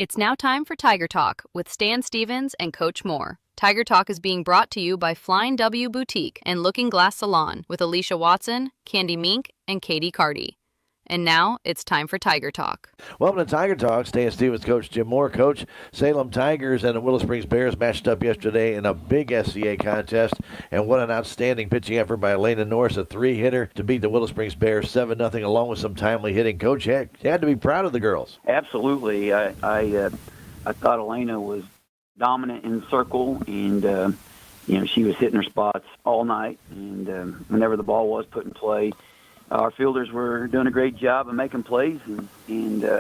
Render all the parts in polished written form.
It's now time for Tiger Talk with Stan Stevens and Coach Moore. Tiger Talk is being brought to you by Flying W Boutique and Looking Glass Salon with Alicia Watson, Candy Mink, and Katie Carty. And now it's time for Tiger Talk. Welcome to Tiger Talk. Stan Stevens, Coach Jim Moore. Coach, Salem Tigers and the Willow Springs Bears matched up yesterday in a big SCA contest. And what an outstanding pitching effort by Elena Norris, a three-hitter, to beat the Willow Springs Bears 7-0, along with some timely hitting. Coach, you had to be proud of the girls. Absolutely. I thought Elena was dominant in the circle, and she was hitting her spots all night. And whenever the ball was put in play, our fielders were doing a great job of making plays and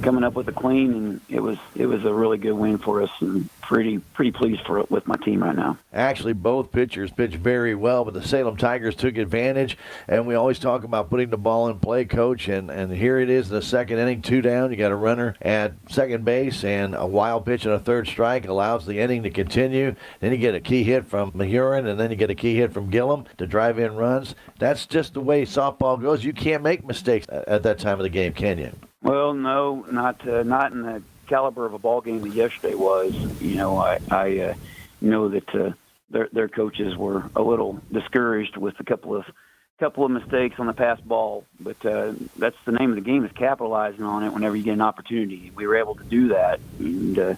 coming up with a clean, and it was a really good win for us, and pretty pleased with my team right now. Actually, both pitchers pitched very well, but the Salem Tigers took advantage, and we always talk about putting the ball in play, Coach, and here it is in the second inning, 2 down. You got a runner at second base, and a wild pitch and a third strike allows the inning to continue. Then you get a key hit from Mahurin, and then you get a key hit from Gillum to drive in runs. That's just the way softball goes. You can't make mistakes at that time of the game, can you? Well, no, not in the caliber of a ball game that yesterday was. I know that their coaches were a little discouraged with a couple of mistakes on the pass ball, but that's the name of the game, is capitalizing on it whenever you get an opportunity. We were able to do that, and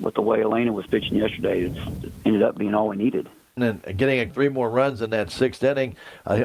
with the way Elena was pitching yesterday, it ended up being all we needed. And getting 3 more runs in that 6th inning,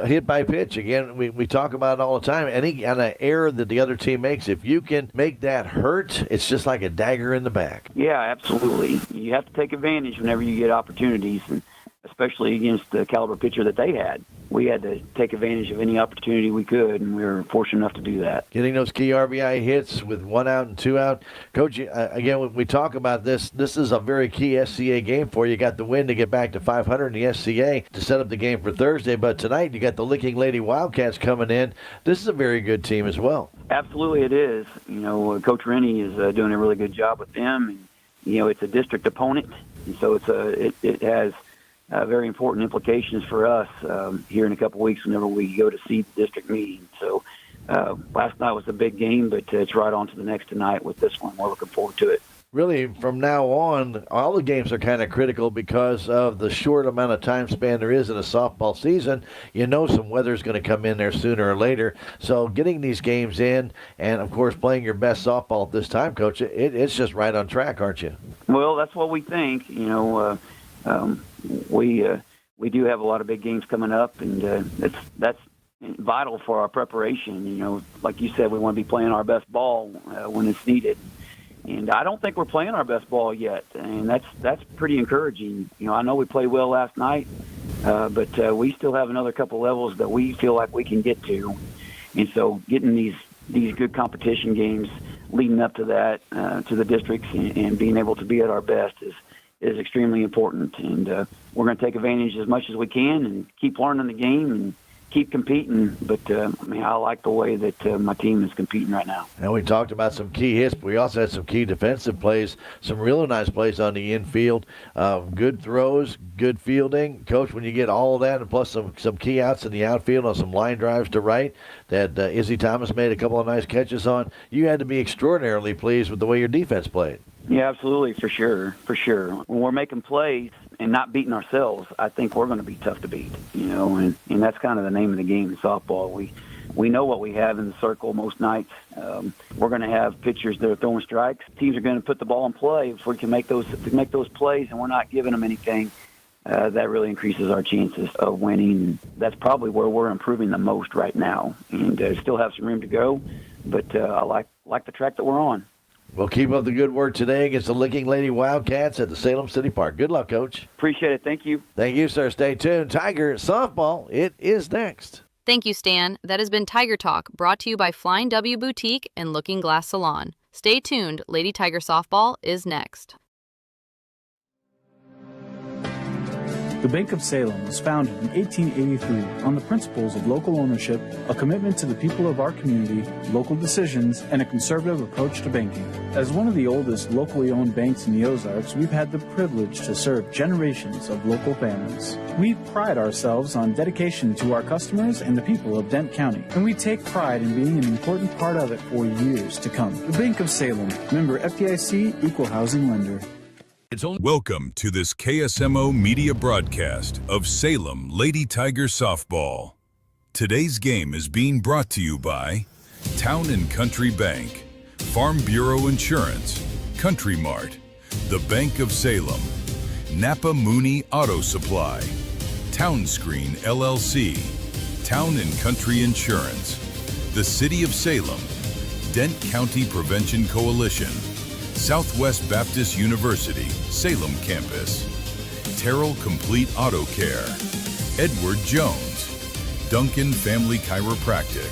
hit by pitch. Again, we talk about it all the time. Any kind of error that the other team makes, if you can make that hurt, it's just like a dagger in the back. Yeah, absolutely. You have to take advantage whenever you get opportunities, and especially against the caliber pitcher that they had. We had to take advantage of any opportunity we could, and we were fortunate enough to do that. Getting those key RBI hits with 1 out and 2 out. Coach, again, when we talk about this is a very key SCA game for you. You got the win to get back to 500 in the SCA to set up the game for Thursday, but tonight you got the Licking Lady Wildcats coming in. This is a very good team as well. Absolutely it is. Coach Rennie is doing a really good job with them, and, it's a district opponent, and so it has very important implications for us here in a couple of weeks whenever we go to see the district meeting. So last night was a big game, but it's right on to the next tonight with this one. We're looking forward to it. Really, from now on, all the games are kind of critical because of the short amount of time span there is in a softball season. Some weather's going to come in there sooner or later. So getting these games in and, of course, playing your best softball at this time, Coach, it's just right on track, aren't you? Well, that's what we think. We do have a lot of big games coming up, and that's vital for our preparation. Like you said, we want to be playing our best ball when it's needed, and I don't think we're playing our best ball yet, and that's pretty encouraging. I know we played well last night, but we still have another couple levels that we feel like we can get to, and so getting these good competition games leading up to that, to the districts, and being able to be at our best is extremely important, and we're going to take advantage as much as we can and keep learning the game and keep competing. But I like the way that my team is competing right now. And we talked about some key hits, but we also had some key defensive plays, some really nice plays on the infield, good throws, good fielding. Coach, when you get all of that and plus some key outs in the outfield on some line drives to right that Izzy Thomas made a couple of nice catches on, you had to be extraordinarily pleased with the way your defense played. Yeah, absolutely, for sure. When we're making plays and not beating ourselves, I think we're going to be tough to beat, and that's kind of the name of the game in softball. We know what we have in the circle most nights. We're going to have pitchers that are throwing strikes. Teams are going to put the ball in play. If we can make those plays and we're not giving them anything, that really increases our chances of winning. That's probably where we're improving the most right now, and still have some room to go, but I like the track that we're on. Well, keep up the good work today against the Licking Lady Wildcats at the Salem City Park. Good luck, Coach. Appreciate it. Thank you. Thank you, sir. Stay tuned. Tiger softball, it is next. Thank you, Stan. That has been Tiger Talk, brought to you by Flying W Boutique and Looking Glass Salon. Stay tuned. Lady Tiger softball is next. The Bank of Salem was founded in 1883 on the principles of local ownership, a commitment to the people of our community, local decisions, and a conservative approach to banking. As one of the oldest locally owned banks in the Ozarks, we've had the privilege to serve generations of local families. We pride ourselves on dedication to our customers and the people of Dent County, and we take pride in being an important part of it for years to come. The Bank of Salem, member FDIC, equal housing lender. Welcome to this KSMO media broadcast of Salem Lady Tiger Softball. Today's game is being brought to you by Town and Country Bank, Farm Bureau Insurance, Country Mart, the Bank of Salem, Napa Mooney Auto Supply, Town Screen LLC, Town and Country Insurance, the City of Salem, Dent County Prevention Coalition, Southwest Baptist University, Salem Campus, Terrell Complete Auto Care, Edward Jones, Duncan Family Chiropractic,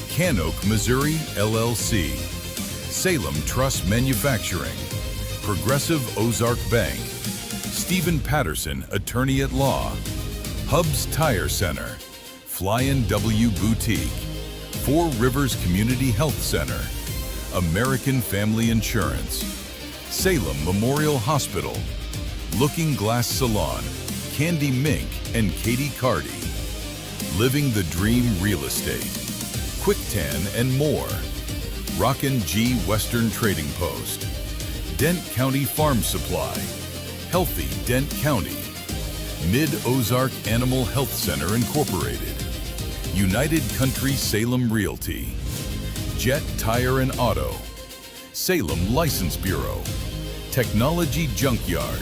Canoke, Missouri, LLC, Salem Trust Manufacturing, Progressive Ozark Bank, Stephen Patterson, Attorney at Law, Hubs Tire Center, Flyin' W Boutique, Four Rivers Community Health Center, American Family Insurance, Salem Memorial Hospital, Looking Glass Salon, Candy Mink and Katie Cardy, Living the Dream Real Estate, Quick Tan and more, Rockin' G Western Trading Post, Dent County Farm Supply, Healthy Dent County, Mid-Ozark Animal Health Center Incorporated, United Country Salem Realty, Jet Tire and Auto, Salem License Bureau, Technology Junkyard,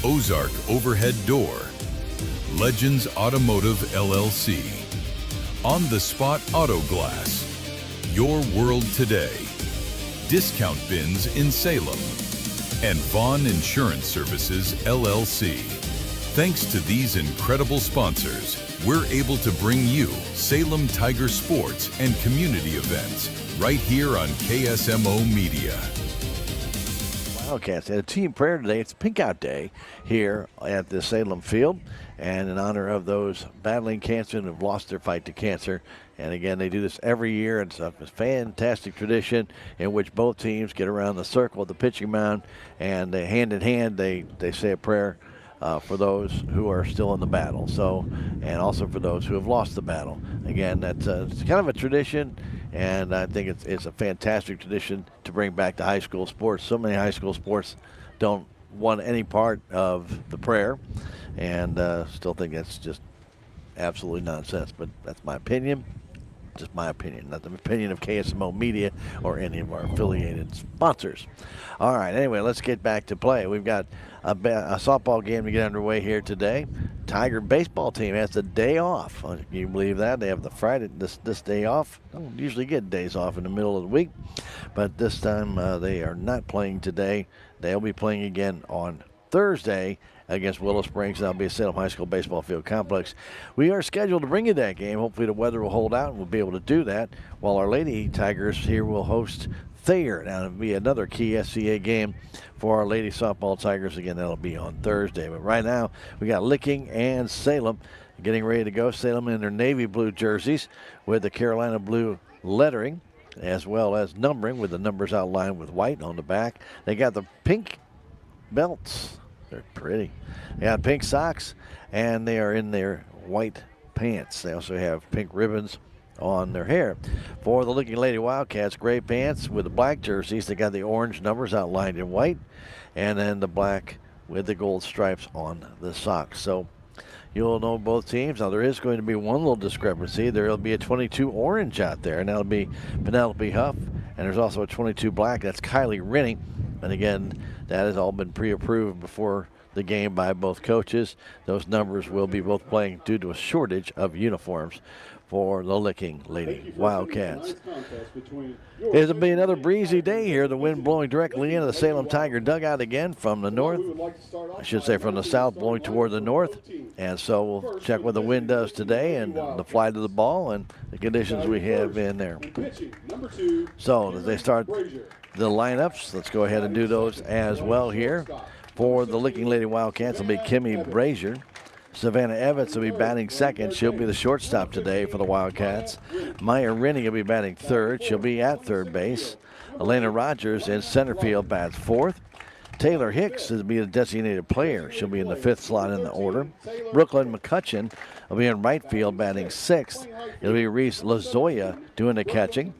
Ozark Overhead Door, Legends Automotive LLC, On the Spot Auto Glass, Your World Today, Discount Bins in Salem, and Vaughn Insurance Services LLC. Thanks to these incredible sponsors, we're able to bring you Salem Tiger sports and community events right here on KSMO Media. Wildcats had a team prayer today. It's Pink Out Day here at the Salem Field, and in honor of those battling cancer and have lost their fight to cancer. And again, they do this every year. It's a fantastic tradition in which both teams get around the circle at the pitching mound, and hand in hand they say a prayer for those who are still in the battle. So, and also for those who have lost the battle. Again, that's it's kind of a tradition, and I think it's a fantastic tradition to bring back to high school sports. So many high school sports don't want any part of the prayer, and still think that's just absolutely nonsense. But that's my opinion. Just my opinion, not the opinion of KSMO Media or any of our affiliated sponsors. All right, anyway, let's get back to play. We've got a softball game to get underway here today. Tiger baseball team has the day off. Can you believe that? They have the Friday, this day off. Don't usually get days off in the middle of the week, but this time they are not playing today. They'll be playing again on Thursday against Willow Springs. That'll be a Salem High School baseball field complex. We are scheduled to bring you that game. Hopefully the weather will hold out and we'll be able to do that, while our Lady Tigers here will host Thayer. Now, it'll be another key SCA game for our Lady Softball Tigers. Again, that'll be on Thursday. But right now, we got Licking and Salem getting ready to go. Salem in their navy blue jerseys with the Carolina blue lettering, as well as numbering with the numbers outlined with white on the back. They got the pink belts. They're pretty. They got pink socks, and they are in their white pants. They also have pink ribbons on their hair. For the Licking Lady Wildcats, gray pants with the black jerseys. They got the orange numbers outlined in white, and then the black with the gold stripes on the socks. So you'll know both teams. Now, there is going to be one little discrepancy. There will be a 22 orange out there, and that'll be Penelope Huff. And there's also a 22 black. That's Kylie Rennie. And again, that has all been pre-approved before the game by both coaches. Those numbers will be both playing due to a shortage of uniforms for the Licking Lady Wildcats. It'll be another breezy day here. The wind blowing directly into the Salem Tiger dugout again from the north. I should say from the south, blowing toward the north. And so we'll check what the wind does today and the flight of the ball and the conditions we have in there. So as they start the lineups, let's go ahead and do those as well here. For the Licking Lady Wildcats, it'll be Kimmy Brazier. Savannah Evans will be batting second. She'll be the shortstop today for the Wildcats. Maya Rennie will be batting third. She'll be at third base. Elena Rogers in center field bats fourth. Taylor Hicks will be a designated player. She'll be in the fifth slot in the order. Brooklyn McCutcheon will be in right field batting sixth. It'll be Reese LaZoya doing the catching.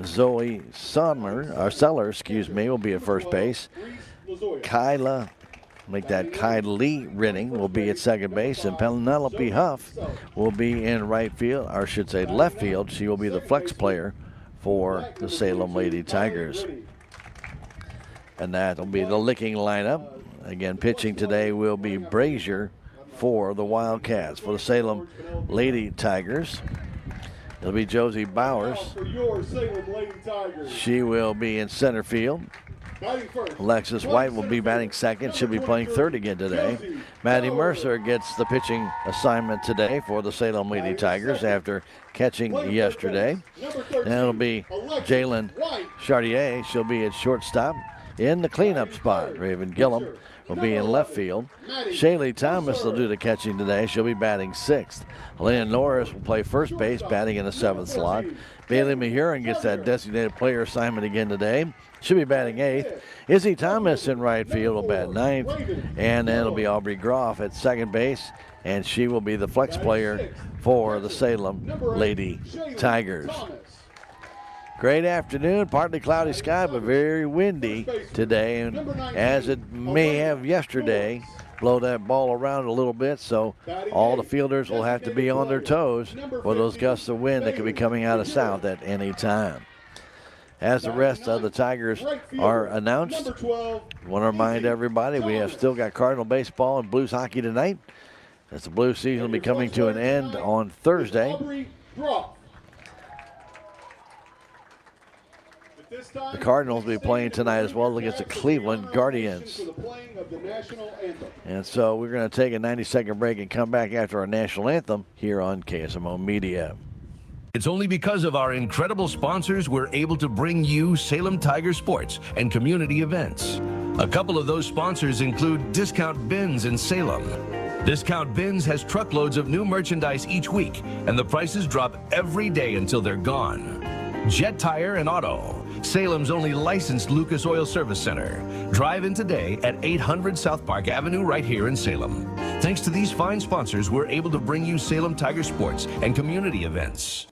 Zoe Sellers, will be at first base. Kylie Renning will be at second base, and Penelope Huff will be in right field, or I should say left field. She will be the flex player for the Salem Lady Tigers. And that will be the licking lineup. Again, pitching today will be Brazier for the Wildcats. For the Salem Lady Tigers, it'll be Josie Bowers. She will be in center field. Alexis White will be batting second. She'll be playing third again today. Maddie Mercer gets the pitching assignment today for the Salem Lady Tigers after catching yesterday. And it'll be Jalen Chartier. She'll be at shortstop. In the cleanup spot, Raven Gillum will be in left field. Shaylee Thomas will do the catching today. She'll be batting sixth. Helena Norris will play first base, batting in the seventh slot. Bailey Mahurin gets that designated player assignment again today. She'll be batting eighth. Izzy Thomas in right field will bat ninth. And then it'll be Aubrey Groff at second base. And she will be the flex player for the Salem Lady Tigers. Great afternoon, partly cloudy sky, but very windy today. And as it may have yesterday, blow that ball around a little bit, so all the fielders will have to be on their toes for those gusts of wind that could be coming out of south at any time. As the rest of the Tigers are announced, I want to remind everybody we have still got Cardinal baseball and Blues hockey tonight. As the Blues season will be coming to an end on Thursday. The Cardinals will be playing tonight as well against the Cleveland Guardians. And so we're going to take a 90-second break and come back after our national anthem here on KSMO Media. It's only because of our incredible sponsors we're able to bring you Salem Tiger sports and community events. A couple of those sponsors include Discount Bins in Salem. Discount Bins has truckloads of new merchandise each week, and the prices drop every day until they're gone. Jet Tire and Auto, Salem's only licensed Lucas Oil Service Center. Drive in today at 800 South Park Avenue right here in Salem. Thanks to these fine sponsors, we're able to bring you Salem Tiger sports and community events.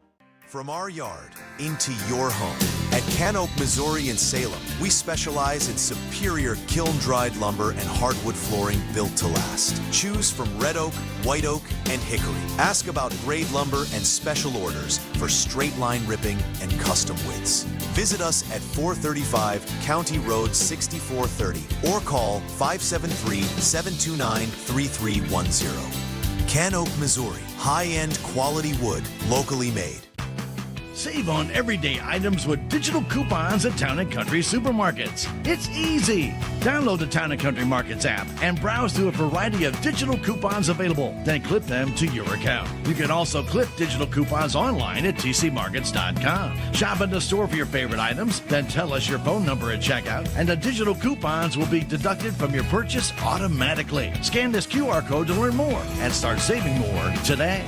From our yard into your home. At Can Oak, Missouri in Salem, we specialize in superior kiln-dried lumber and hardwood flooring built to last. Choose from red oak, white oak, and hickory. Ask about grade lumber and special orders for straight line ripping and custom widths. Visit us at 435 County Road 6430 or call 573-729-3310. Can Oak, Missouri. High-end quality wood, locally made. Save on everyday items with digital coupons at Town & Country Supermarkets. It's easy. Download the Town & Country Markets app and browse through a variety of digital coupons available. Then clip them to your account. You can also clip digital coupons online at tcmarkets.com. Shop in the store for your favorite items, then tell us your phone number at checkout, and the digital coupons will be deducted from your purchase automatically. Scan this QR code to learn more and start saving more today.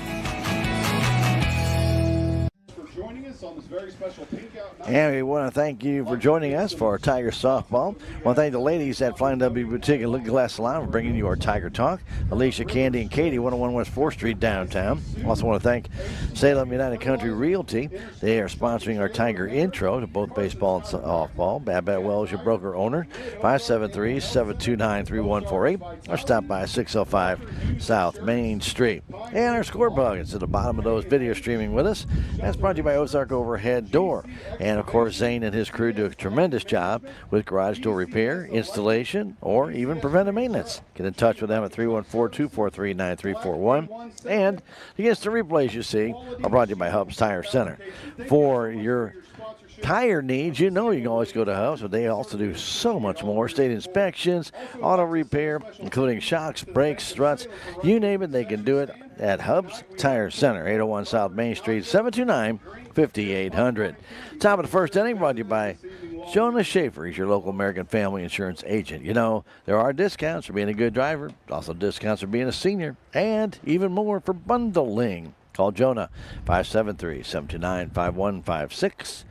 And we want to thank you for joining us for our Tiger softball. I want to thank the ladies at Flying W Boutique and Looking Glass Salon for bringing you our Tiger Talk. Alicia, Candy, and Katie, 101 West 4th Street downtown. Also want to thank Salem United Country Realty. They are sponsoring our Tiger intro to both baseball and softball. Babette Wells, your broker owner, 573-729-3148, or stop by 605 South Main Street. And our score buckets at the bottom of those video streaming with us. That's brought to you by Ozark Overhead Door. And, of course, Zane and his crew do a tremendous job with garage door repair, installation, or even preventive maintenance. Get in touch with them at 314-243-9341. And against the replays you see are brought to you by Hubs Tire Center. For your tire needs, you know you can always go to Hubs, but they also do so much more. State inspections, auto repair, including shocks, brakes, struts, you name it, they can do it at Hubs Tire Center, 801 South Main Street, 729-5800. Top of the first inning brought to you by Jonah Schaefer is your local American Family Insurance agent. You know, there are discounts for being a good driver, also discounts for being a senior, and even more for bundling. Call Jonah, 573-729-5156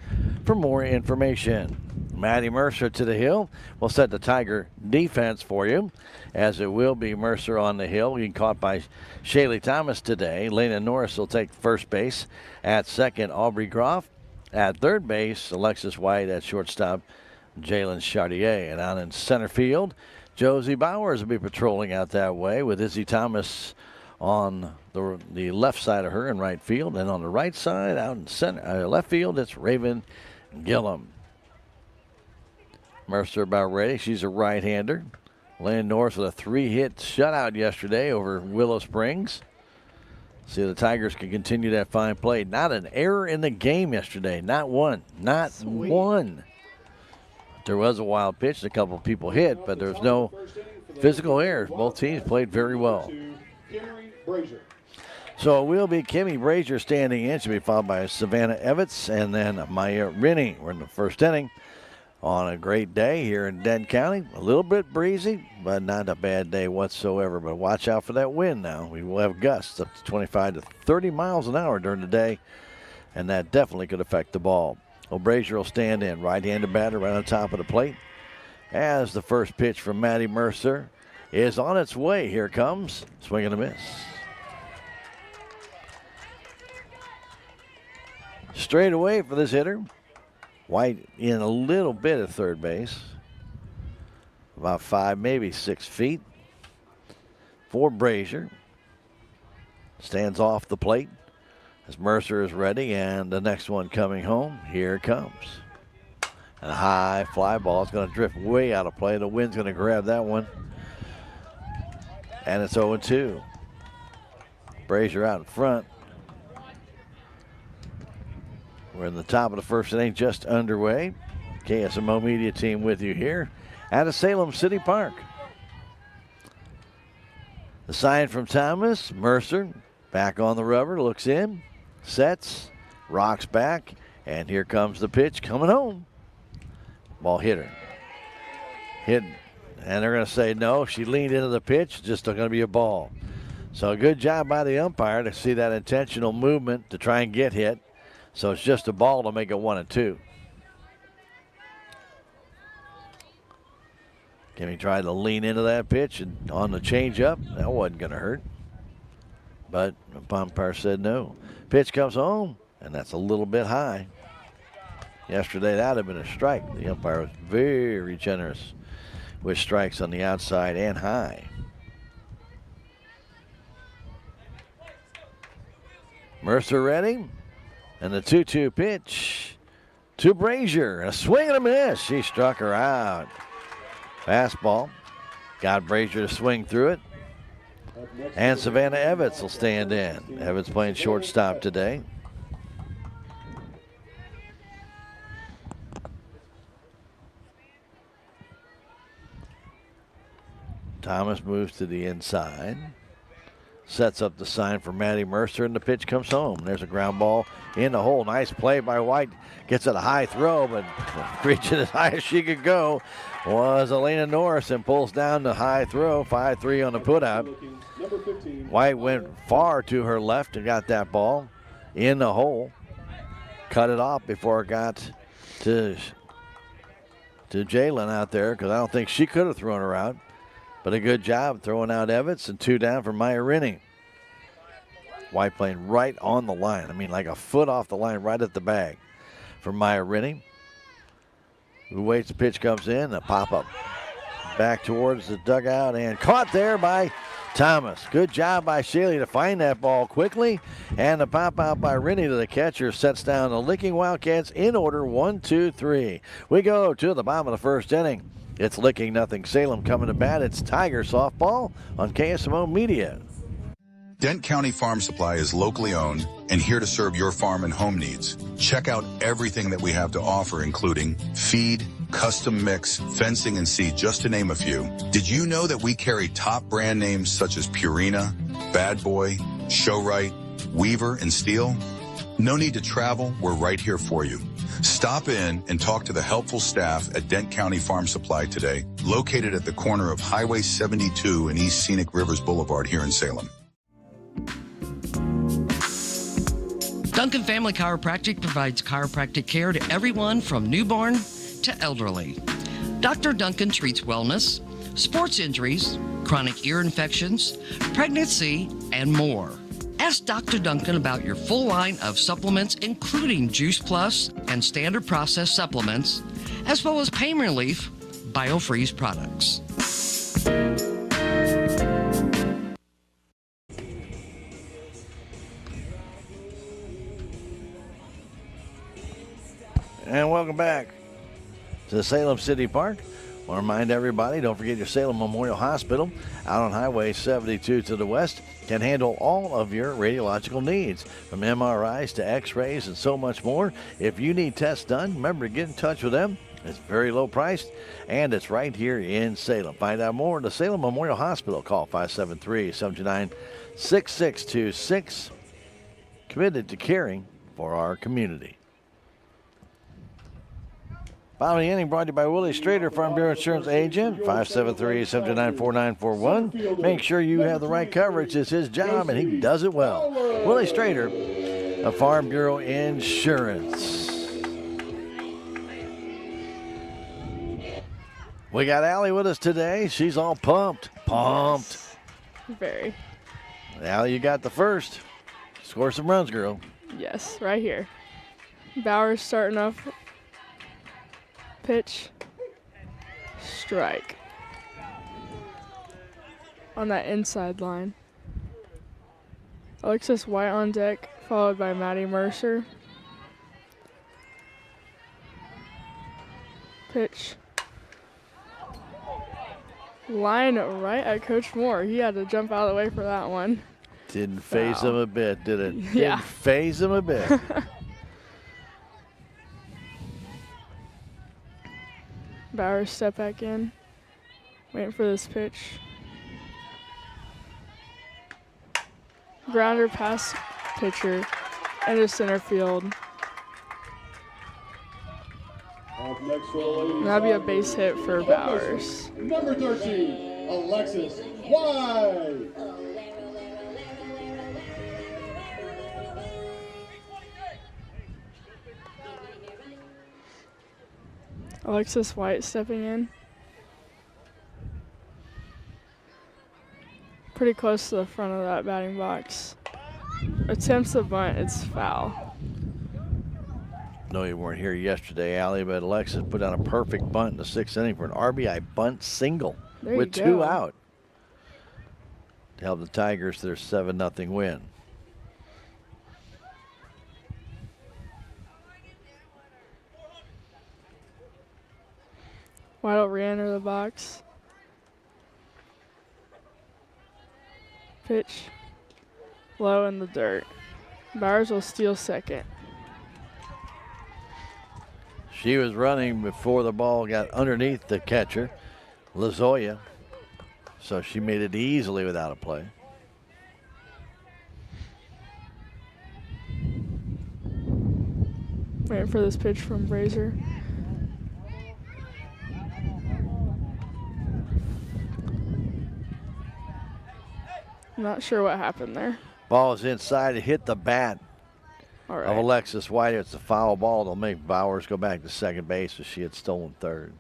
for more information. Maddie Mercer to the hill will set the Tiger defense for you, as it will be Mercer on the hill, being caught by Shaylee Thomas today. Lena Norris will take first base. At second, Aubrey Groff. At third base, Alexis White. At shortstop, Jalen Chartier. And out in center field, Josie Bowers will be patrolling out that way with Izzy Thomas on the left side of her in right field. And on the right side, out in center, left field, it's Raven Gillum. Mercer about ready. She's a right-hander. Lynn Norris with a 3-hit shutout yesterday over Willow Springs. See if the Tigers can continue that fine play. Not an error in the game yesterday. Not one. Not one. There was a wild pitch and a couple of people hit, but there's no physical errors. Both teams played very well. So it will be Kimmy Brazier standing in. She'll be followed by Savannah Evans and then Maya Rennie. We're in the first inning on a great day here in Denton County. A little bit breezy, but not a bad day whatsoever. But watch out for that wind now. We will have gusts up to 25 to 30 miles an hour during the day, and that definitely could affect the ball. Well, Brazier will stand in. Right-handed batter right on top of the plate. As the first pitch from Maddie Mercer is on its way. Here comes. Swing and a miss. Straight away for this hitter. White in a little bit at third base. About 5, maybe 6 feet. For Brazier. Stands off the plate as Mercer is ready, and the next one coming home. Here it comes. And a high fly ball is going to drift way out of play. The wind's going to grab that one. And it's 0-2. Brazier out in front. We're in the top of the first inning, just underway. KSMO Media Team with you here out of Salem City Park. The sign from Thomas. Mercer back on the rubber, looks in, sets, rocks back, and here comes the pitch coming home. Ball hit her. Hit, and they're going to say no. She leaned into the pitch, just going to be a ball. So a good job by the umpire to see that intentional movement to try and get hit. So it's just a ball to make it 1-2. Kimmy tried to lean into that pitch and on the changeup. That wasn't going to hurt. But the umpire said no. Pitch comes home, and that's a little bit high. Yesterday, that would have been a strike. The umpire was very generous with strikes on the outside and high. Mercer ready. And the 2-2 pitch to Brazier. A swing and a miss. She struck her out. Fastball. Got Brazier to swing through it. And Savannah Evans will stand in. Evans playing shortstop today. Thomas moves to the inside. Sets up the sign for Maddie Mercer, and the pitch comes home. There's a ground ball in the hole. Nice play by White. Gets it a high throw, but reaching as high as she could go was Elena Norris and pulls down the high throw. 5-3 on the putout. White went far to her left and got that ball in the hole. Cut it off before it got to Jalen out there, because I don't think she could have thrown her out. But a good job throwing out Evans, and 2 down for Maya Rennie. White playing right on the line. I mean, like a foot off the line, right at the bag for Maya Rennie. Who waits, the pitch comes in, a pop-up back towards the dugout, and caught there by Thomas. Good job by Shaley to find that ball quickly, and the pop-out by Rennie to the catcher sets down the Licking Wildcats in order, 1-2-3. We go to the bottom of the first inning. It's Licking nothing. Salem coming to bat. It's Tiger softball on KSMO Media. Dent County Farm Supply is locally owned and here to serve your farm and home needs. Check out everything that we have to offer, including feed, custom mix, fencing, and seed, just to name a few. Did you know that we carry top brand names such as Purina, Bad Boy, Showrite, Weaver, and Steel? No need to travel. We're right here for you. Stop in and talk to the helpful staff at Dent County Farm Supply today, located at the corner of Highway 72 and East Scenic Rivers Boulevard here in Salem. Duncan Family Chiropractic provides chiropractic care to everyone from newborn to elderly. Dr. Duncan treats wellness, sports injuries, chronic ear infections, pregnancy, and more. Ask Dr. Duncan about your full line of supplements, including Juice Plus and standard processed supplements, as well as pain relief, BioFreeze products. And welcome back to Salem City Park. I want to remind everybody, don't forget your Salem Memorial Hospital out on Highway 72 to the west can handle all of your radiological needs, from MRIs to x-rays and so much more. If you need tests done, remember to get in touch with them. It's very low priced, and it's right here in Salem. Find out more at the Salem Memorial Hospital. Call 573-729-6626. Committed to caring for our community. Following inning brought to you by Willie Strader, Farm Bureau Insurance Agent, 573-729-4941. Make sure you have the right coverage. It's his job, and he does it well. Willie Strader of Farm Bureau Insurance. We got Allie with us today. She's all pumped. Pumped. Very. Allie, you got the first. Score some runs, girl. Yes, right here. Bowers starting off. Pitch, strike on that inside line. Alexis White on deck, followed by Maddie Mercer. Pitch. Line right at Coach Moore. He had to jump out of the way for that one. Didn't phase him a bit, did it? Yeah. Didn't phase him a bit. Bowers step back in, waiting for this pitch. Grounder past pitcher into center field. That'll be a base hit for Bowers. Number 13, Alexis White. Alexis White stepping in. Pretty close to the front of that batting box. Attempts the bunt, it's foul. No, you weren't here yesterday, Allie, but Alexis put down a perfect bunt in the sixth inning for an RBI bunt single with two out to help the Tigers to their 7-0 win. White will re-enter the box. Pitch. Low in the dirt. Bowers will steal second. She was running before the ball got underneath the catcher, LaZoya, so she made it easily without a play. Waiting for this pitch from Brazier. Not sure what happened there. Ball is inside. It hit the bat of Alexis White. It's a foul ball. It'll make Bowers go back to second base as she had stolen third.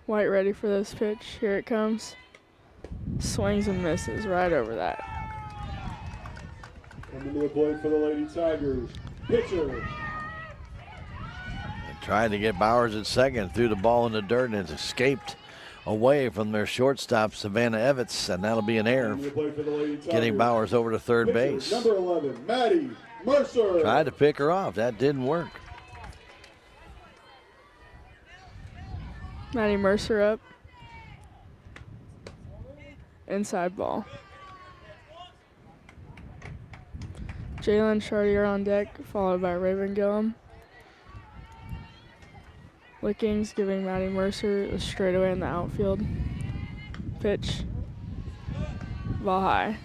White ready for this pitch. Here it comes. Swings and misses right over that. Coming to the plate for the Lady Tigers, pitcher. They tried to get Bowers at second, threw the ball in the dirt, and it's escaped away from their shortstop, Savannah Evans, and that'll be an error, getting Bowers over to third base. Number 11, Maddie Mercer. Tried to pick her off. That didn't work. Maddie Mercer up. Inside ball. Jalen Chartier on deck, followed by Raven Gillum. Lickings giving Maddie Mercer the straightaway in the outfield. Pitch. Ball high.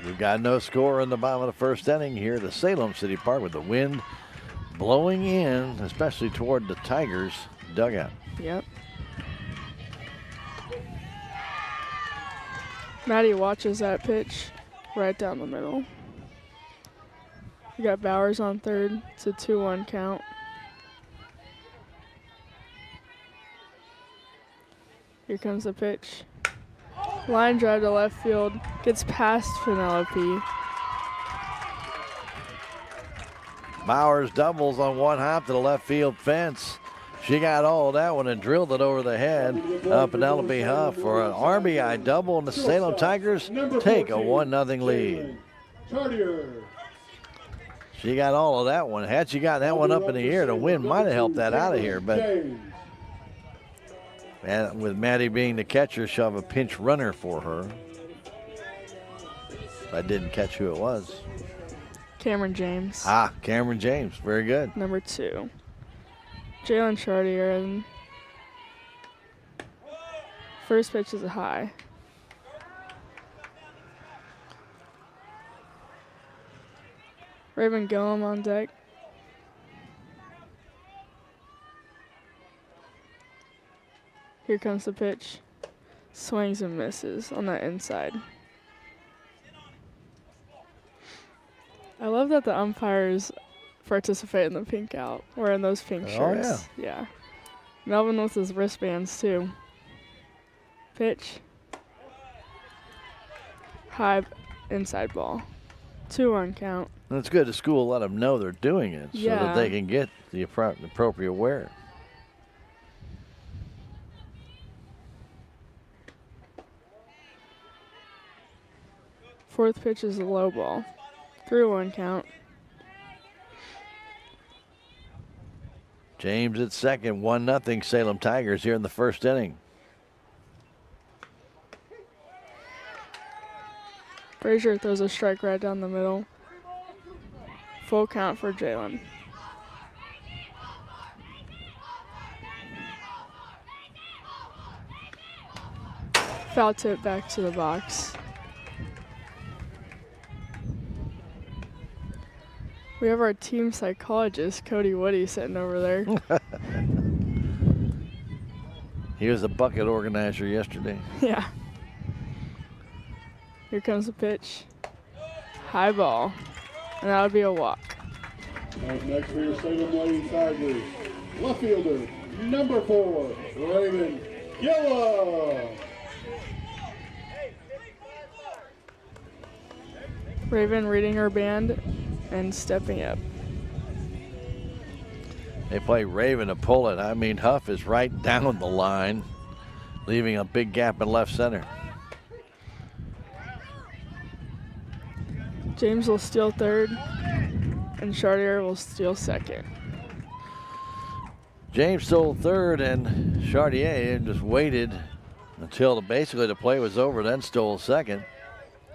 We've got no score in the bottom of the first inning here at the Salem City Park with the wind blowing in, especially toward the Tigers dugout. Yep. Maddie watches that pitch right down the middle. We got Bowers on third. It's a 2-1 count. Here comes the pitch. Line drive to left field. Gets past Penelope. Bowers doubles on one hop to the left field fence. She got all of that one and drilled it over the head of Penelope Huff for an RBI double, and the Salem Tigers take a 1-0 lead. She got all of that one. Had she gotten that one up in the air, the wind might have helped that out of here, but and with Maddie being the catcher, she'll have a pinch runner for her. I didn't catch who it was. Cameron James. Cameron James. Very good. Number 2. Jalen Chartier. And first pitch is a high. Raven Gillum on deck. Here comes the pitch. Swings and misses on that inside. I love that the umpires participate in the pink out, wearing those pink shirts. Yeah. Melvin with his wristbands too. Pitch. High inside ball. 2-1 count. And it's good. The school let them know they're doing it so that they can get the appropriate wear. Fourth pitch is a low ball. 3-1 count. James at second, 1-0 Salem Tigers here in the first inning. Frazier throws a strike right down the middle. Full count for Jalen. Foul tip back to the box. We have our team psychologist, Cody Woody, sitting over there. He was the bucket organizer yesterday. Yeah. Here comes the pitch. High ball. And that would be a walk. Next for your Salem Lady Tigers, left fielder, number 4, Raven Gillum. Raven reading her band and stepping up. They play Raven to pull it. I mean, Huff is right down the line, leaving a big gap in left center. James will steal third, and Chartier will steal second. James stole third, and Chartier just waited until basically the play was over, then stole second.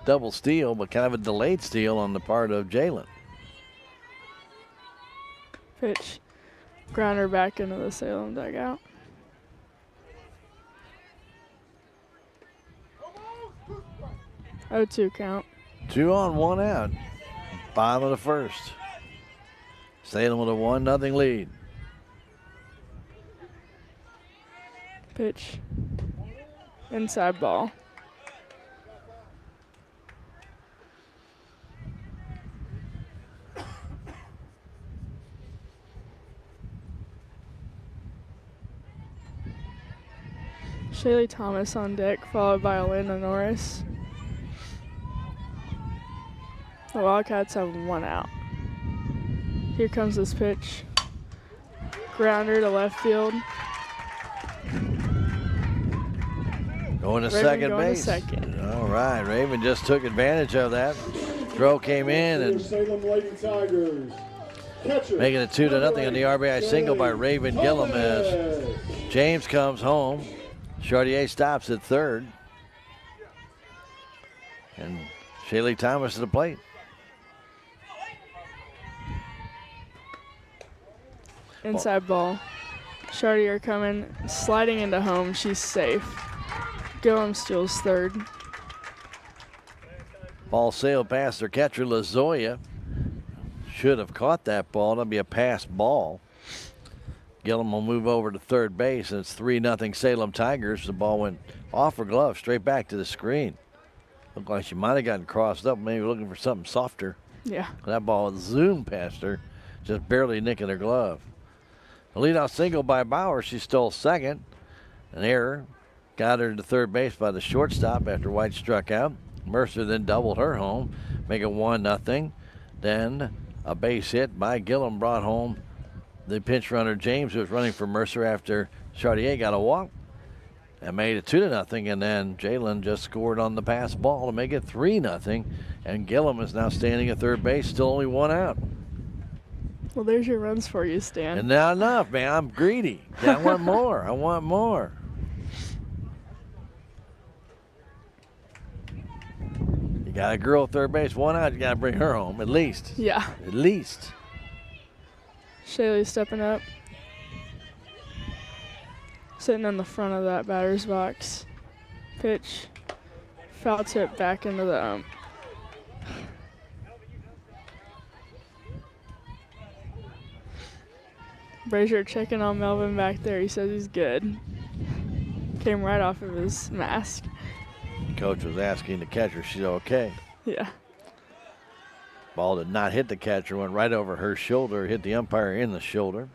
Double steal, but kind of a delayed steal on the part of Jalen. Pitch. Grounder back into the Salem dugout. Oh, 2 count. 2 on, 1 out. Bottom of the first. Salem with a 1-0 lead. Pitch. Inside ball. Shaylee Thomas on deck, followed by Elena Norris. The Wildcats have 1 out. Here comes this pitch. Grounder to left field. Going to Raven second going base. to second. All right, Raven just took advantage of that. Throw came in and Salem Lady Tigers, catcher, making it 2-0 on the RBI single by Raven Gillum as James comes home. Chartier stops at third. And Shaylee Thomas to the plate. Inside ball. Chartier coming, sliding into home. She's safe. Gillum steals third. Ball sailed past their catcher, LaZoya. Should have caught that ball. It'll be a pass ball. Gillum will move over to third base, and it's 3-0 Salem Tigers. The ball went off her glove, straight back to the screen. Looked like she might have gotten crossed up, maybe looking for something softer. Yeah. That ball zoomed past her, just barely nicking her glove. The leadoff single by Bauer. She stole second. An error. Got her to third base by the shortstop after White struck out. Mercer then doubled her home, make it 1-0. Then a base hit by Gillum brought home the pinch runner James, who was running for Mercer after Chartier got a walk, and made it 2-0. And then Jalen just scored on the pass ball to make it 3-0. And Gillum is now standing at third base, still only one out. Well, there's your runs for you, Stan. And not enough, man. I'm greedy. I want more. I want more. You got a girl at third base, one out. You got to bring her home, at least. Yeah. At least. Shaylee stepping up. Sitting in the front of that batter's box. Pitch. Foul tip back into the ump. Brazier checking on Melvin back there. He says he's good. Came right off of his mask. Coach was asking the catcher, she's okay. Yeah. Ball did not hit the catcher, went right over her shoulder, hit the umpire in the shoulder.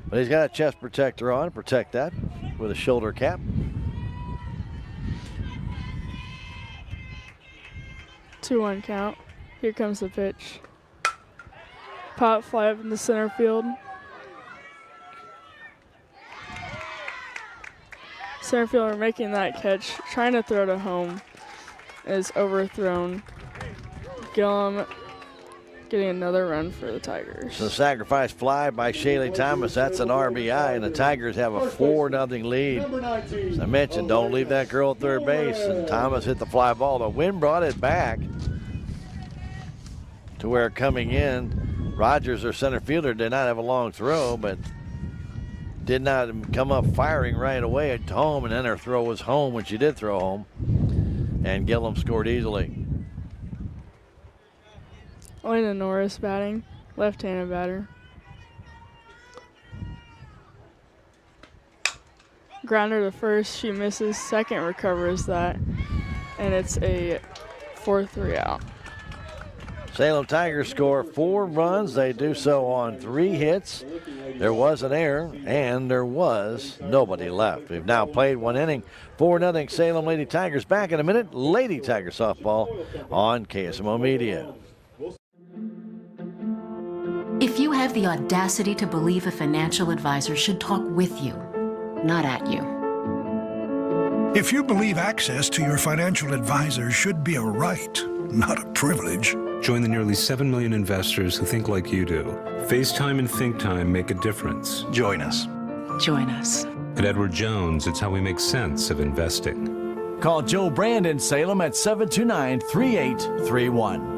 But he's got a chest protector on, protect that with a shoulder cap. 2-1 count. Here comes the pitch. Pop fly up in the center field. Center fielder making that catch, trying to throw to home, is overthrown. Gillum getting another run for the Tigers. So sacrifice fly by Shaylee Thomas. That's an RBI, and the Tigers have a 4-0 lead. As I mentioned, don't leave that girl at third base. And Thomas hit the fly ball. The wind brought it back to where coming in, Rogers, their center fielder, did not have a long throw, but did not come up firing right away at home, and then her throw was home when she did throw home. And Gillum scored easily. Elena Norris batting, left-handed batter. Grounder to first, she misses. Second recovers that, and it's a 4-3 out. Salem Tigers score 4 runs. They do so on 3 hits. There was an error, and there was nobody left. We've now played 1 inning. 4-0 Salem Lady Tigers. Back in a minute. Lady Tiger softball on KSMO Media. If you have the audacity to believe a financial advisor should talk with you, not at you. If you believe access to your financial advisor should be a right, not a privilege. Join the nearly 7 million investors who think like you do. FaceTime and ThinkTime make a difference. Join us. Join us. At Edward Jones, it's how we make sense of investing. Call Joe Brand in Salem at 729-3831.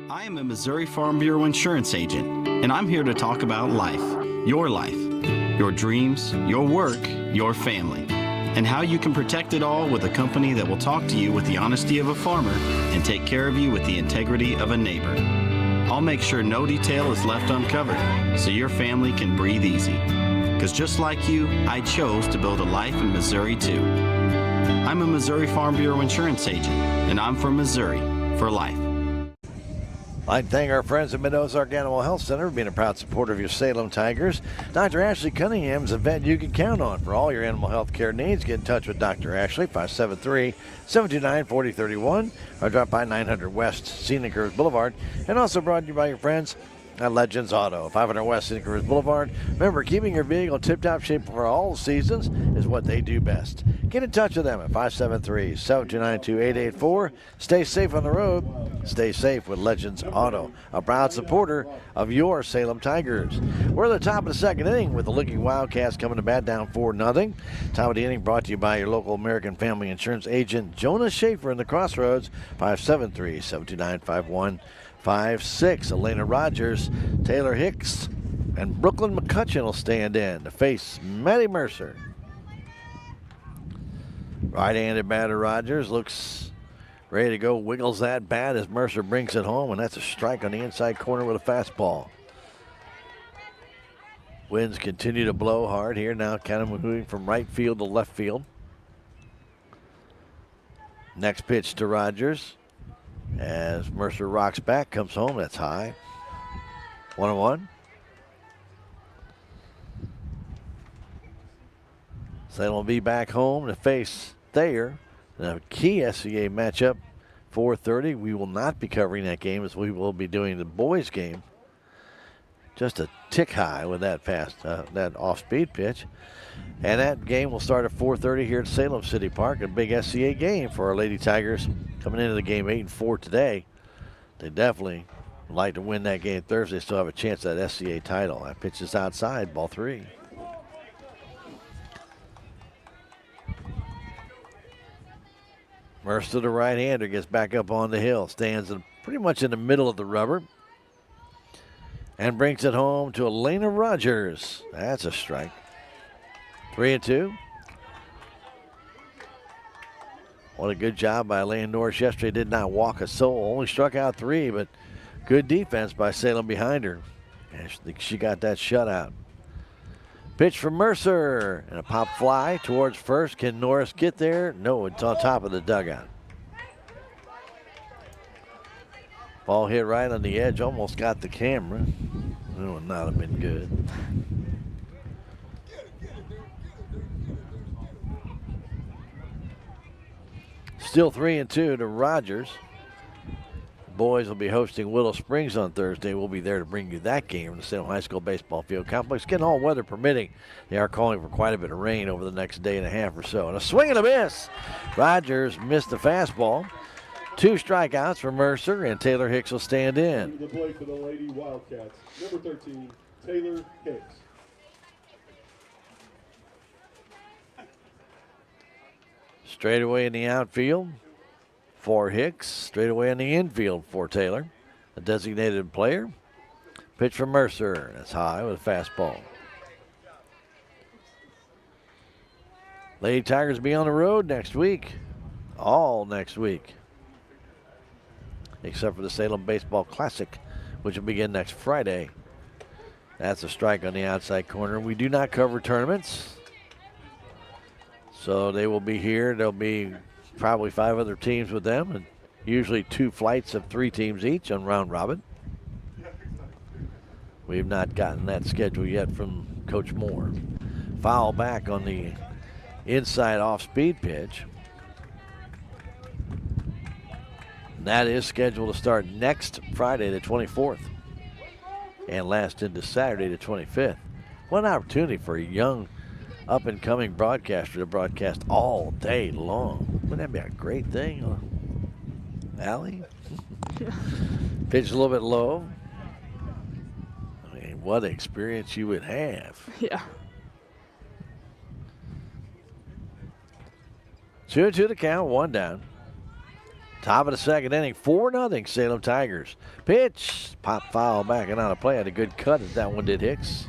I am a Missouri Farm Bureau insurance agent, and I'm here to talk about life, your dreams, your work, your family, and how you can protect it all with a company that will talk to you with the honesty of a farmer and take care of you with the integrity of a neighbor. I'll make sure no detail is left uncovered so your family can breathe easy. Because just like you, I chose to build a life in Missouri too. I'm a Missouri Farm Bureau insurance agent, and I'm from Missouri for life. I'd like to thank our friends at Mid-Ozark Animal Health Center for being a proud supporter of your Salem Tigers. Dr. Ashley Cunningham is a vet you can count on for all your animal health care needs. Get in touch with Dr. Ashley, 573-729-4031, or drop by 900 West Scenic Curves Boulevard. And also brought to you by your friends at Legends Auto, 500 West Scenic Curves Boulevard. Remember, keeping your vehicle tip-top shape for all seasons is what they do best. Get in touch with them at 573-729-2884. Stay safe on the road. Stay safe with Legends Auto, a proud supporter of your Salem Tigers. We're at the top of the second inning with the Licking Wildcats coming to bat down 4-0. Top of the inning brought to you by your local American Family Insurance agent, Jonas Schaefer in the Crossroads, 573-729-5156. Elena Rogers, Taylor Hicks, and Brooklyn McCutcheon will stand in to face Maddie Mercer. Right-handed batter Rogers looks Ready to go, wiggles that bat as Mercer brings it home, and that's a strike on the inside corner with a fastball. Winds continue to blow hard here, now kind of moving from right field to left field. Next pitch to Rogers as Mercer rocks back, comes home, that's high. 1-1. Salem will be back home to face Thayer. The key SCA matchup, 4:30. We will not be covering that game as we will be doing the boys' game. Just a tick high with that that off-speed pitch. And that game will start at 4:30 here at Salem City Park. A big SCA game for our Lady Tigers coming into the game 8-4 today. They definitely would like to win that game Thursday. Still have a chance at that SCA title. That pitch is outside, ball 3. Mercer, the right-hander, gets back up on the hill. Stands pretty much in the middle of the rubber. And brings it home to Elena Rogers. That's a strike. 3-2. What a good job by Elena Norris yesterday. Did not walk a soul. Only struck out 3, but good defense by Salem behind her. And she got that shutout. Pitch from Mercer, and a pop fly towards first. Can Norris get there? No, it's on top of the dugout. Ball hit right on the edge, almost got the camera. That would not have been good. Still 3-2 to Rogers. Boys will be hosting Willow Springs on Thursday. We'll be there to bring you that game in the Salem High School Baseball Field Complex. Again, all weather permitting, they are calling for quite a bit of rain over the next day and a half or so. And a swing and a miss. Rogers missed the fastball. 2 strikeouts for Mercer, and Taylor Hicks will stand in. The play for the Lady Wildcats, number 13, Taylor Hicks. Straight away in the outfield for Hicks. Straight away in the infield for Taylor, a designated player. Pitch from Mercer. That's high with a fastball. Lady Tigers will be on the road next week. All next week. Except for the Salem Baseball Classic, which will begin next Friday. That's a strike on the outside corner. We do not cover tournaments. So they will be here. There'll be probably 5 other teams with them, and usually 2 flights of 3 teams each on round robin. We've not gotten that schedule yet from Coach Moore. Foul back on the inside off-speed pitch. That is scheduled to start next Friday, the 24th, and last into Saturday, the 25th. What an opportunity for a young, up-and-coming broadcaster to broadcast all day long. Wouldn't that be a great thing, Allie? Pitch a little bit low. I mean, what experience you would have. Yeah. 2-2 to count, 1 down. Top of the second inning, 4-0 Salem Tigers. Pitch, pop foul back and out of play. Had a good cut as that one did Hicks.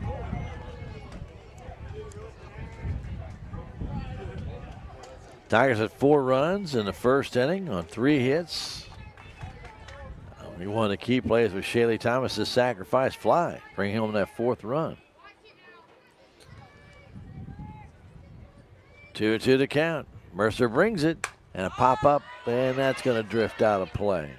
Tigers had 4 runs in the first inning on 3 hits. One of the key plays was Shaylee Thomas's sacrifice fly, bringing home that 4th run. 2-2 to count. Mercer brings it. And a pop-up, and that's going to drift out of play.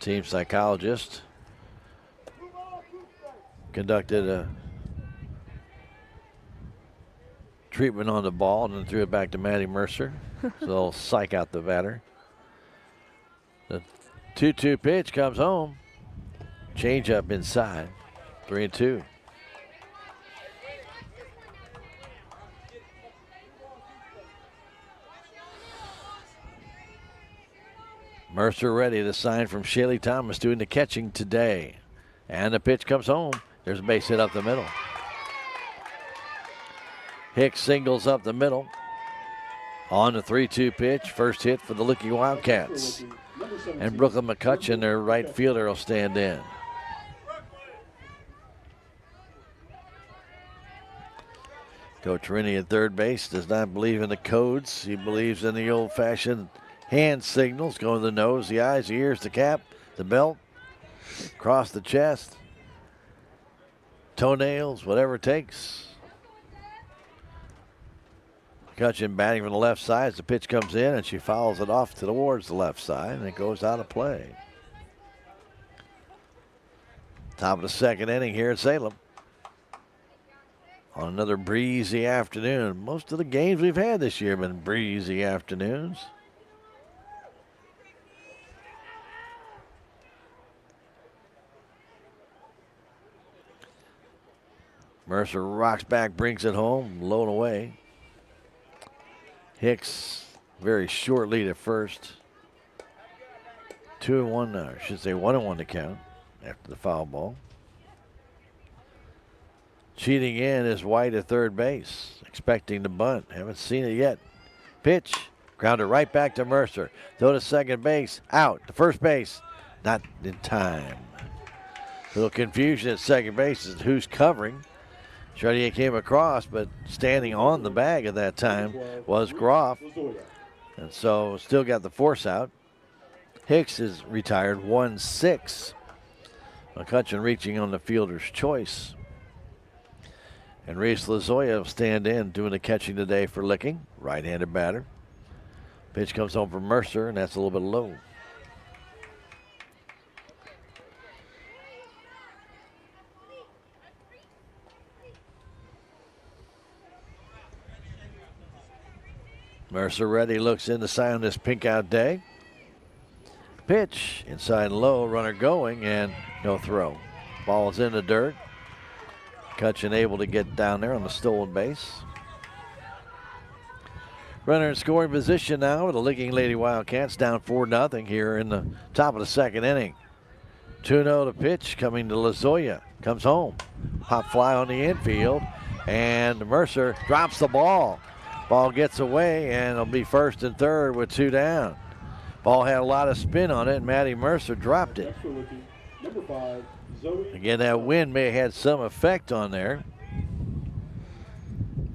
Team psychologist conducted a treatment on the ball and then threw it back to Maddie Mercer. So they'll psych out the batter. The 2-2 pitch comes home. Change up inside. 3-2. Mercer ready to sign from Shaylee Thomas doing the catching today. And the pitch comes home. There's a base hit up the middle. Hicks singles up the middle. On the 3-2 pitch. First hit for the Licking Wildcats. And Brooklyn McCutcheon, their right fielder, will stand in. Coach Rennie at third base does not believe in the codes. He believes in the old-fashioned hand signals, going to the nose, the eyes, the ears, the cap, the belt, across the chest, toenails, whatever it takes. McCutcheon batting from the left side as the pitch comes in, and she fouls it off towards the left side, and it goes out of play. Top of the second inning here at Salem. On another breezy afternoon. Most of the games we've had this year have been breezy afternoons. Mercer rocks back, brings it home, low and away. Hicks, very short lead at first. 2-1, I should say 1-1 to count after the foul ball. Cheating in is White at third base, expecting the bunt. Haven't seen it yet. Pitch, grounder right back to Mercer. Throw to second base, out to first base, not in time. Little confusion at second base as to who's covering. Chartier came across, but standing on the bag at that time was Groff. And so still got the force out. Hicks is retired 1-6. McCutcheon reaching on the fielder's choice. And Reese Lazoya will stand in doing the catching today for Licking. Right-handed batter. Pitch comes home from Mercer, and that's a little bit low. Mercer ready, looks in to sign on this pink out day. Pitch, inside low, runner going, and no throw. Ball's in the dirt. McCutcheon able to get down there on the stolen base. Runner in scoring position now with the Licking Lady Wildcats down 4-0 here in the top of the second inning. 2-0 to pitch coming to Lazoya. Comes home. Pop fly on the infield, and Mercer drops the ball. Ball gets away, and it'll be first and third with 2 down. Ball had a lot of spin on it, and Maddie Mercer dropped it. Again, that wind may have had some effect on there.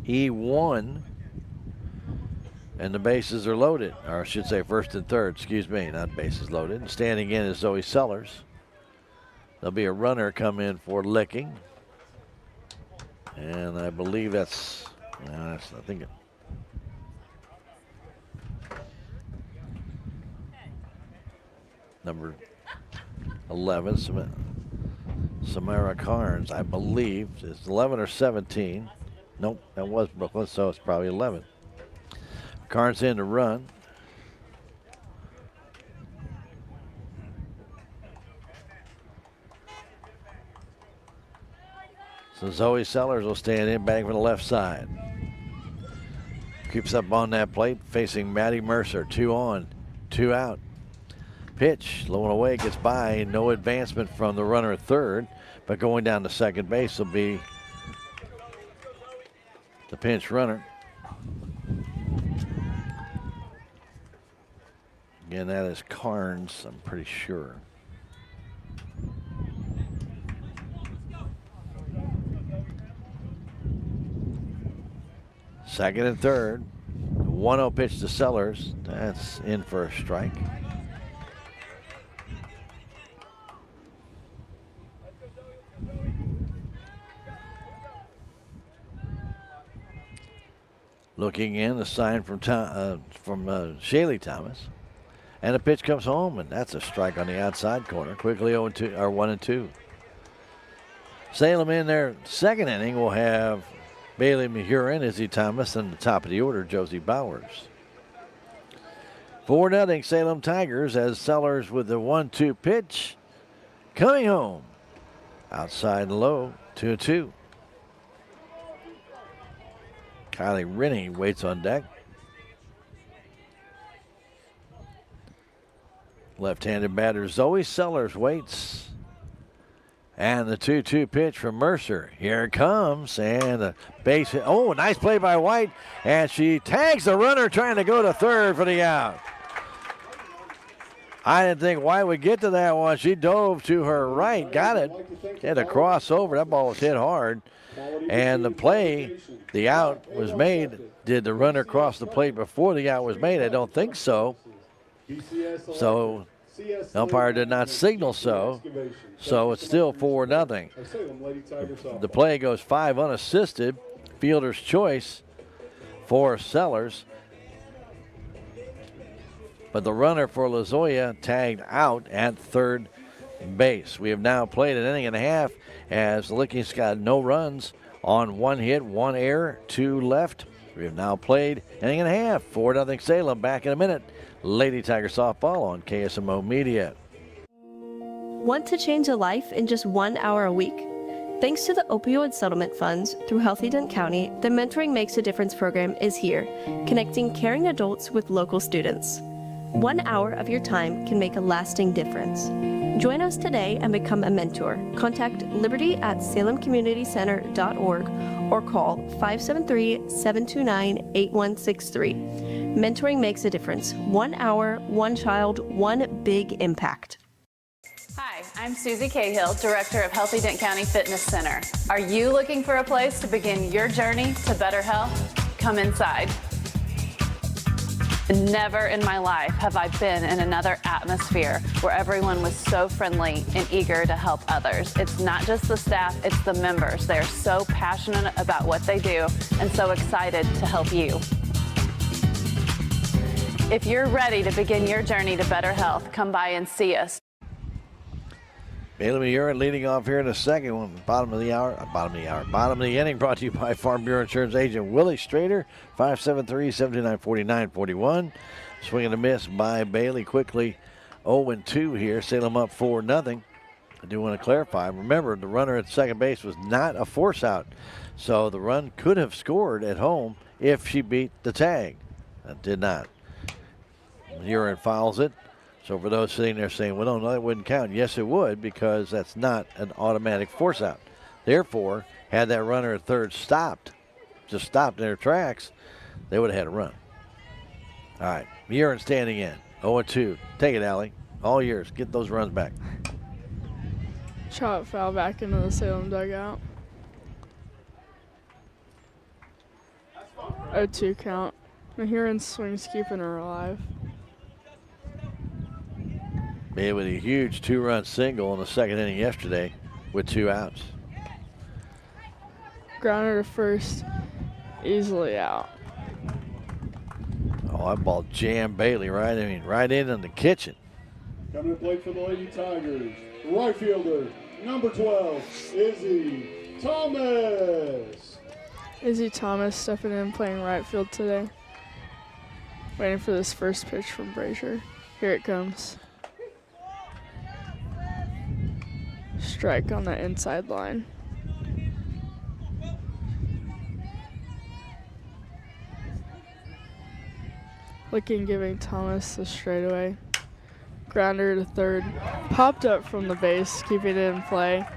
E1, and the bases are loaded. Or I should say first and third, excuse me, not bases loaded. And standing in is Zoe Sellers. There'll be a runner come in for Licking. And I believe that's I think number 11, Samara Carnes, I believe. It's 11 or 17. Nope, that was Brooklyn, so it's probably 11. Carnes in to run. So Zoe Sellers will stand in, batting from the left side. Keeps up on that plate, facing Maddie Mercer. 2 on, 2 out. Pitch, low and away, gets by. No advancement from the runner at third, but going down to second base will be the pinch runner. Again, that is Carnes, I'm pretty sure. Second and third. 1-0 pitch to Sellers. That's in for a strike. Looking in, a sign from Shaylee Thomas. And the pitch comes home, and that's a strike on the outside corner. Quickly 0-2, or 1-2. Salem in their second inning will have Bailey Mahurin, Izzy Thomas, and the top of the order, Josie Bowers. 4-0 Salem Tigers as Sellers with the 1-2 pitch. Coming home. Outside low, 2-2. Kylie Rennie waits on deck. Left-handed batter Zoe Sellers waits. And the 2-2 pitch from Mercer. Here it comes, and the base hit. Oh, nice play by White, and she tags the runner trying to go to third for the out. I didn't think White would get to that one. She dove to her right, got it. Had to cross over. That ball was hit hard. And the play, the out was made. Did the runner cross the plate before the out was made? I don't think so. So umpire did not signal so. So it's still 4-0. The play goes 5 unassisted. Fielder's choice for Sellers. But the runner for Lozoya tagged out at third base. We have now played an inning and a half as the Lickies got no runs on 1 hit, 1 error, 2 left. We have now played an inning and a half. 4-0 Salem. Back in a minute. Lady Tiger Softball on KSMO Media. Want to change a life in just 1 hour a week? Thanks to the opioid settlement funds through Healthy Dent County, the Mentoring Makes a Difference program is here, connecting caring adults with local students. 1 hour of your time can make a lasting difference. Join us today and become a mentor. Contact liberty@salemcommunitycenter.org or call 573-729-8163. Mentoring makes a difference. 1 hour, 1 child, 1 big impact. Hi, I'm Susie Cahill, Director of Healthy Dent County Fitness Center. Are you looking for a place to begin your journey to better health? Come inside. Never in my life have I been in another atmosphere where everyone was so friendly and eager to help others. It's not just the staff, it's the members. They're so passionate about what they do and so excited to help you. If you're ready to begin your journey to better health, come by and see us. Bailey Murin leading off here in the second one. Bottom of the inning, brought to you by Farm Bureau Insurance Agent Willie Strader. 573-729-4941. Swing and a miss by Bailey. Quickly 0-2 here. Salem up 4-0. I do want to clarify. Remember, the runner at second base was not a force out. So the run could have scored at home if she beat the tag. That did not. Murin fouls it. So for those sitting there saying, well, no, that wouldn't count. Yes, it would, because that's not an automatic force out. Therefore, had that runner at third stopped in their tracks, they would have had a run. All right, Murin standing in, 0-2. Take it, Allie. All yours. Get those runs back. Shot foul back into the Salem dugout. 0-2 count. Murin's swing's keeping her alive. Made with a huge 2-run single in the second inning yesterday with 2 outs. Grounder to first, easily out. Oh, that ball jammed Bailey right in the kitchen. Coming to play for the Lady Tigers, right fielder, number 12, Izzy Thomas. Izzy Thomas stepping in, playing right field today. Waiting for this first pitch from Brazier. Here it comes. Strike on the inside line. Looking, giving Thomas the straightaway. Grounder to third. Popped up from the base, keeping it in play.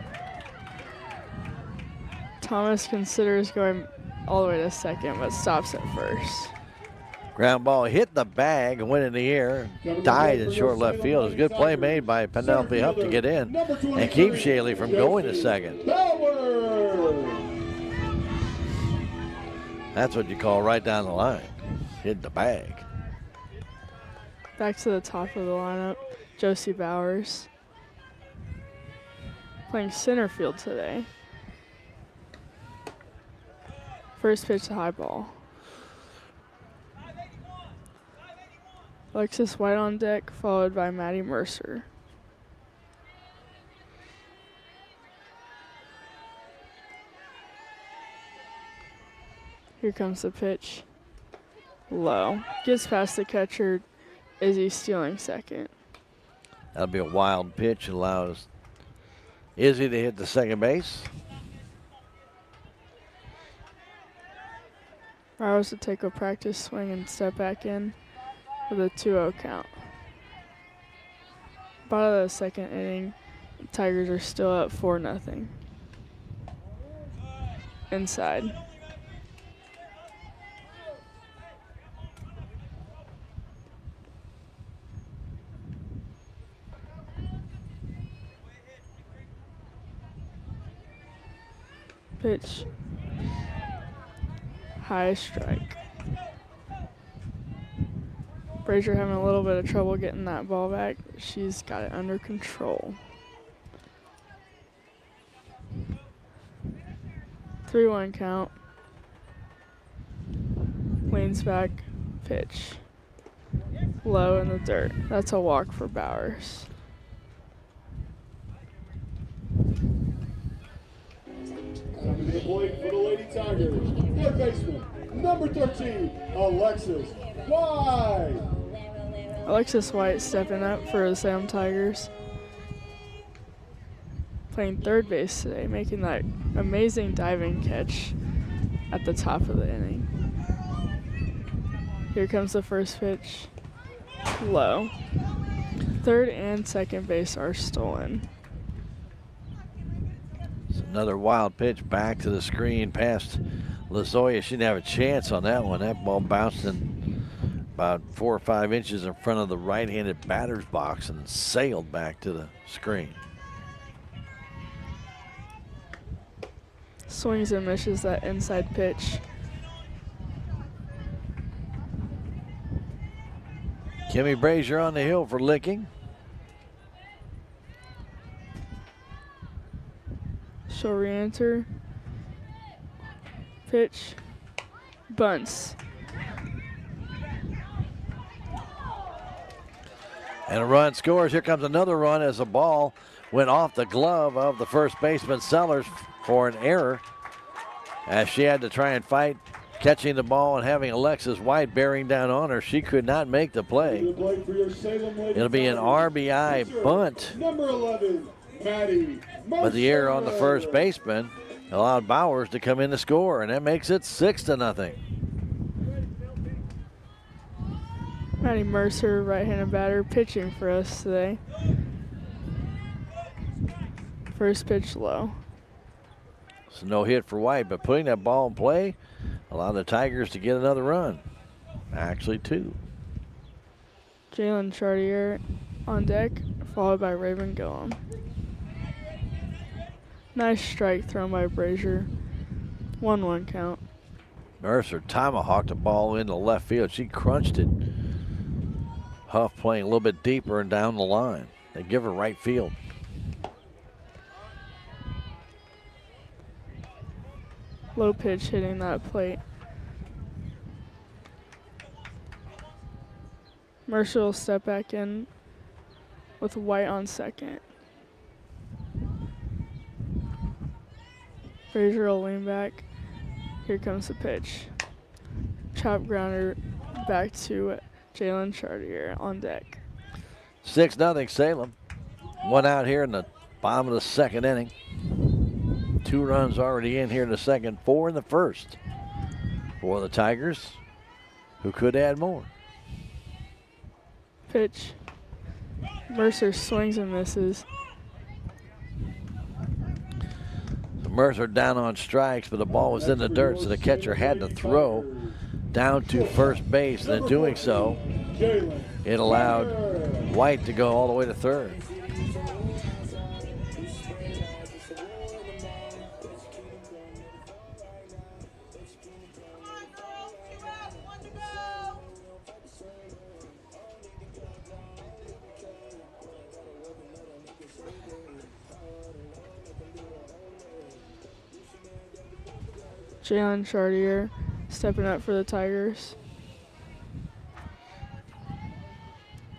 Thomas considers going all the way to second, but stops at first. Ground ball hit the bag and went in the air, died in short left field. It was a good play made by Penelope Huff to get in and keep Shaley from going to second. That's what you call right down the line. Hit the bag. Back to the top of the lineup, Josie Bowers. Playing center field today. First pitch to high ball. Alexis White on deck, followed by Maddie Mercer. Here comes the pitch. Low. Gets past the catcher. Izzy stealing second. That'll be a wild pitch. Allows Izzy to hit the second base. Bowers to take a practice swing and step back in with a 2-0 count. Bottom of the second inning, the Tigers are still up 4-0. Inside. Pitch. High strike. Brazier having a little bit of trouble getting that ball back. She's got it under control. 3-1 count. Leans back, pitch. Low in the dirt. That's a walk for Bowers. Coming in plate for the Lady Tigers, third baseman, number 13, Alexis White. Alexis White stepping up for the Salem Tigers. Playing third base today, making that amazing diving catch at the top of the inning. Here comes the first pitch. Low. Third and second base are stolen. It's another wild pitch back to the screen past LaZoya. She didn't have a chance on that one. That ball bounced in about 4 or 5 inches in front of the right-handed batter's box and sailed back to the screen. Swings and misses that inside pitch. Kimmy Brazier on the hill for Licking. She'll re-enter. Pitch. Bunts. And a run scores. Here comes another run as the ball went off the glove of the first baseman Sellers for an error, as she had to try and fight catching the ball and having Alexis White bearing down on her. She could not make the play. It'll be an RBI bunt. Number 11, Maddie. But the error on the first baseman allowed Bowers to come in to score, and that makes it 6-0. Maddie Mercer, right-handed batter, pitching for us today. First pitch low. It's no hit for White, but putting that ball in play allowed the Tigers to get another run. Actually, 2. Jalen Chartier on deck, followed by Raven Gillum. Nice strike thrown by Brazier. 1-1 count. Mercer tomahawked the ball into left field. She crunched it. Huff playing a little bit deeper and down the line. They give her right field. Low pitch hitting that plate. Mercer will step back in with White on second. Brazier will lean back. Here comes the pitch. Chop grounder back to Jalen Chartier on deck. 6-0 Salem. 1 out here in the bottom of the second inning. 2 runs already in here in the second, 4 in the first for the Tigers, who could add more. Pitch. Mercer swings and misses. So Mercer down on strikes, but the ball was in the dirt, so the catcher had to throw down to first base, and in doing so, it allowed White to go all the way to third. Jalen Chartier stepping up for the Tigers.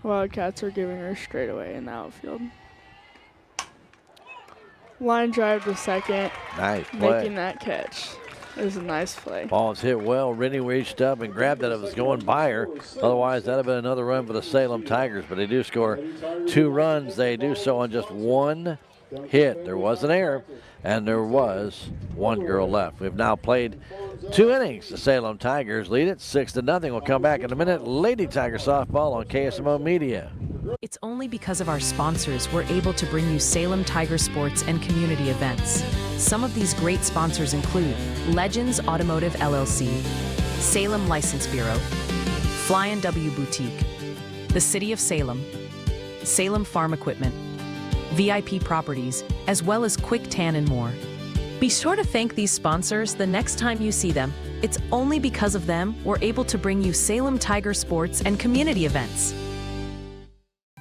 Wildcats are giving her straightaway in the outfield. Line drive to second. Nice play. Making that catch. It was a nice play. Ball was hit well. Rennie reached up and grabbed it. It was going by her. Otherwise, that would have been another run for the Salem Tigers. But they do score 2 runs. They do so on just 1 hit. There was an error, and there was 1 girl left. We've now played 2 innings. The Salem Tigers lead it 6-0. We'll come back in a minute. Lady Tiger softball on KSMO Media. It's only because of our sponsors we're able to bring you Salem Tiger sports and community events. Some of these great sponsors include Legends Automotive LLC, Salem License Bureau, Fly & W Boutique, the City of Salem, Salem Farm Equipment, VIP Properties, as well as Quick Tan and more. Be sure to thank these sponsors the next time you see them. It's only because of them we're able to bring you Salem Tiger sports and community events.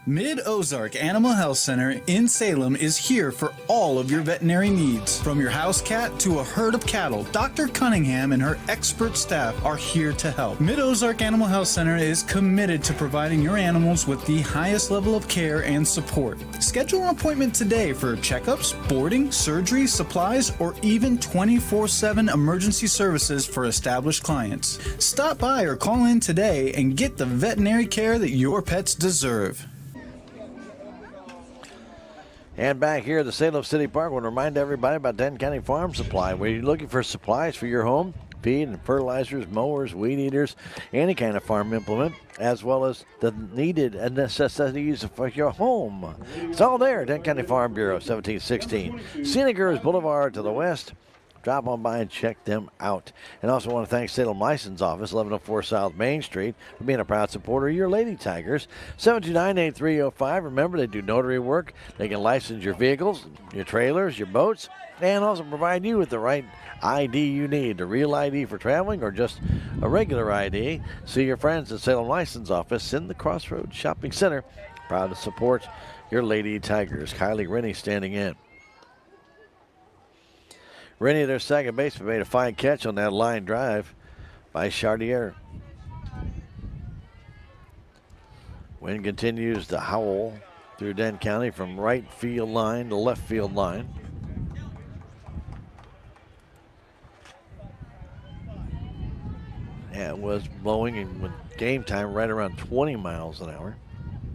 Mid-Ozark Animal Health Center in Salem is here for all of your veterinary needs. From your house cat to a herd of cattle, Dr. Cunningham and her expert staff are here to help. Mid-Ozark Animal Health Center is committed to providing your animals with the highest level of care and support. Schedule an appointment today for checkups, boarding, surgery, supplies, or even 24/7 emergency services for established clients. Stop by or call in today and get the veterinary care that your pets deserve. And back here at the Salem City Park, I want to remind everybody about Denton County Farm Supply. Where you're looking for supplies for your home, feed and fertilizers, mowers, weed eaters, any kind of farm implement, as well as the needed necessities for your home. It's all there at Denton County Farm Bureau, 1716 Scenic Rivers Boulevard to the west. Drop on by and check them out. And also want to thank Salem License Office, 1104 South Main Street, for being a proud supporter of your Lady Tigers. 729-8305. Remember, they do notary work. They can license your vehicles, your trailers, your boats, and also provide you with the right ID you need, the real ID for traveling or just a regular ID. See your friends at Salem License Office in the Crossroads Shopping Center. Proud to support your Lady Tigers. Kylie Rennie standing in. Rennie, their second baseman, made a fine catch on that line drive by Chartier. Wind continues to howl through Denton County from right field line to left field line. Yeah, it was blowing and with game time right around 20 miles an hour.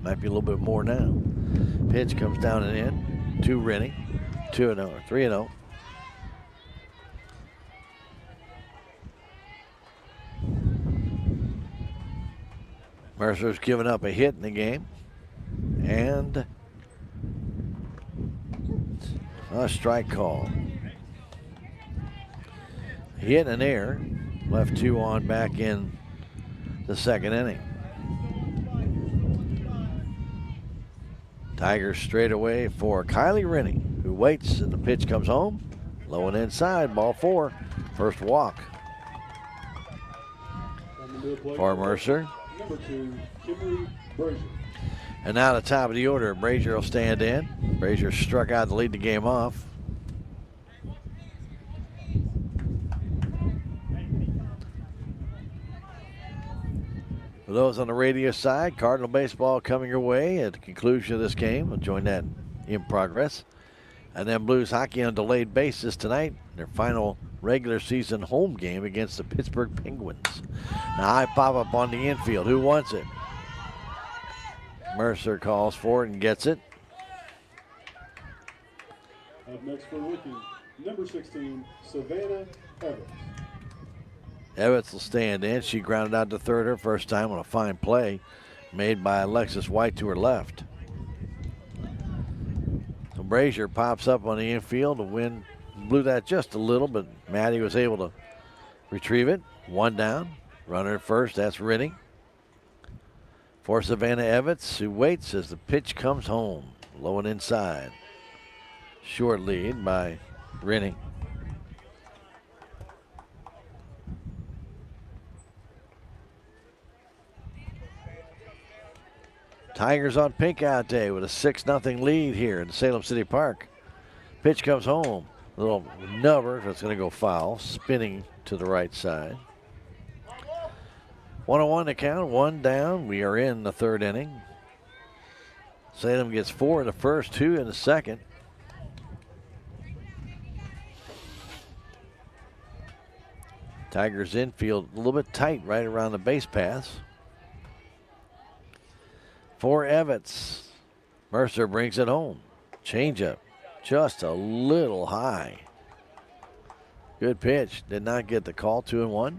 Might be a little bit more now. Pitch comes down and in to Rennie. 2-0, 3-0. Mercer's given up a hit in the game. And a strike call. Hit and air. Left 2 on back in the second inning. Tigers straight away for Kylie Rennie, who waits and the pitch comes home. Low and inside, ball 4. First walk for Mercer. Number 2, Kimberly Brazier. And now the top of the order, Brazier will stand in. Brazier struck out to lead the game off. For those on the radio side, Cardinal baseball coming your way at the conclusion of this game. We'll join that in progress. And then Blues hockey on delayed basis tonight. Their final regular season home game against the Pittsburgh Penguins. Now high pop-up on the infield. Who wants it? Mercer calls for it and gets it. Up next for Wiki, number 16, Savannah Evans. Evans will stand in. She grounded out to third her first time on a fine play made by Alexis White to her left. So Brazier pops up on the infield. The wind blew that just a little, but Maddie was able to retrieve it. 1 down. Runner at first, that's Rennie. For Savannah Evans, who waits as the pitch comes home. Low and inside. Short lead by Rennie. Tigers on pink out day with a 6-0 lead here in Salem City Park. Pitch comes home. A little nubber, that's going to go foul. Spinning to the right side. 1-1 to count, 1 down. We are in the third inning. Salem gets 4 in the first, 2 in the second. Tigers infield a little bit tight right around the base paths. For Evans. Mercer brings it home. Changeup just a little high. Good pitch. Did not get the call. 2-1.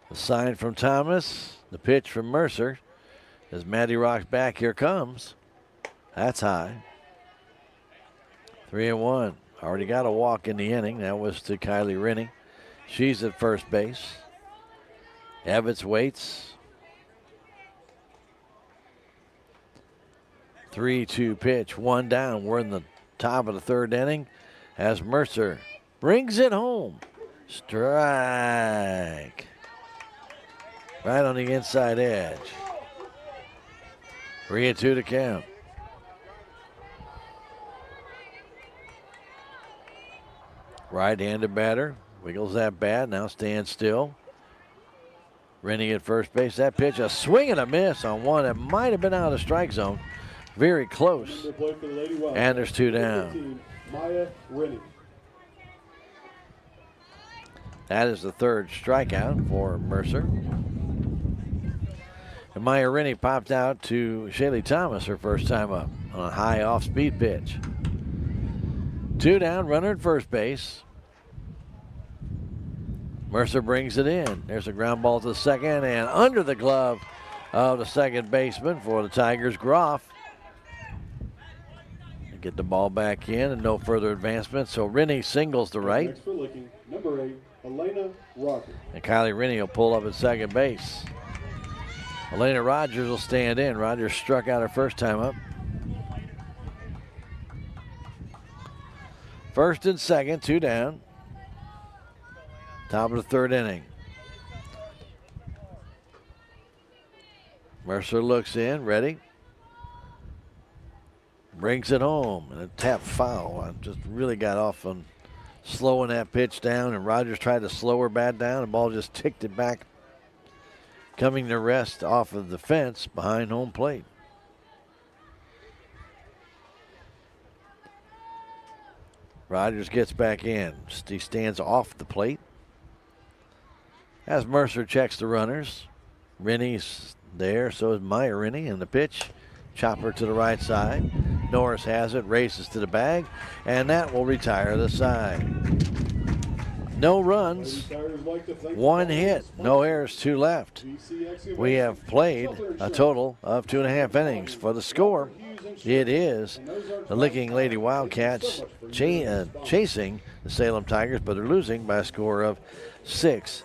The sign from Thomas. The pitch from Mercer. As Maddie rocks back, here comes. That's high. 3-1. Already got a walk in the inning. That was to Kylie Rennie. She's at first base. Evans waits. 3-2 pitch, one down. We're in the top of the third inning as Mercer brings it home. Strike. Right on the inside edge. 3-2 to count. Right-handed batter. Wiggles that bat. Now stands still. Rennie at first base. That pitch, a swing and a miss on one that might have been out of the strike zone. Very close. And there's two down. Maya Rennie. That is the third strikeout for Mercer. And Maya Rennie popped out to Shaylee Thomas her first time up on a high off-speed pitch. Two down, runner at first base. Mercer brings it in. There's a ground ball to the second and under the glove of the second baseman for the Tigers, Groff. Get the ball back in and no further advancement. So Rennie singles to right. Next for Licking, number 8, Elena Rogers. And Kylie Rennie will pull up at second base. Elena Rogers will stand in. Rogers struck out her first time up. First and second, two down. Top of the third inning. Mercer looks in, ready. Brings it home, and a tap foul. I just really got off on slowing that pitch down, and Rogers tried to slow her bat down. The ball just ticked it back, coming to rest off of the fence behind home plate. Rogers gets back in. He stands off the plate. As Mercer checks the runners, Rennie's there, so is Maya Rennie, and the pitch. Chopper to the right side. Norris has it, races to the bag, and that will retire the side. No runs, one hit, no errors, two left. We have played a total of 2.5 innings. For the score, it is the Licking Lady Wildcats chasing the Salem Tigers, but they're losing by a score of 6-0.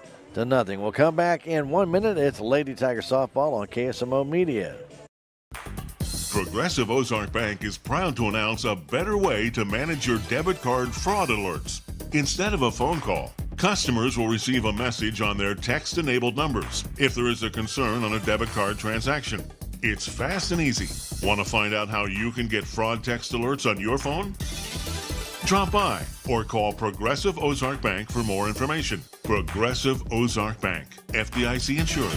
We'll come back in 1 minute. It's Lady Tiger Softball on KSMO Media. Progressive Ozark Bank is proud to announce a better way to manage your debit card fraud alerts. Instead of a phone call, customers will receive a message on their text-enabled numbers if there is a concern on a debit card transaction. It's fast and easy. Want to find out how you can get fraud text alerts on your phone? Drop by or call Progressive Ozark Bank for more information. Progressive Ozark Bank, FDIC insured,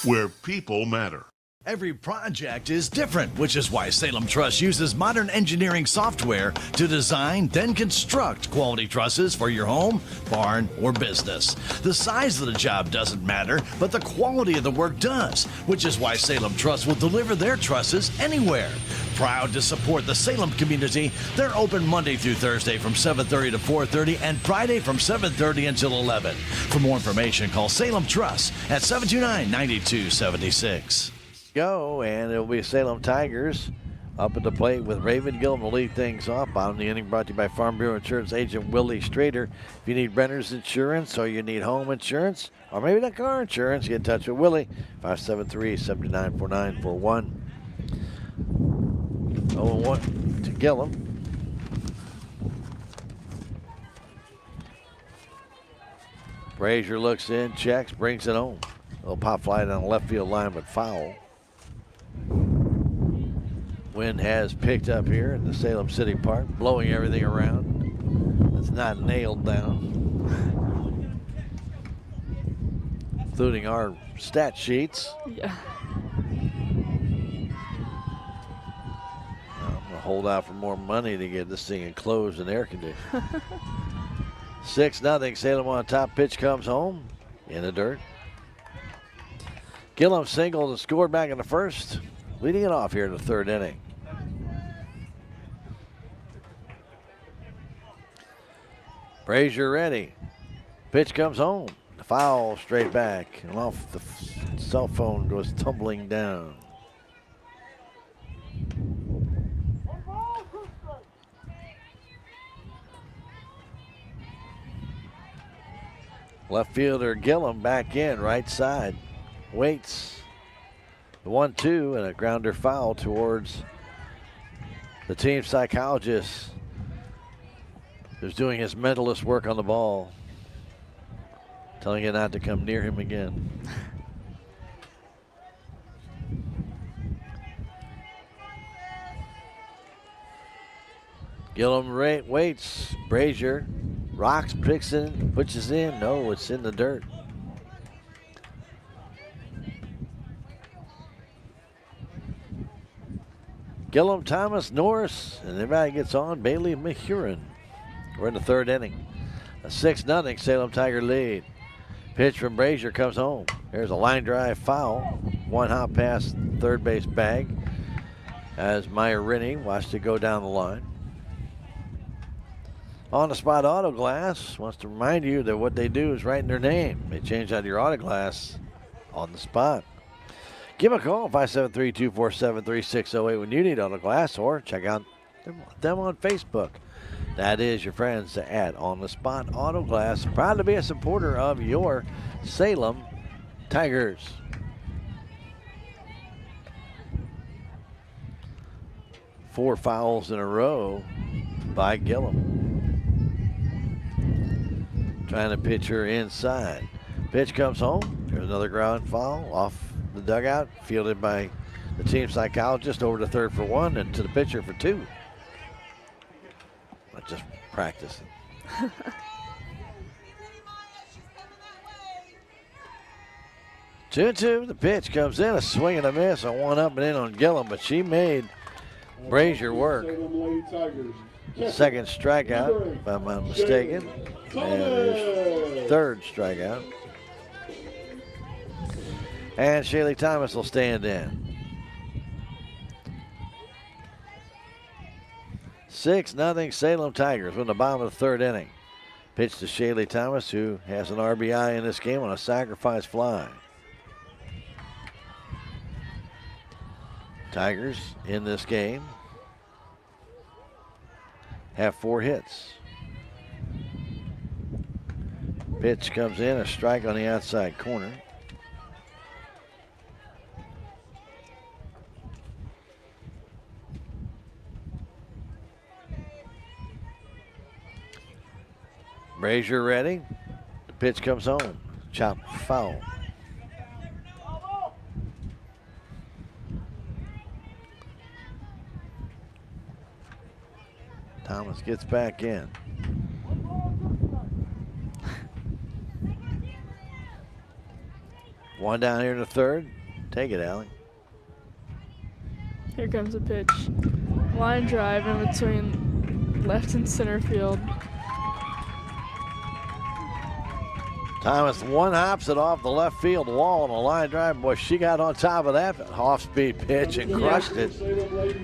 where people matter. Every project is different, which is why Salem Truss uses modern engineering software to design, then construct quality trusses for your home, barn, or business. The size of the job doesn't matter, but the quality of the work does, which is why Salem Truss will deliver their trusses anywhere. Proud to support the Salem community, they're open Monday through Thursday from 7:30 to 4:30 and Friday from 7:30 until 11. For more information, call Salem Truss at 729-9276. Go, and it'll be Salem Tigers up at the plate with Raven Gillum to lead things off. Bottom of the inning brought to you by Farm Bureau Insurance Agent Willie Strader. If you need renter's insurance or you need home insurance or maybe the car insurance, get in touch with Willie. 573-794941. 0-1 to Gillum. Brazier looks in, checks, brings it home. Little pop fly down the left field line, but foul. Wind has picked up here in the Salem City Park, blowing everything around. It's not nailed down, including our stat sheets. Yeah. I'm gonna hold out for more money to get this thing enclosed and air conditioned. 6-0, Salem on top. Pitch comes home in the dirt. Gillum singled and scored back in the first, leading it off here in the third inning. Brazier ready. Pitch comes home. The foul straight back. And off the cell phone goes tumbling down. Left fielder Gillum back in, right side. Waits. The 1-2 and a grounder foul towards the team psychologist who's doing his mentalist work on the ball, telling you not to come near him again. Gillum waits. Brazier rocks, picks it, pushes in. No, it's in the dirt. Gillum, Thomas, Norris, and everybody gets on. Bailey, Mahurin. We're in the third inning. A 6-0 Salem Tiger lead. Pitch from Brazier comes home. There's a line drive foul. One hop past third base bag as Meyer Rennie watched it go down the line. On the Spot Auto Glass wants to remind you that what they do is write in their name. They change out your auto glass on the spot. Give them a call, 573-247-3608 when you need auto glass, or check out them on Facebook. That is your friends at On the Spot Auto Glass. Proud to be a supporter of your Salem Tigers. Four fouls in a row by Gillum. Trying to pitch her inside. Pitch comes home. There's another ground foul off the dugout, fielded by the team psychologist over to third for one and to the pitcher for two. Just practicing. 2-2, the pitch comes in, a swing and a miss, a one up and in on Gillum, but she made Brazier work. Second strikeout, if I'm not mistaken. And his third strikeout. And Shaylee Thomas will stand in. 6-0 Salem Tigers win the bottom of the third inning. Pitch to Shaylee Thomas, who has an RBI in this game on a sacrifice fly. Tigers in this game have 4 hits. Pitch comes in, a strike on the outside corner. Brazier ready. The pitch comes home. Chop foul. Thomas gets back in. One down here in the third. Take it, Allie. Here comes a pitch. Line drive in between left and center field. Thomas one hops it off the left field wall on a line drive. Boy, she got on top of that off-speed pitch and crushed it.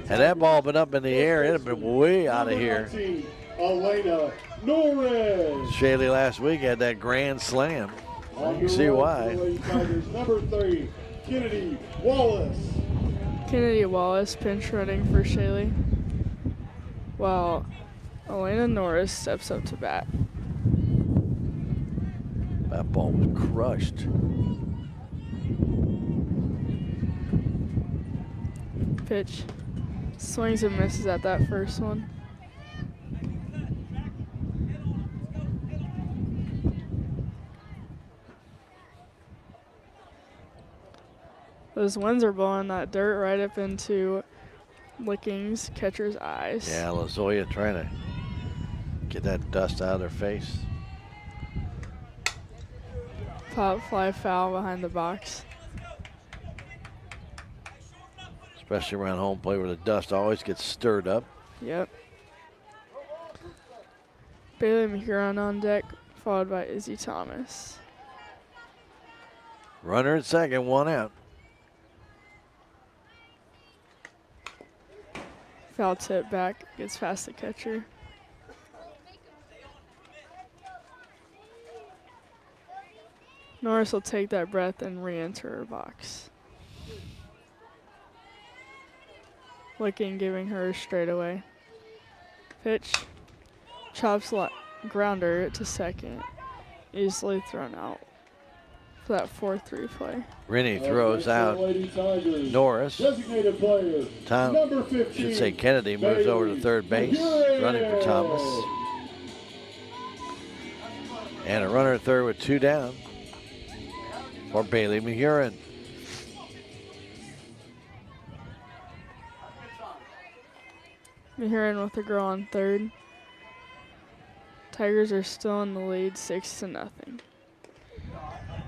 Had that ball been up in the air, it'd have been way out of here. Shaylee last week had that grand slam. You can see why. Number 3, Kennedy Wallace. Kennedy Wallace pinch running for Shaylee, while Elena Norris steps up to bat. That ball was crushed. Pitch. Swings and misses at that first one. Those winds are blowing that dirt right up into Licking's catcher's eyes. Yeah, LaZoya trying to get that dust out of their face. Pop fly foul behind the box. Especially around home plate where the dust always gets stirred up. Yep. Bailey McHuron on deck, followed by Izzy Thomas. Runner at second, one out. Foul tip back, gets past the catcher. Norris will take that breath and re-enter her box. Licking giving her a straightaway. Pitch. Chops grounder to second. Easily thrown out. for that 4-3 play. Rennie throws out Norris. Designated player, Tom, number 15, should say Kennedy, moves over to third base, running for Thomas. And a runner at third with 2 down for Bailey Mahurin. Mahurin with a girl on third. Tigers are still in the lead, 6-0.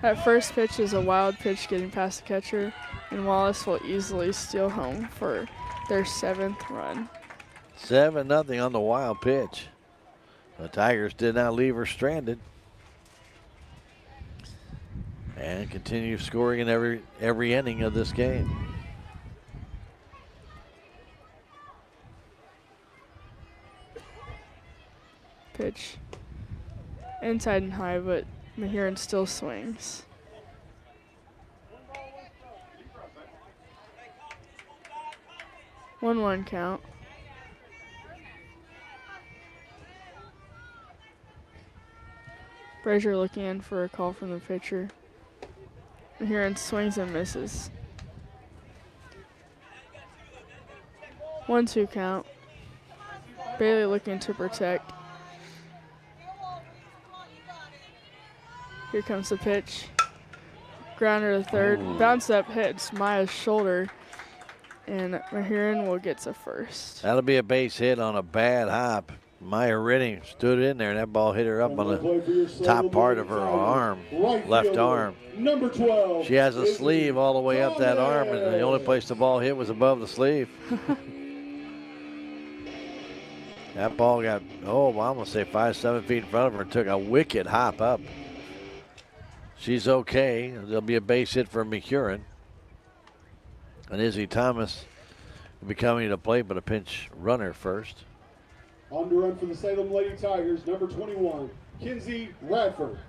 That first pitch is a wild pitch getting past the catcher, and Wallace will easily steal home for their 7th run. 7-0 on the wild pitch. The Tigers did not leave her stranded. And continue scoring in every inning of this game. Pitch inside and high, but Mahurin still swings. One count. Brazier looking in for a call from the pitcher. Mahurin swings and misses. 1-2 count. Bailey looking to protect. Here comes the pitch. Grounder to third. Bounce up, hits Maya's shoulder. And Mahurin will get to first. That'll be a base hit on a bad hop. Maya Rennie stood in there, and that ball hit her up on the top part of her arm, left arm. Number 12. She has a sleeve all the way up that arm, and the only place the ball hit was above the sleeve. That ball got, I'm going to say 5-7 feet in front of her and took a wicked hop up. She's okay. There'll be a base hit for Mahurin. And Izzy Thomas will be coming to plate, but a pinch runner first. On the run for the Salem Lady Tigers, number 21, Kinsey Radford.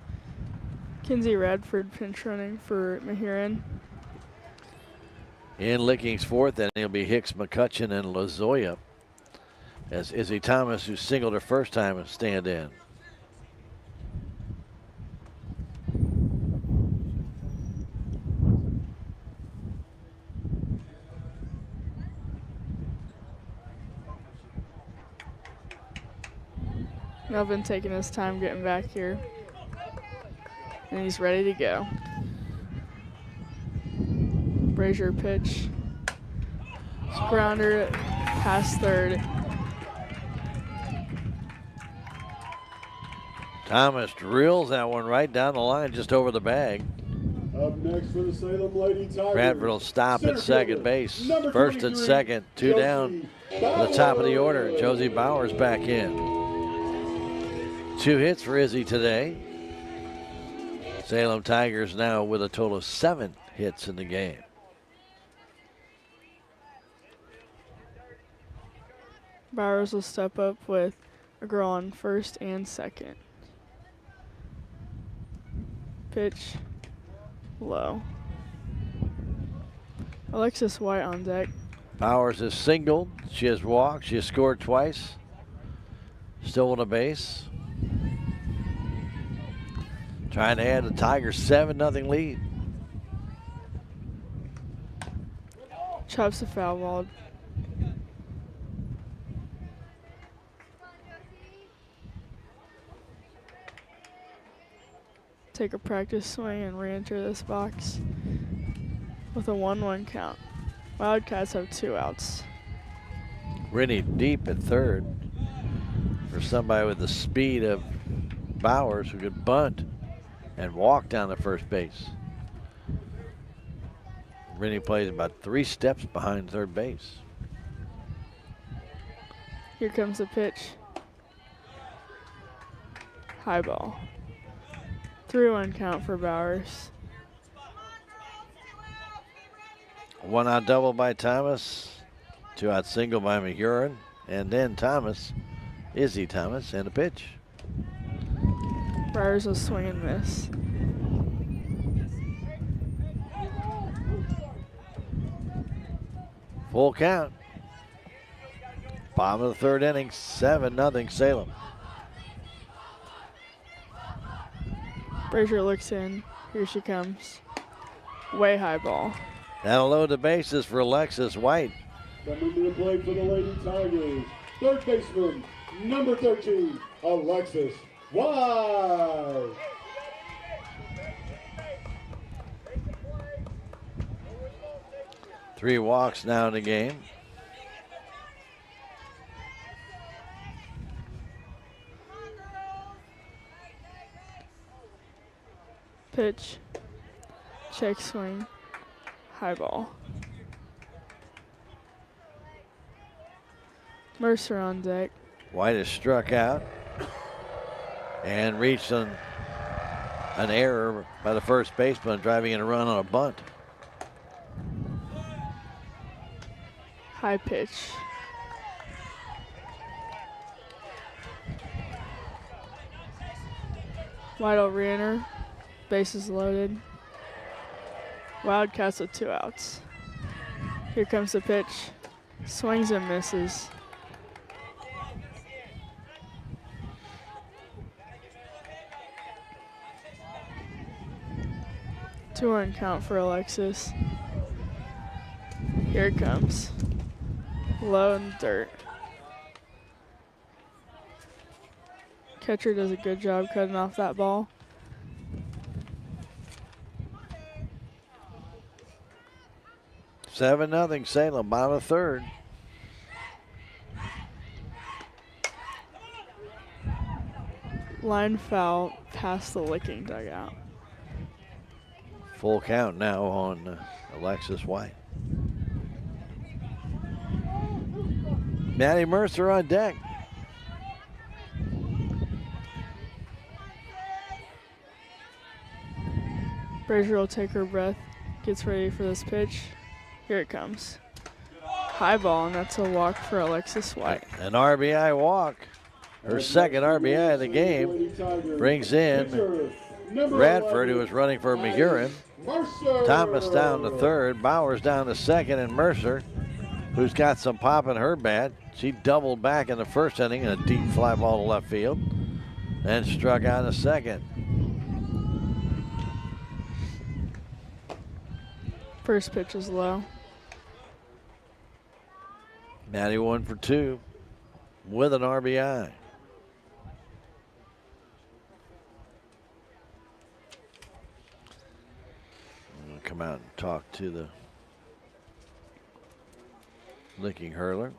Kinsey Radford pinch running for Mahurin. In Licking's fourth, and it'll be Hicks, McCutcheon, and Lazoya. As Izzy Thomas, who singled her first time, will stand in. Melvin taking his time getting back here. And he's ready to go. Brazier pitch. Grounder past third. Thomas drills that one right down the line, just over the bag. Up next for the Salem Lady Tigers. Bradford will stop at second base. First and second, 2 down at the top of the order. Josie Bowers back in. 2 hits for Izzy today. Salem Tigers now with a total of 7 hits in the game. Bowers will step up with a girl on first and second. Pitch low. Alexis White on deck. Bowers has singled. She has walked. She has scored twice. Still on a base. Trying to add the Tigers' 7-0 lead. Chops the foul ball. Take a practice swing and re-enter this box with a 1-1 count. Wildcats have 2 outs. Rennie deep at third for somebody with the speed of Bowers, who could bunt and walk down to first base. Rennie plays about 3 steps behind third base. Here comes the pitch. High ball. 3-1 count for Bowers. 1 out double by Thomas. 2 out single by Mahurin. And then Thomas, Izzy Thomas, and a pitch. Bowers will swing and miss. Full count. Bottom of the third inning, 7-0 Salem. Brazier looks in. Here she comes. Way high ball. That'll load the bases for Alexis White. Coming to the plate for the Lady Tigers, third baseman, number 13, Alexis White. Three walks now in the game. Pitch. Check swing. High ball. Mercer on deck. White is struck out and reached an error by the first baseman, driving in a run on a bunt. High pitch. White will re-enter. Bases loaded. Wildcats with 2 outs. Here comes the pitch. Swings and misses. Two-run count for Alexis. Here it comes. Low in the dirt. Catcher does a good job cutting off that ball. Seven nothing Salem, bottom of third. Line foul past the Licking dugout. Full count now on Alexis White. Maddie Mercer on deck. Brazier will take her breath, gets ready for this pitch. Here it comes. High ball, and that's a walk for Alexis White. An RBI walk. Her second RBI of the game. Brings in Radford, who is running for McGurran. Thomas down to third. Bowers down to second. And Mercer, who's got some pop in her bat. She doubled back in the first inning in a deep fly ball to left field. And struck out in the second. First pitch is low. Maddie 1 for 2 with an RBI. I'm going to come out and talk to the Licking hurler.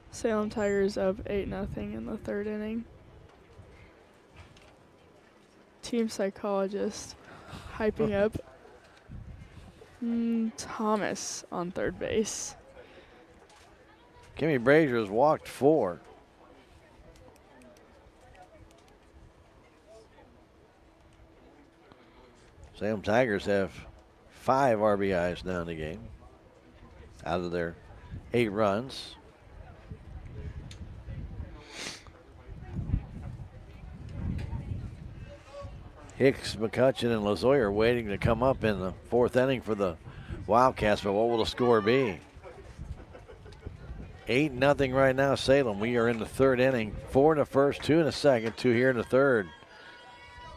Salem Tigers up 8-0 in the third inning. Team psychologist hyping up Thomas on third base. Kimmy Brazier has walked 4. Salem Tigers have 5 RBIs now in the game out of their 8 runs. Hicks, McCutcheon, and Lozoya are waiting to come up in the 4th inning for the Wildcats, but what will the score be? 8-0 right now, Salem. We are in the 3rd inning. 4 in the first, 2 in the second, 2 here in the 3rd.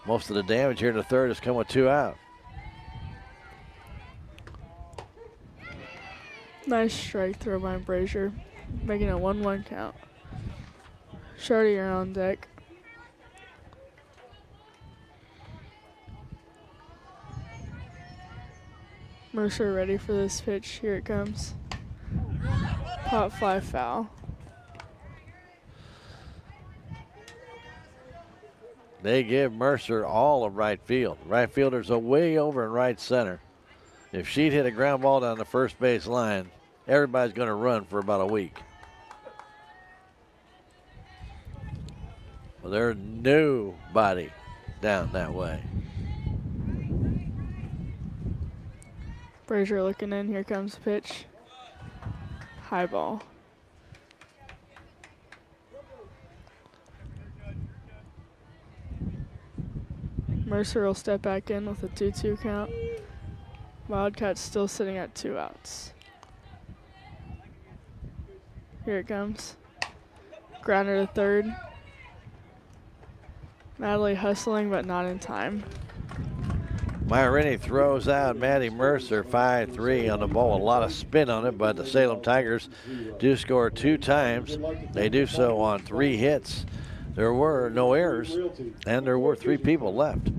Most of the damage here in the 3rd has come with 2 out. Nice strike throw by Brazier, making a 1-1 count. Shardy are on deck. Mercer ready for this pitch. Here it comes. Pop fly foul. They give Mercer all of right field. Right fielders are way over in right center. If she'd hit a ground ball down the first base line, everybody's going to run for about a week. Well, there's nobody down that way. Brazier looking in. Here comes the pitch. High ball. Mercer will step back in with a 2-2 count. Wildcats still sitting at 2 outs. Here it comes. Grounder to third. Natalie hustling, but not in time. Myrini throws out Maddie Mercer 5-3 on the ball. A lot of spin on it, but the Salem Tigers do score 2 times. They do so on 3 hits. There were no errors, and there were 3 people left.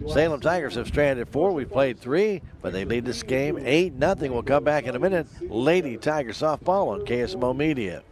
Salem Tigers have stranded 4. We played 3, but they lead this game 8-0. We'll come back in a minute. Lady Tiger softball on KSMO Media.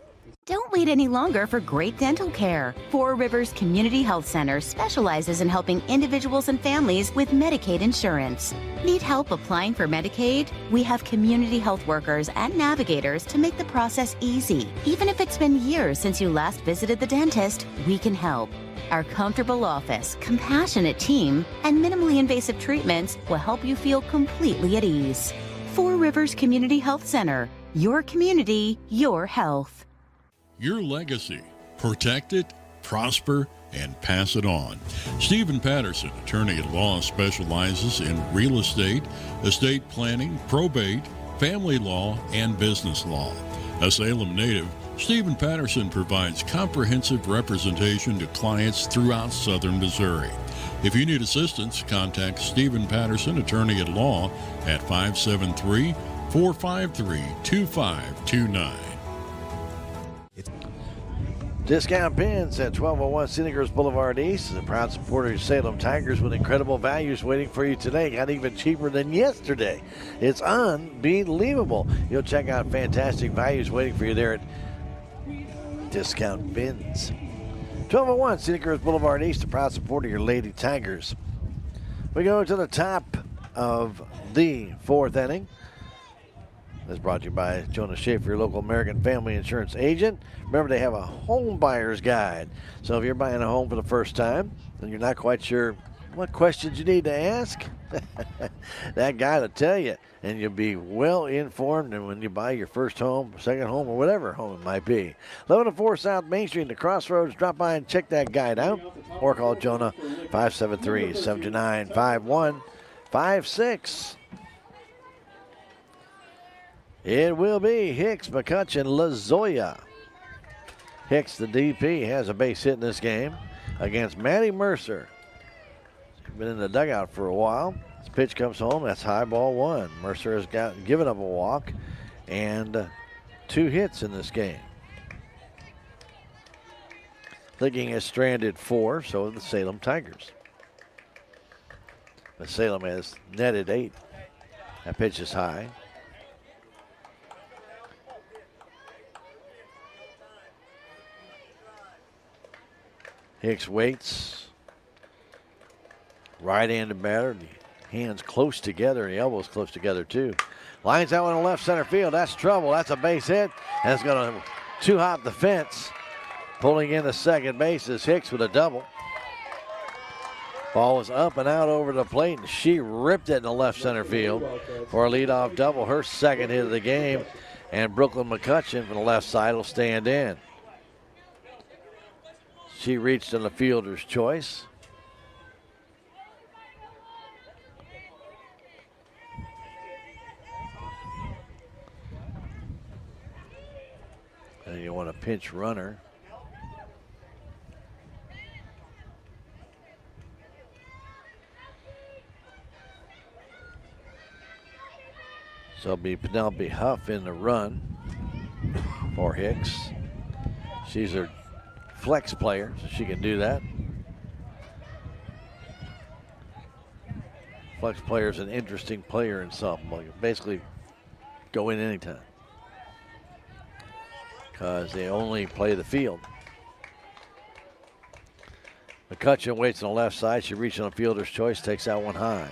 Don't wait any longer for great dental care. Four Rivers Community Health Center specializes in helping individuals and families with Medicaid insurance. Need help applying for Medicaid? We have community health workers and navigators to make the process easy. Even if it's been years since you last visited the dentist, we can help. Our comfortable office, compassionate team, and minimally invasive treatments will help you feel completely at ease. Four Rivers Community Health Center. Your community, your health. Your legacy. Protect it, prosper, and pass it on. Stephen Patterson, attorney at law, specializes in real estate planning, probate, family law, and business law. A Salem native, Stephen Patterson provides comprehensive representation to clients throughout southern Missouri. If you need assistance, contact Stephen Patterson, attorney at law, at 573-453-2529. Discount Pins at 1201 Scenic Girls Boulevard East is a proud supporter of Salem Tigers with incredible values waiting for you today. Got even cheaper than yesterday. It's unbelievable. You'll check out fantastic values waiting for you there at Discount Pins. 1201 Scenic Girls Boulevard East, a proud supporter of your Lady Tigers. We go to the top of the 4th inning. That's brought to you by Jonas Schaefer, your local American Family Insurance agent. Remember, they have a home buyer's guide. So if you're buying a home for the first time and you're not quite sure what questions you need to ask, that guide will tell you, and you'll be well informed. And when you buy your first home, second home, or whatever home it might be. 1104 South Main Street in the Crossroads. Drop by and check that guide out, or call Jonah 573-729-5156. It will be Hicks, McCutcheon, LaZoya. Hicks, the DP, has a base hit in this game against Maddie Mercer. She's been in the dugout for a while. This pitch comes home. That's high ball 1. Mercer has given up a walk and 2 hits in this game. Licking has stranded 4, so have the Salem Tigers. But Salem has netted 8. That pitch is high. Hicks waits. Right-handed batter. The hands close together, and the elbows close together, too. Lines that one in left center field. That's trouble. That's a base hit. And it's going to two-hop the fence. Pulling in the second base is Hicks with a double. Ball was up and out over the plate, and she ripped it in the left center field for a leadoff double. Her second hit of the game. And Brooklyn McCutcheon from the left side will stand in. She reached on the fielder's choice. And you want a pinch runner. So it'll be Penelope Huff in the run for Hicks. She's her flex player, so she can do that. Flex player is an interesting player in softball. Basically, go in anytime because they only play the field. McCutcheon waits on the left side. She reaches on the fielder's choice, takes that one high.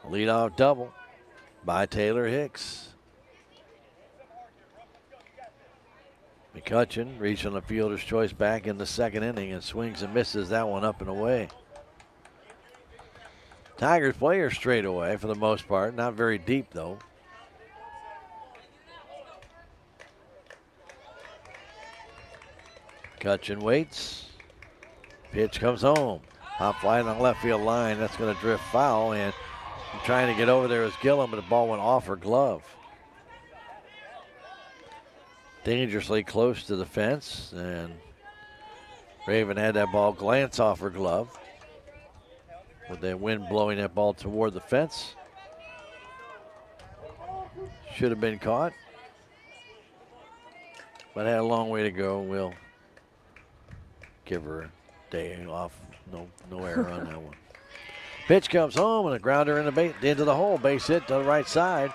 A leadoff double by Taylor Hicks. McCutcheon reached on the fielder's choice back in the second inning and swings and misses that one up and away. Tigers players straight away for the most part. Not very deep, though. McCutcheon waits. Pitch comes home. Hop fly on the left field line. That's going to drift foul, and trying to get over there is Gillum, but the ball went off her glove. dangerously close to the fence, and Raven had that ball glance off her glove with the wind blowing that ball toward the fence. Should have been caught, but had a long way to go. We'll give her a day off. No error on that one. Pitch comes home and a grounder into the hole. Base hit to the right side.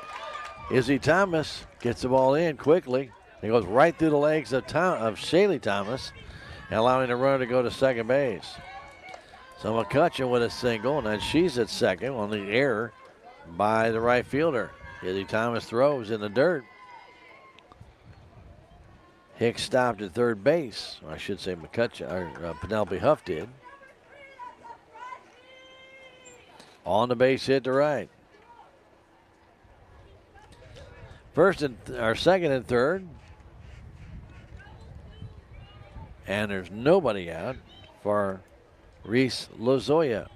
Izzy Thomas gets the ball in quickly. It goes right through the legs of Shaylee Thomas, and allowing the runner to go to second base. So McCutcheon with a single, and then she's at second on the error by the right fielder. Izzy Thomas throws in the dirt. Hicks stopped at third base. I should say Penelope Huff did. On the base hit to right. Second and third. And there's nobody out for Reese Lozoya.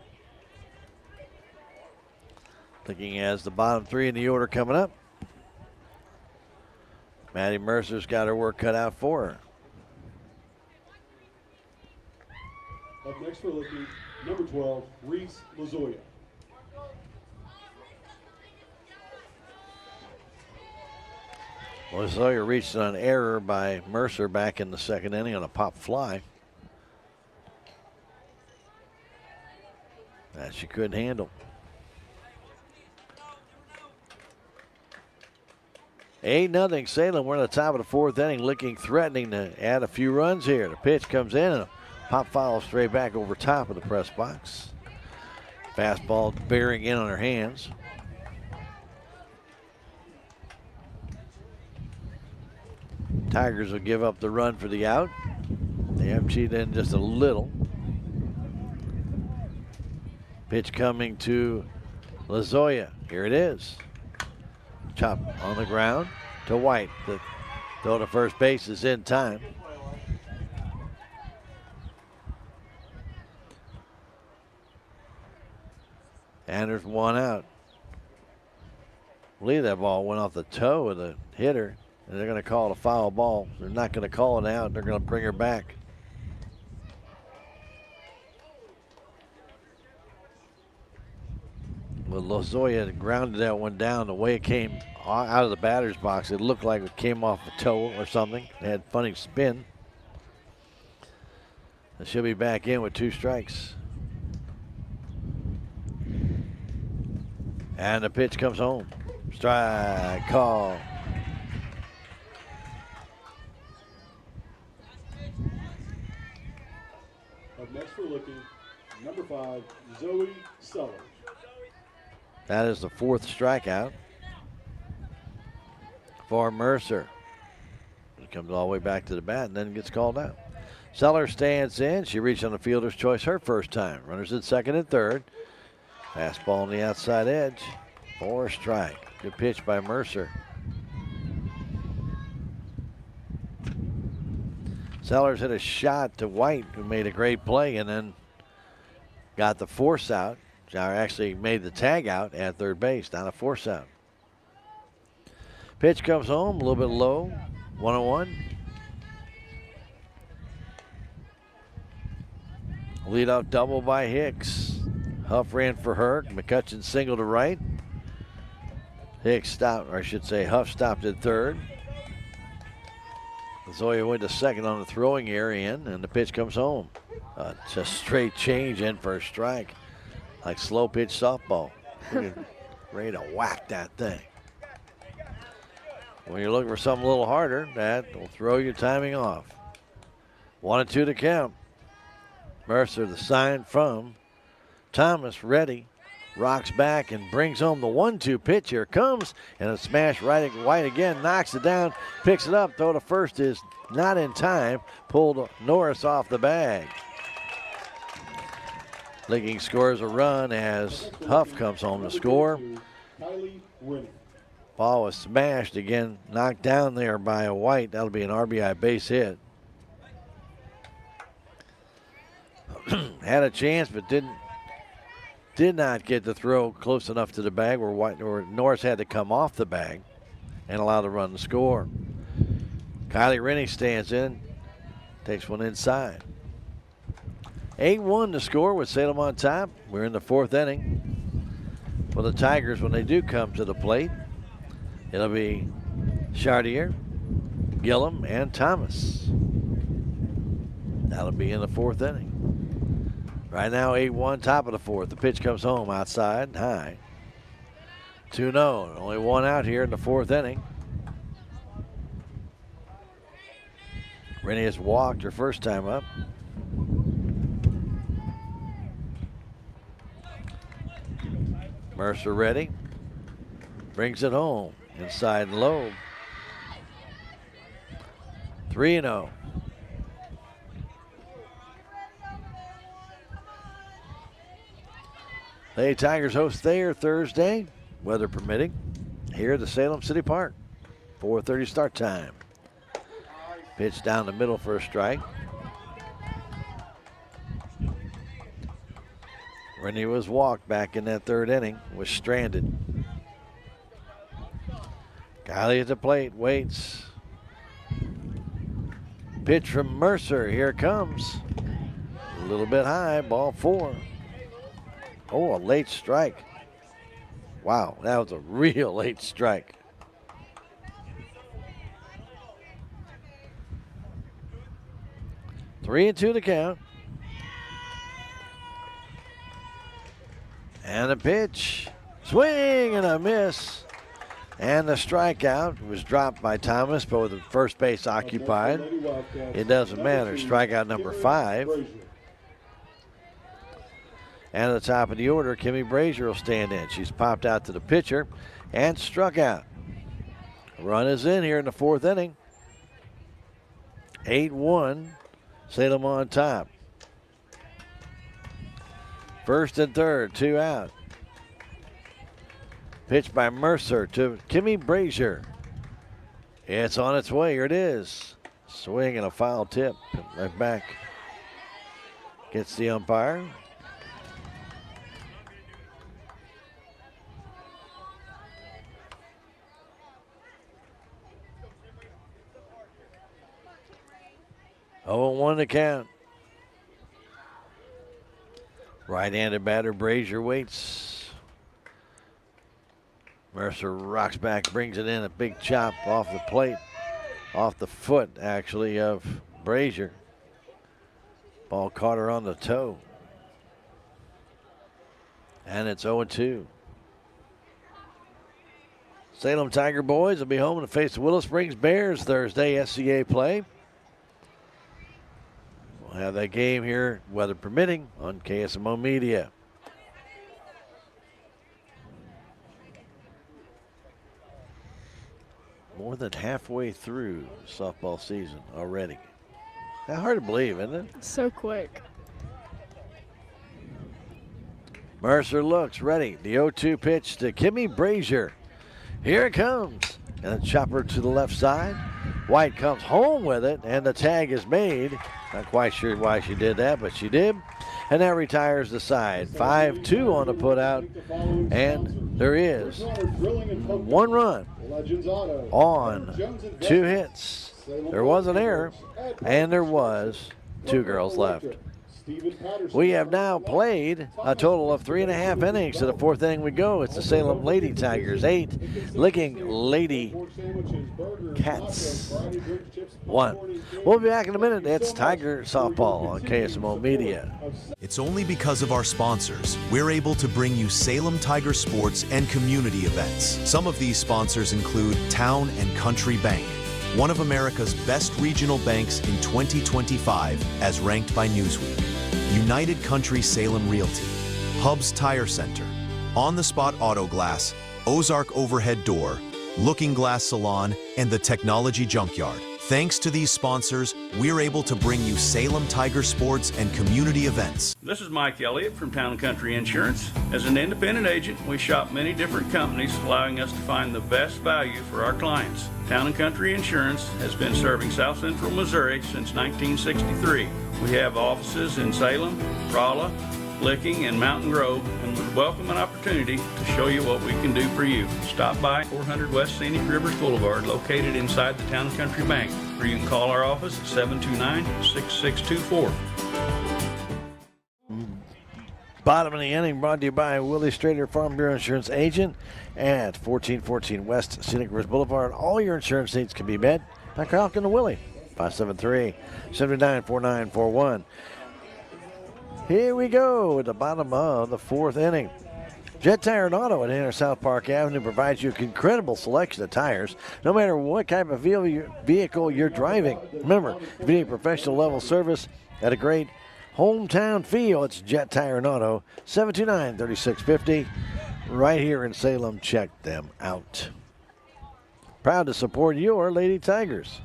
Looking as the bottom three in the order coming up. Maddie Mercer's got her work cut out for her. Up next for looking, number 12, Reese Lozoya. Lozoya reached an error by Mercer back in the second inning on a pop fly that she couldn't handle. 8-0 Salem. We're at the top of the fourth inning, looking threatening to add a few runs here. The pitch comes in and a pop foul straight back over top of the press box. Fastball bearing in on her hands. Tigers will give up the run for the out. They have cheated in just a little. Pitch coming to Lozoya. Here it is. Chop on the ground to White. The throw to first base is in time. And there's one out. I believe that ball went off the toe of the hitter, and they're going to call it a foul ball. They're not going to call it out. They're going to bring her back. Well, Lozoya grounded that one down. The way it came out of the batter's box, it looked like it came off a toe or something. It had funny spin. And she'll be back in with 2 strikes. And the pitch comes home. Strike call. Up next for looking, number 5, Zoe Sellers. That is the 4th strikeout for Mercer. It comes all the way back to the bat and then gets called out. Sellers stands in. She reached on the fielder's choice her first time. Runners at second and third. Fastball on the outside edge for a strike. Good pitch by Mercer. Sellers hit a shot to White, who made a great play and then got the force out. Actually made the tag out at third base, not a force out. Pitch comes home, a little bit low, 1-1. Leadoff double by Hicks. Huff ran for her. McCutcheon single to right. Hicks stopped, or I should say Huff stopped at third. Zoya went to second on the throwing area in, and the pitch comes home. Just straight change in for a strike. Like slow pitch softball. Ready to whack that thing. When you're looking for something a little harder, that will throw your timing off. 1-2 to count. Mercer, the sign from Thomas, ready. Rocks back and brings home the 1-2 pitch. Here it comes, and a smash right at White again. Knocks it down, picks it up. Throw to first is not in time. Pulled Norris off the bag. Licking scores a run as Huff comes home to score. Ball was smashed again, knocked down there by a White. That'll be an RBI base hit. Had a chance, but did not get the throw close enough to the bag where Norris had to come off the bag and allow the run to score. Kylie Rennie stands in, takes one inside. 8-1 to score with Salem on top. We're in the 4th inning. For the Tigers, when they do come to the plate, it'll be Chartier, Gillum, and Thomas. That'll be in the 4th inning. Right now, 8-1, top of the 4th. The pitch comes home outside, high. 2-0, only one out here in the 4th inning. Rennie has walked her first time up. Mercer ready. Brings it home. Inside and low. 3-0. The Tigers host there Thursday, weather permitting, here at the Salem City Park. 4:30 start time. Pitch down the middle for a strike. Rennie was walked back in that 3rd inning, was stranded. Kylie at the plate, waits. Pitch from Mercer, here it comes. A little bit high, ball 4. Oh, a late strike. Wow, that was a real late strike. Three and 2 to count. And a pitch. Swing and a miss. And the strikeout was dropped by Thomas, but with the first base occupied. It doesn't matter. Strikeout number 5. And at the top of the order, Kimmy Brazier will stand in. She's popped out to the pitcher and struck out. Run is in here in the 4th inning. 8-1, Salem on top. 1st and 3rd, 2 out. Pitch by Mercer to Kimmy Brazier. It's on its way, here it is. Swing and a foul tip, right back. Gets the umpire. Oh, 1 to count. Right-handed batter Brazier waits. Mercer rocks back, brings it in, a big chop off the plate, off the foot actually of Brazier. Ball caught her on the toe. And it's 0-2. Salem Tiger boys will be home to face the Willow Springs Bears Thursday, SCA play. We'll have that game here, weather permitting, on KSMO Media. More than halfway through softball season already. That's hard to believe, isn't it? So quick. Mercer looks ready. The 0-2 pitch to Kimmy Brazier. Here it comes. And a chopper to the left side. White comes home with it, and the tag is made. Not quite sure why she did that, but she did. And that retires the side. 5-2 on the putout. And there is 1 run on 2 hits. There was an error, and there was 2 girls left. We have now played a total of 3.5 innings. To the 4th inning we go. It's the Salem Lady Tigers 8, Licking Lady Cats 1. We'll be back in a minute. It's Tiger Softball on KSMO Media. It's only because of our sponsors we're able to bring you Salem Tiger sports and community events. Some of these sponsors include Town and Country Bank, one of America's best regional banks in 2025 as ranked by Newsweek. United Country Salem Realty, Hub's Tire Center, On the Spot Auto Glass, Ozark Overhead Door, Looking Glass Salon, and the Technology Junkyard. Thanks to these sponsors, we're able to bring you Salem Tiger sports and community events. This is Mike Elliott from Town & Country Insurance. As an independent agent, we shop many different companies, allowing us to find the best value for our clients. Town & Country Insurance has been serving South Central Missouri since 1963. We have offices in Salem, Rolla, Licking, and Mountain Grove, and would welcome an opportunity to show you what we can do for you. Stop by 400 West Scenic Rivers Boulevard, located inside the Town & Country Bank. or you can call our office at 729-6624. Bottom of the inning brought to you by Willie Strader, Farm Bureau Insurance Agent at 1414 West Scenic Ridge Boulevard. All your insurance needs can be met by Falcon and Willie. 573-794941. Here we go at the bottom of the fourth inning. Jet Tire and Auto at Inner South Park Avenue provides you an incredible selection of tires, no matter what type of vehicle you're driving. Remember, if you need professional level service at a great hometown feel, it's Jet Tire and Auto, 729-3650, right here in Salem. Check them out. Proud to support your Lady Tigers.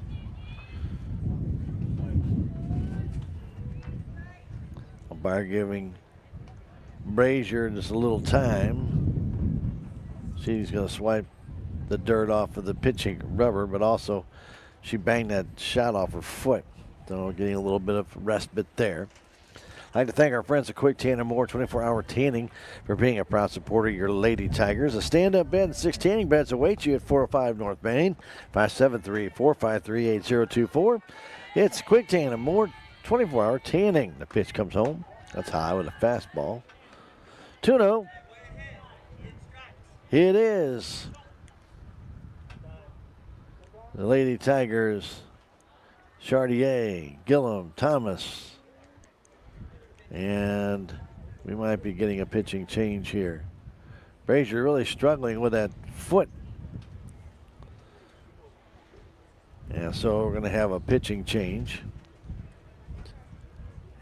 Umpire giving Brazier just a little time. She's going to swipe the dirt off of the pitching rubber, but also she banged that shot off her foot. So getting a little bit of respite there. I'd like to thank our friends at Quick Tan and More 24-hour tanning for being a proud supporter of your Lady Tigers. A stand-up bed and 6 tanning beds await you at 405 North Main, 573-453-8024. It's Quick Tan and More 24-hour tanning. The pitch comes home. That's high with a fastball. 2-0. It is the Lady Tigers, Chartier, Gillum, Thomas. And we might be getting a pitching change here. Brazier really struggling with that foot. Yeah, so we're going to have a pitching change.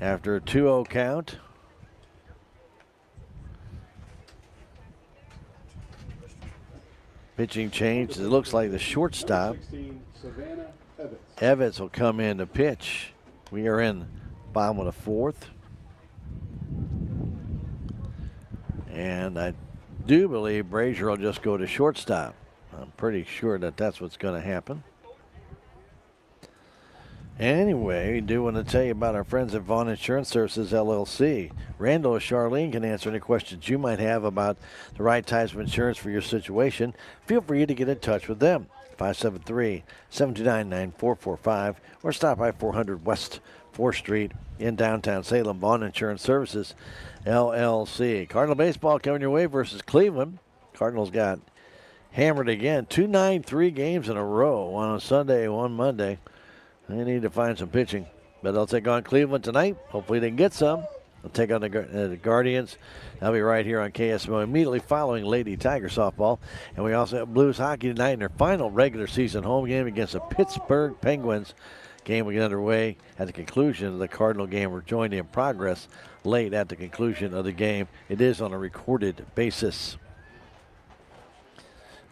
After a 2-0 count. Pitching change. It looks like the shortstop, Evans, will come in to pitch. We are in bottom of the fourth. And I do believe Brazier will just go to shortstop. I'm pretty sure that that's what's going to happen. Anyway, we do want to tell you about our friends at Vaughn Insurance Services, LLC. Randall or Charlene can answer any questions you might have about the right types of insurance for your situation. Feel free to get in touch with them. 573-729-9445 or stop by 400 West 4th Street in downtown Salem. Vaughn Insurance Services, LLC. Cardinal baseball coming your way versus Cleveland. Cardinals got hammered again. 2-9-3 games in a row. One on Sunday, one Monday. They need to find some pitching. But they'll take on Cleveland tonight. Hopefully they can get some. They'll take on the Guardians. That'll be right here on KSMO immediately following Lady Tiger softball. And we also have Blues hockey tonight in their final regular season home game against the Pittsburgh Penguins. Game will get underway at the conclusion of the Cardinal game. We're joined in progress late at the conclusion of the game. It is on a recorded basis.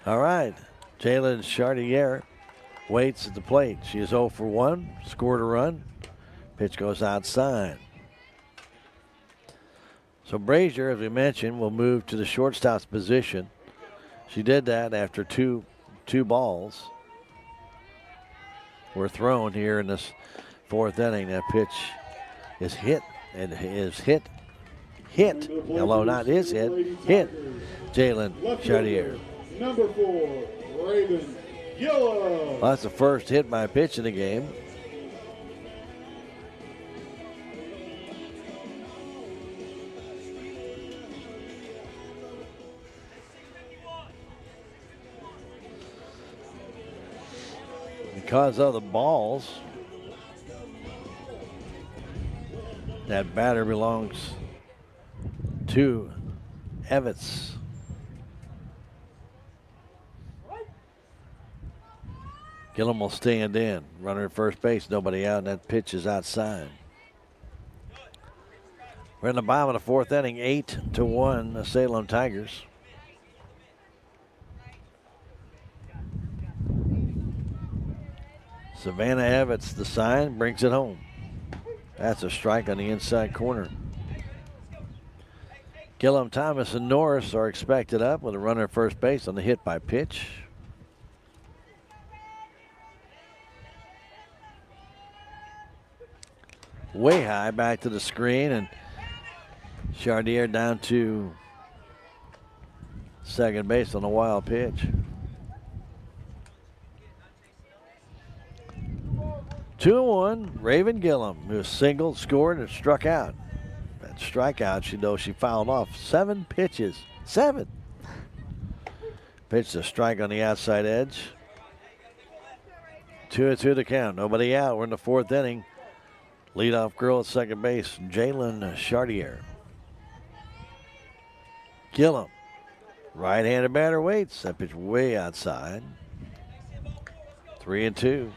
All right. Jalen Chartier waits at the plate. She is 0 for 1, scored a run. Pitch goes outside. So Brazier, as we mentioned, will move to the shortstop's position. She did that after two balls were thrown here in this fourth inning. That pitch is hit, and is hit. Hello, not is hit. Jalen Chartier. Number 4, Raven Gillum. Well, that's the first hit by pitch in the game. Because of the balls, that batter belongs to Evans. Gillum will stand in. Runner at first base, nobody out, and that pitch is outside. We're in the bottom of the fourth inning, 8-1, the Salem Tigers. Savannah Evans, the sign, brings it home. That's a strike on the inside corner. Gillum, Thomas, and Norris are expected up with a runner at first base on the hit by pitch. Way high, back to the screen, and Chartier down to second base on a wild pitch. 2-1, Raven Gillum, who singled, scored, and struck out. That strikeout, she fouled off 7 pitches. 7. Pitched a strike on the outside edge. 2-2 to count. Nobody out. We're in the 4th inning. Leadoff girl at second base, Jalen Chartier. Gillum. Right-handed batter waits. That pitch way outside. 3-2.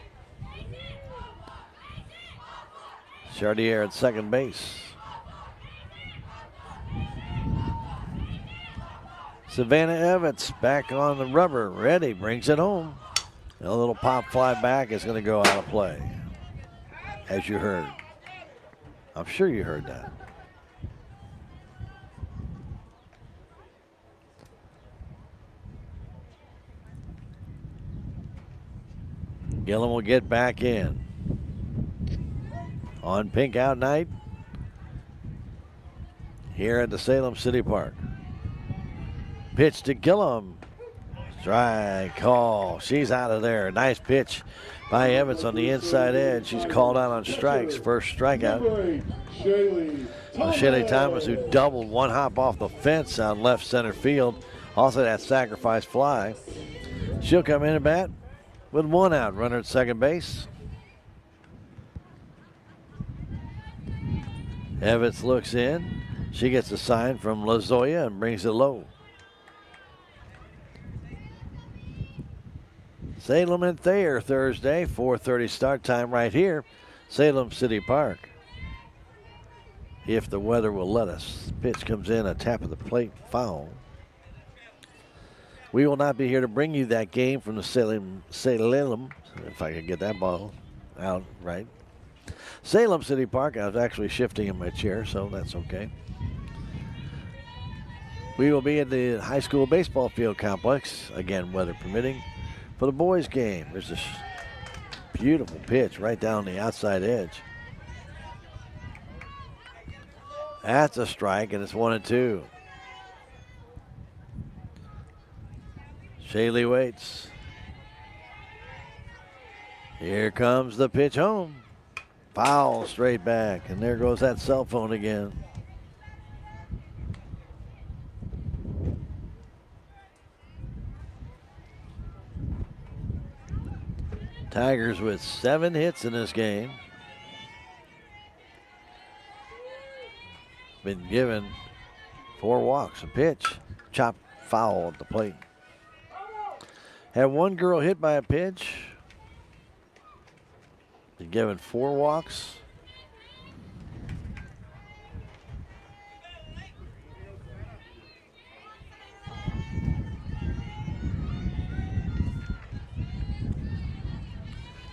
Chartier at second base. Savannah Evans back on the rubber. Ready. Brings it home. A little pop fly back is going to go out of play. As you heard. I'm sure you heard that. Gillum will get back in. On pink out night here at the Salem City Park. Pitch to Gillum. Strike call. She's out of there. Nice pitch by Evans on the inside edge. She's called out on strikes. First strikeout. Shaylee Thomas, who doubled one hop off the fence on left center field. Also that sacrifice fly. She'll come in and bat with 1 out. Runner at second base. Evans looks in. She gets a sign from LaZoya and brings it low. Salem and Thayer Thursday, 4:30 start time right here, Salem City Park. If the weather will let us. Pitch comes in, a tap of the plate, foul. We will not be here to bring you that game from the Salem, if I can get that ball out right. Salem City Park. I was actually shifting in my chair, so that's okay. We will be at the high school baseball field complex, again, weather permitting, for the boys' game. There's this beautiful pitch right down the outside edge. That's a strike, and it's 1-2. Shaylee waits. Here comes the pitch home. Foul straight back, and there goes that cell phone again. Tigers with 7 hits in this game. Been given 4 walks. A pitch, chopped foul at the plate. Had one girl hit by a pitch. Been given 4 walks.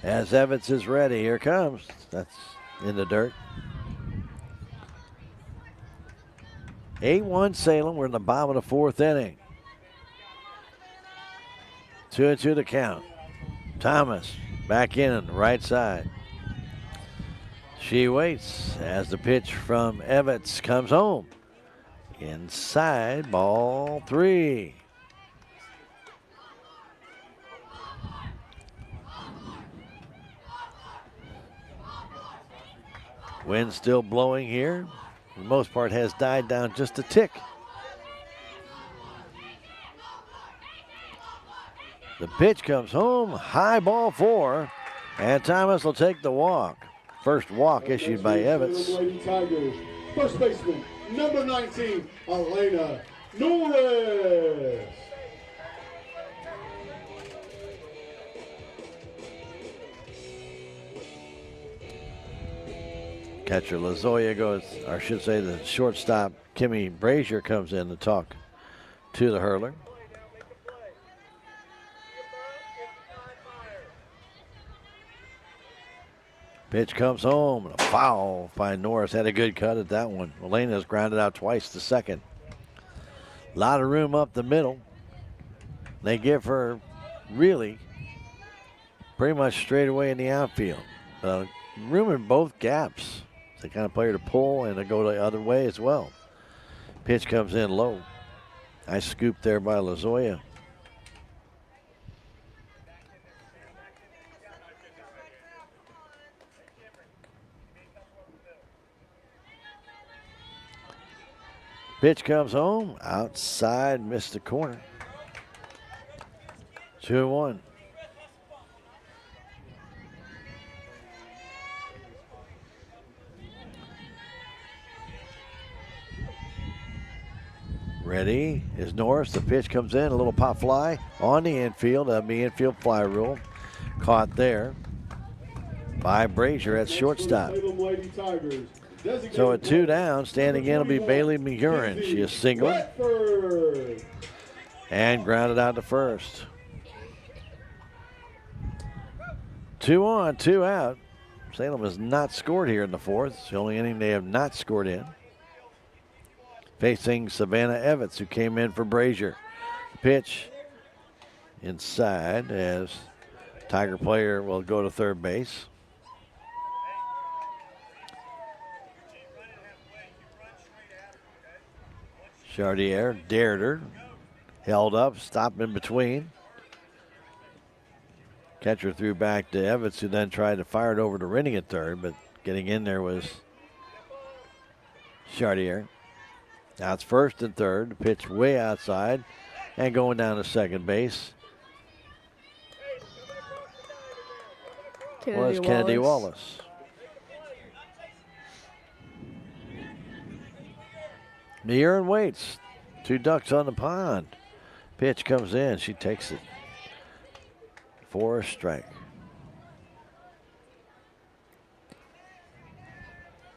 As Evans is ready, here comes. That's in the dirt. 8-1 Salem. We're in the bottom of the 4th inning. 2-2 to count. Thomas back in on the right side. She waits as the pitch from Evans comes home. Inside, ball 3. Wind still blowing here. For the most part has died down just a tick. The pitch comes home, high ball 4, and Thomas will take the walk. First walk issued by Evans. Tigers, first baseman, number 19, Elena Norris. Catcher LaZoya goes, or I should say the shortstop, Kimmy Brazier, comes in to talk to the hurler. Pitch comes home, and a foul by Norris. Had a good cut at that one. Elena's grounded out twice to second. A lot of room up the middle. They give her really pretty much straight away in the outfield. Room in both gaps. They kind of play her to pull and to go the other way as well. Pitch comes in low. Nice scoop there by LaZoya. Pitch comes home, outside, missed the corner. 2-1. Ready is Norris. The pitch comes in, a little pop fly on the infield. The infield fly rule. Caught there by Brazier at shortstop. So at 2 down, standing in will be Bailey McGurran. She is singled and grounded out to first. 2 on, 2 out. Salem has not scored here in the fourth. It's the only inning they have not scored in. Facing Savannah Evans, who came in for Brazier. Pitch inside as Tiger player will go to third base. Chartier dared her. Held up, stopped in between. Catcher threw back to Evans, who then tried to fire it over to Rennie at third, but getting in there was Chartier. Now it's first and third. Pitch way outside and going down to second base Kennedy Wallace. McGurran waits. 2 ducks on the pond. Pitch comes in. She takes it for a strike.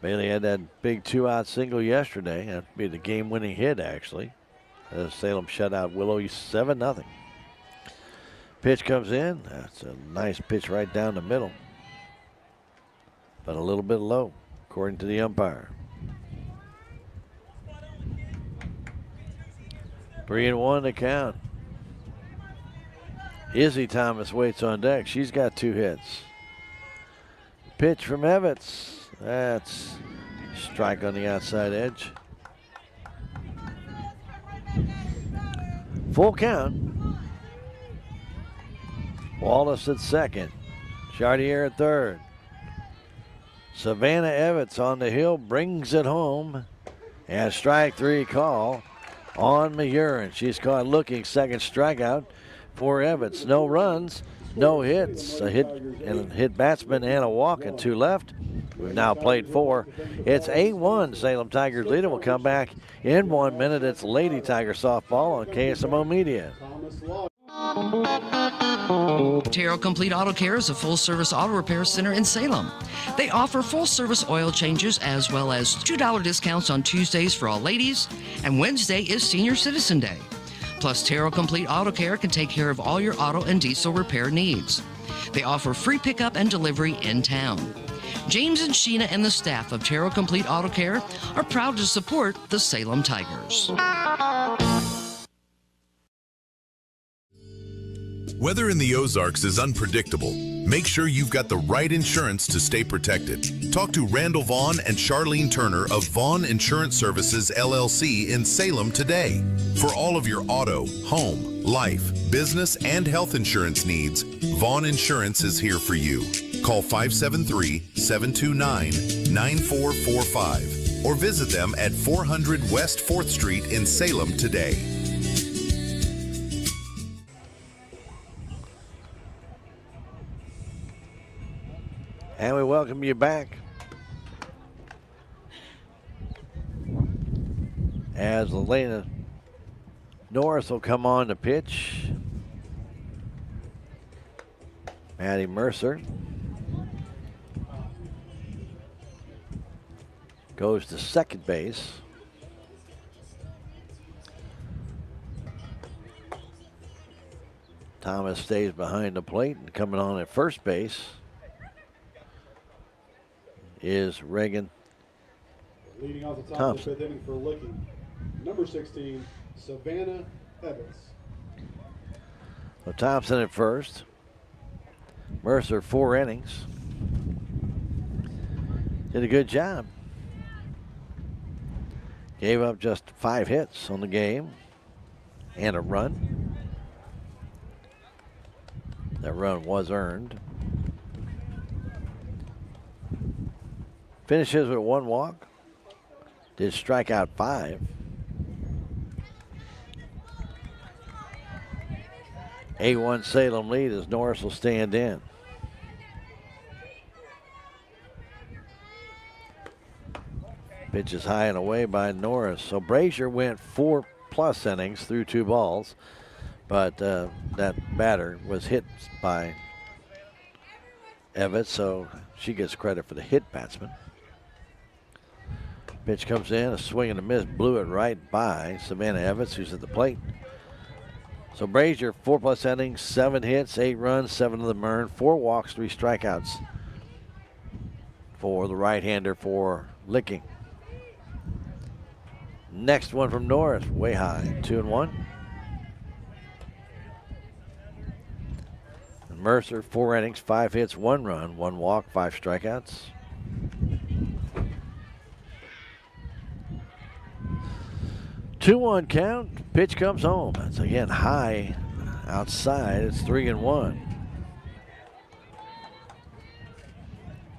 Bailey had that big 2-out single yesterday. That'd be the game-winning hit, actually. As Salem shut out Willow 7-0. Pitch comes in. That's a nice pitch right down the middle. But a little bit low, according to the umpire. 3-1 to count. Izzy Thomas waits on deck. She's got 2 hits. Pitch from Evans. That's strike on the outside edge. Full count. Wallace at second. Chartier at third. Savannah Evans on the hill brings it home. And strike 3 call on McGurran. She's caught looking. Second strikeout for Evans. No runs, no hits. A hit batsman and a walk and 2 left. We've now played 4. It's 8-1. Salem Tigers lead. We'll come back in 1 minute. It's Lady Tiger softball on KSMO Media. Terrell Complete Auto Care is a full-service auto repair center in Salem. They offer full-service oil changes as well as $2 discounts on Tuesdays for all ladies, and Wednesday is Senior Citizen Day. Plus, Terrell Complete Auto Care can take care of all your auto and diesel repair needs. They offer free pickup and delivery in town. James and Sheena and the staff of Terrell Complete Auto Care are proud to support the Salem Tigers. Weather in the Ozarks is unpredictable. Make sure you've got the right insurance to stay protected. Talk to Randall Vaughn and Charlene Turner of Vaughn Insurance Services, LLC in Salem today. For all of your auto, home, life, business, and health insurance needs, Vaughn Insurance is here for you. Call 573-729-9445 or visit them at 400 West 4th Street in Salem today. And we welcome you back as Elena Norris will come on to pitch. Maddie Mercer goes to second base. Thomas stays behind the plate, and coming on at first base is Reagan Leading off the top Thompson. of the 5th inning for Licking, number 16, Savannah Evans. So Thompson at first. Mercer 4 innings. Did a good job. Gave up just 5 hits on the game and a run. That run was earned. Finishes with 1 walk. Did strike out 5. 8-1 Salem lead as Norris will stand in. Pitch is high and away by Norris. So Brazier went 4+ innings through 2 balls, but that batter was hit by Evans, so she gets credit for the hit batsman. Pitch comes in, a swing and a miss, blew it right by Savannah Evans, who's at the plate. So Brazier, 4+ innings, 7 hits, 8 runs, 7 of them earned, 4 walks, 3 strikeouts for the right-hander for Licking. Next one from Norris, way high, 2-1. And Mercer, 4 innings, 5 hits, 1 run, 1 walk, 5 strikeouts. Two-one count, pitch comes home. That's again high outside, it's 3-1.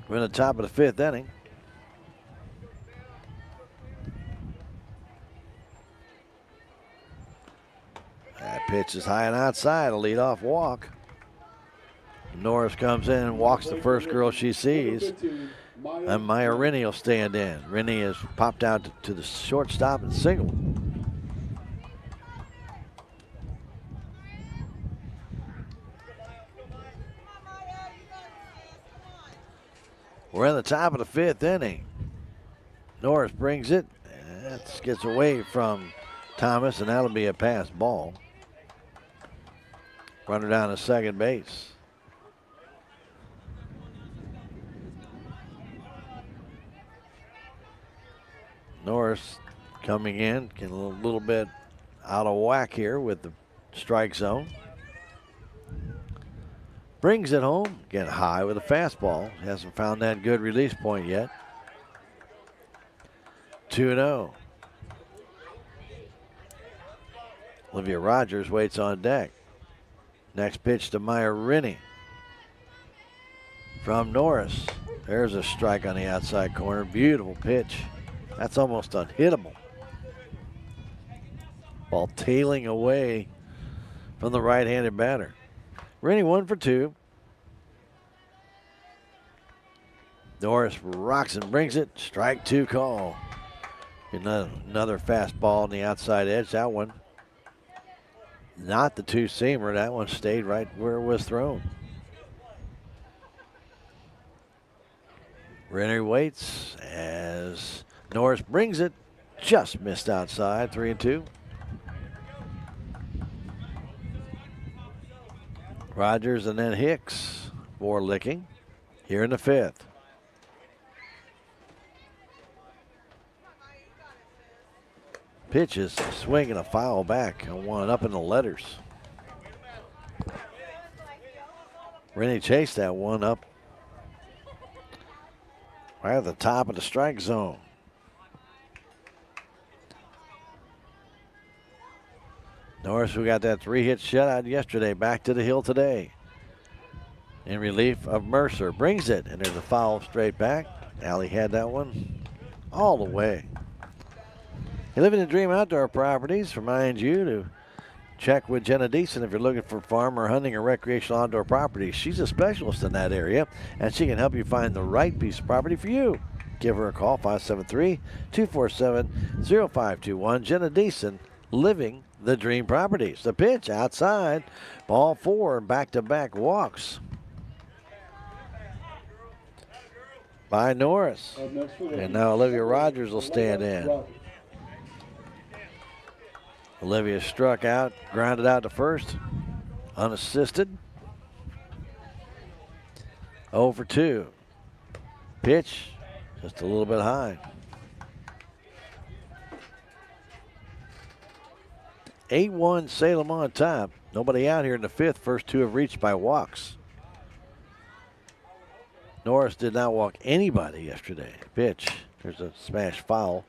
We're in the top of the 5th inning. That pitch is high and outside, a leadoff walk. Norris comes in and walks the first girl she sees. And Maya Rennie will stand in. Rennie has popped out to the shortstop and singled. We're in the top of the 5th inning. Norris brings it. That gets away from Thomas, and that'll be a pass ball. Runner down to second base. Norris coming in, getting a little bit out of whack here with the strike zone. Brings it home, getting high with a fastball. Hasn't found that good release point yet. 2-0. Olivia Rogers waits on deck. Next pitch to Maya Rennie. From Norris. There's a strike on the outside corner. Beautiful pitch. That's almost unhittable. Ball tailing away from the right-handed batter. Rennie 1 for 2. Norris rocks and brings it. Strike 2 call. Another fastball on the outside edge. That one, not the two-seamer. That one stayed right where it was thrown. Rennie waits as Norris brings it. Just missed outside. 3-2. Rogers and then Hicks for Licking here in the 5th. Pitch is swinging a foul back and one up in the letters. Rennie chased that one up right at the top of the strike zone. Norris, who got that 3-hit shutout yesterday, back to the hill today. In relief of Mercer. Brings it, and there's a foul straight back. Allie had that one all the way. You live in the Dream Outdoor Properties. Remind you to check with Jenna Deason if you're looking for farm or hunting or recreational outdoor properties. She's a specialist in that area, and she can help you find the right piece of property for you. Give her a call, 573-247-0521. Jenna Deason, Living the Dream Properties. The pitch outside, ball 4, back-to-back walks by Norris. And now Olivia Rogers will stand in. Olivia struck out, grounded out to first, unassisted. 0 for 2. Pitch, just a little bit high. 8-1 Salem on top. Nobody out here in the 5th. First 2 have reached by walks. Norris did not walk anybody yesterday. Pitch, there's a smash foul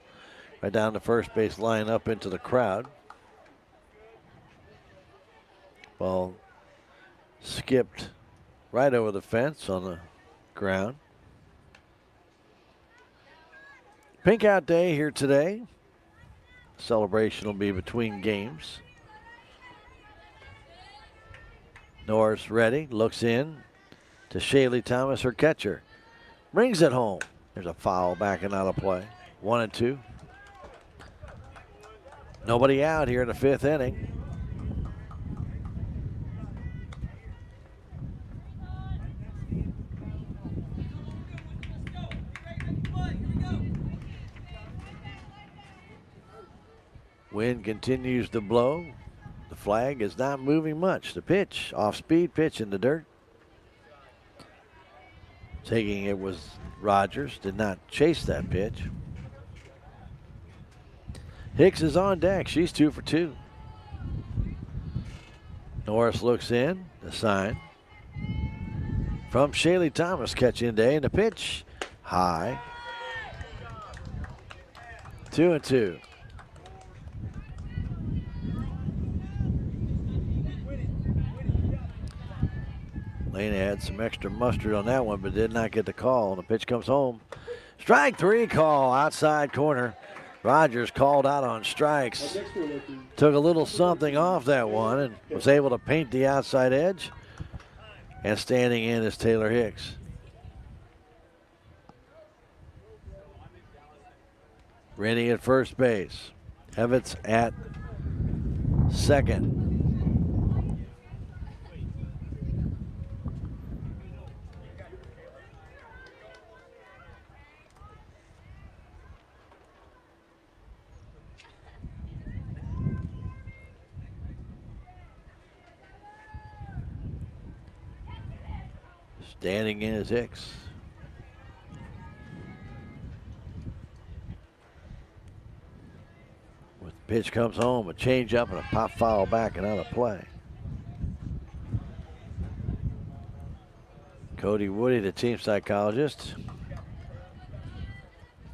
right down the first base line up into the crowd. Ball skipped right over the fence on the ground. Pink Out Day here today. Celebration will be between games. Norris ready, looks in to Shaylee Thomas, her catcher. Brings it home. There's a foul backing out of play. 1-2. Nobody out here in the 5th inning. Wind continues to blow. The flag is not moving much. The pitch, off-speed pitch in the dirt. Taking it was Rogers, did not chase that pitch. Hicks is on deck. She's 2 for 2. Norris looks in, the sign. From Shaylee Thomas, catch in day, and the pitch high. 2-2. Lena had some extra mustard on that one, but did not get the call. And the pitch comes home. Strike 3 call, outside corner. Rogers called out on strikes. Took a little something off that one and was able to paint the outside edge. And standing in is Taylor Hicks. Rennie at first base. Hevitz at second. Standing in is Hicks. With the pitch comes home, a change up and a pop foul back and out of play. Cody Woody, the team psychologist,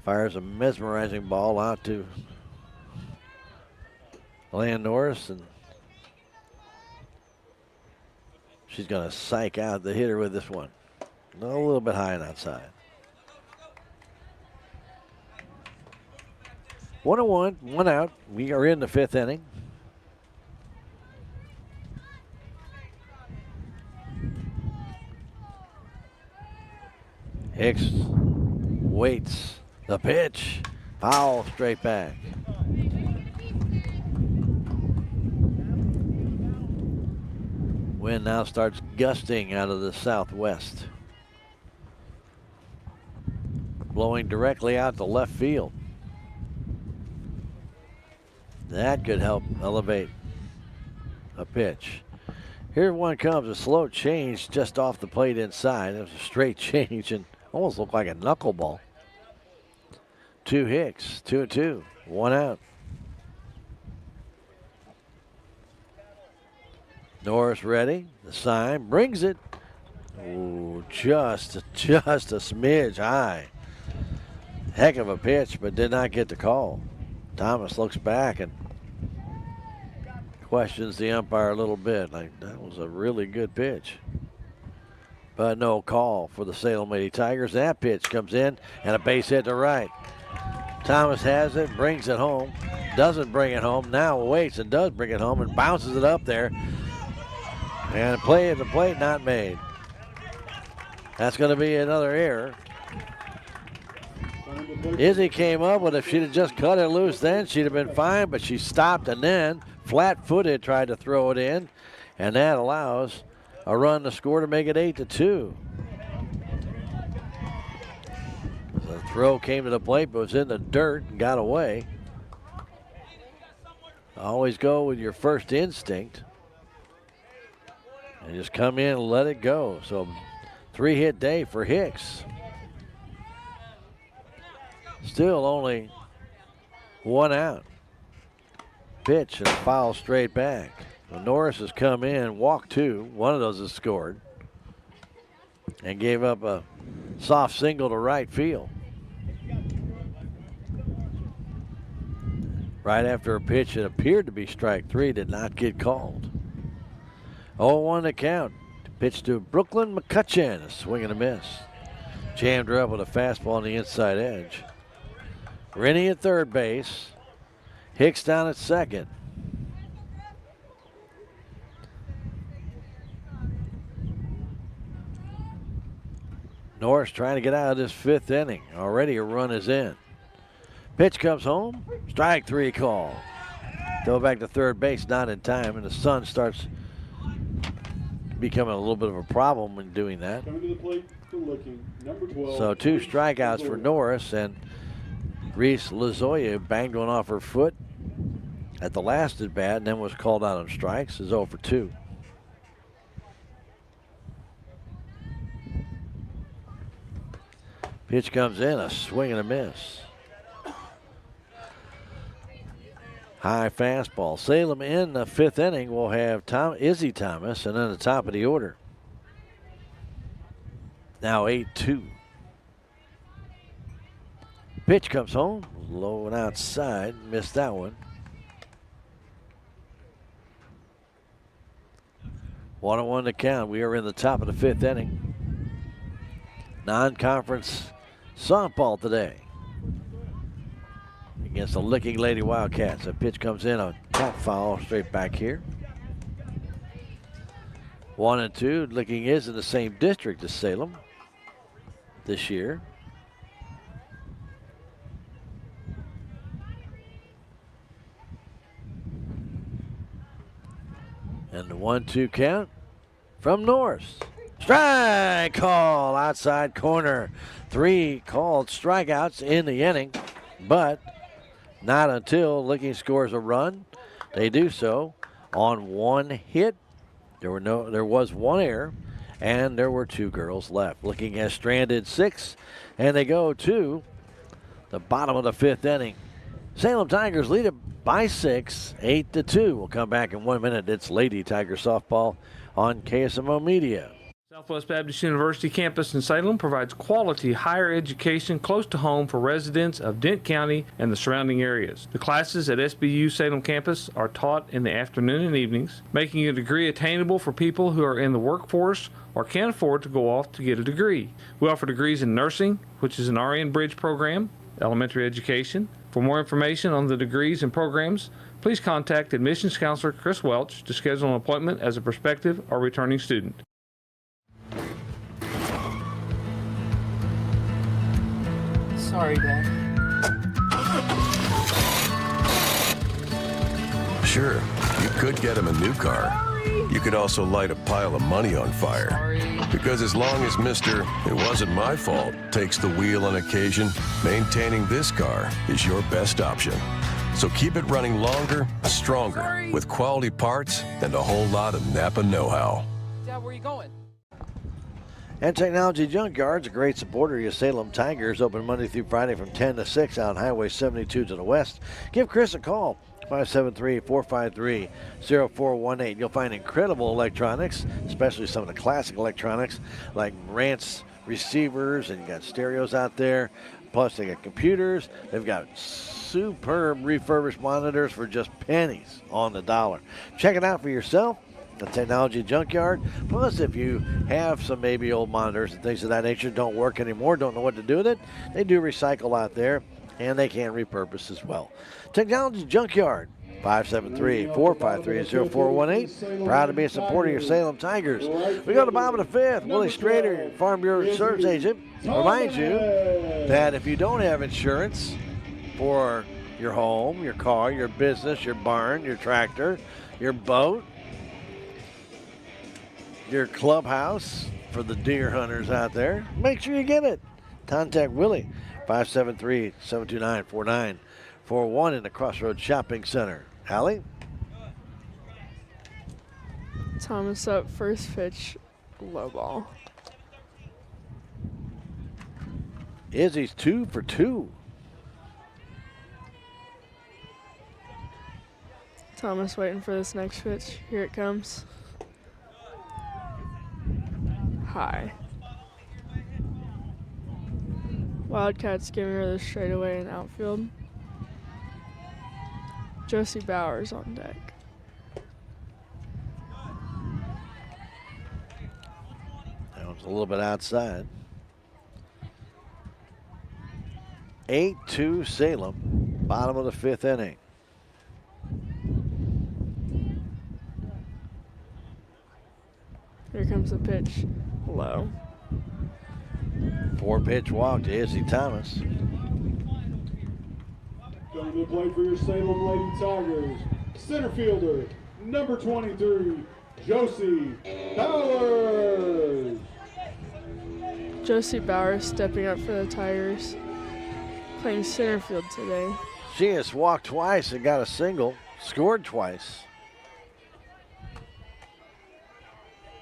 fires a mesmerizing ball out to Lan Norris, and she's going to psych out the hitter with this one. A little bit high and outside. 1-1, 1 out. We are in the 5th inning. Hicks waits. The pitch. Foul straight back. Wind now starts gusting out of the southwest. Blowing directly out to left field. That could help elevate a pitch. Here one comes, a slow change just off the plate inside. It was a straight change and almost looked like a knuckleball. 2 Hicks, 2-2, 1 out. Norris ready, the sign, brings it. Ooh, just a smidge high. Heck of a pitch, but did not get the call. Thomas looks back and questions the umpire a little bit. Like, that was a really good pitch. But no call for the Salem Lady Tigers. That pitch comes in and a base hit to right. Thomas has it, brings it home. Doesn't bring it home. Now waits and does bring it home and bounces it up there. And a play at the plate not made. That's going to be another error. Izzy came up with, if she'd have just cut it loose then, she'd have been fine, but she stopped and then flat-footed tried to throw it in, and that allows a run to score to make it 8-2. The throw came to the plate, but was in the dirt and got away. Always go with your first instinct and just come in and let it go. So 3-hit day for Hicks. Still only 1 out. Pitch and foul straight back. So Norris has come in, walked 2. One of those is scored. And gave up a soft single to right field. Right after a pitch that appeared to be strike 3, did not get called. 0-1 to count. Pitch to Brooklyn McCutcheon. A swing and a miss. Jammed her up with a fastball on the inside edge. Rennie at third base. Hicks down at second. Norris trying to get out of this 5th inning. Already a run is in. Pitch comes home. Strike 3 call. Throw back to third base, not in time, and the sun starts becoming a little bit of a problem when doing that. Coming to the plate for looking, number 12. So 2 strikeouts for Norris, and Reese Lazoya banged one off her foot at the last at bat and then was called out on strikes. Is 0 for 2. Pitch comes in, a swing and a miss. High fastball. Salem in the 5th inning will have Izzy Thomas, and then the top of the order. Now 8-2. Pitch comes home, low and outside, missed that one. 1-1 to count. We are in the top of the 5th inning. Non-conference softball today against the Licking Lady Wildcats. A pitch comes in, a tap foul straight back here. 1-2. Licking is in the same district as Salem this year. And the 1-2 count from Norris. Strike call outside corner. 3 called strikeouts in the inning, but not until Licking scores a run. They do so on 1 hit. There was 1 error, and there were 2 girls left. Licking has stranded 6, and they go to the bottom of the 5th inning. Salem Tigers lead it by 6, 8-2. We'll come back in 1 minute. It's Lady Tiger softball on KSMO Media. Southwest Baptist University campus in Salem provides quality higher education close to home for residents of Dent County and the surrounding areas. The classes at SBU Salem campus are taught in the afternoon and evenings, making a degree attainable for people who are in the workforce or can't afford to go off to get a degree. We offer degrees in nursing, which is an RN Bridge program, elementary education. For more information on the degrees and programs, please contact admissions counselor Chris Welch to schedule an appointment as a prospective or returning student. Sorry, Dad. Sure, you could get him a new car. You could also light a pile of money on fire. Because as long as Mr. It wasn't my fault takes the wheel on occasion, maintaining this car is your best option. So keep it running longer, stronger, with quality parts and a whole lot of Napa know-how. Dad, where are you going? And Technology Junkyard's a great supporter of your Salem Tigers. Open Monday through Friday from 10 to 6 on Highway 72 to the west. Give Chris a call, 573-453-0418. You'll find incredible electronics, especially some of the classic electronics like Rance receivers, and you got stereos out there. Plus, they got computers. They've got superb refurbished monitors for just pennies on the dollar. Check it out for yourself. The Technology Junkyard. Plus, if you have some maybe old monitors and things of that nature don't work anymore, don't know what to do with it, they do recycle out there, and they can repurpose as well. Technology Junkyard, 573-453-0418. Proud to be a supporter of your Salem Tigers. We go to the bottom of the 5th. Willie Strader, Farm Bureau Service Agent, reminds you that if you don't have insurance for your home, your car, your business, your barn, your tractor, your boat, your clubhouse for the deer hunters out there, make sure you get it. Contact Willie, 573-729-4941 in the Crossroads Shopping Center. Allie? Thomas up, first pitch, low ball. Izzy's 2 for 2. Thomas waiting for this next pitch. Here it comes. High. Wildcats giving her the straightaway in outfield. Josie Bowers on deck. That was a little bit outside. 8-2 Salem, bottom of the 5th inning. Here comes the pitch, low. 4-pitch walk to Izzy Thomas. Coming to play for your Salem Lady Tigers, center fielder, number 23, Josie Bowers. Josie Bowers stepping up for the Tigers, playing center field today. She has walked twice and got a single, scored twice.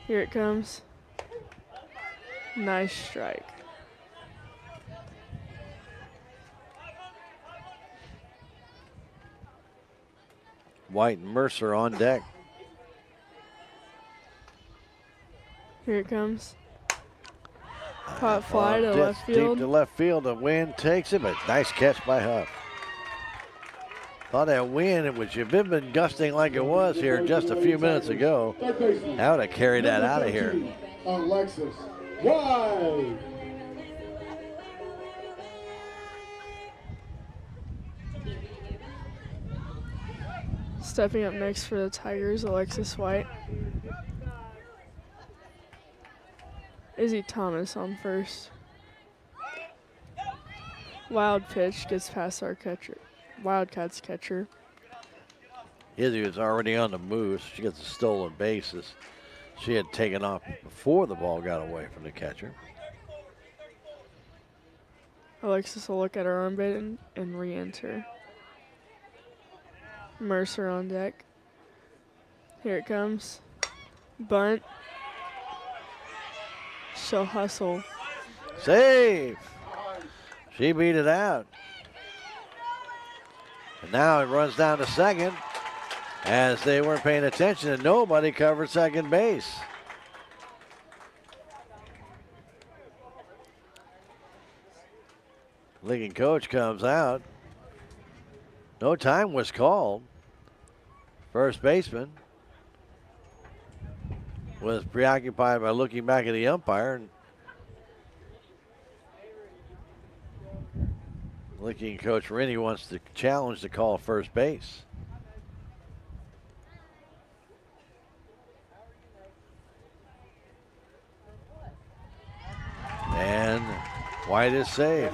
Here it comes. Nice strike. White and Mercer on deck. Here it comes. Pop fly to left Deep field. to left field. The wind takes it, but nice catch by Huff. Thought that wind, if it had been gusting like it was here just a few minutes ago, that would have carried that out of here. Alexis White. Stepping up next for the Tigers, Alexis White. Izzy Thomas on first. Wild pitch gets past our catcher. Wildcats catcher. Izzy was already on the move, so she gets the stolen bases. She had taken off before the ball got away from the catcher. Alexis will look at her armband and re-enter. Mercer on deck. Here it comes. Bunt. She'll hustle. Save! She beat it out. And now it runs down to second as they weren't paying attention and nobody covered second base. Lincoln coach comes out. No time was called. First baseman was preoccupied by looking back at the umpire. And Lincoln coach Rennie wants to challenge the call first base. And White is safe.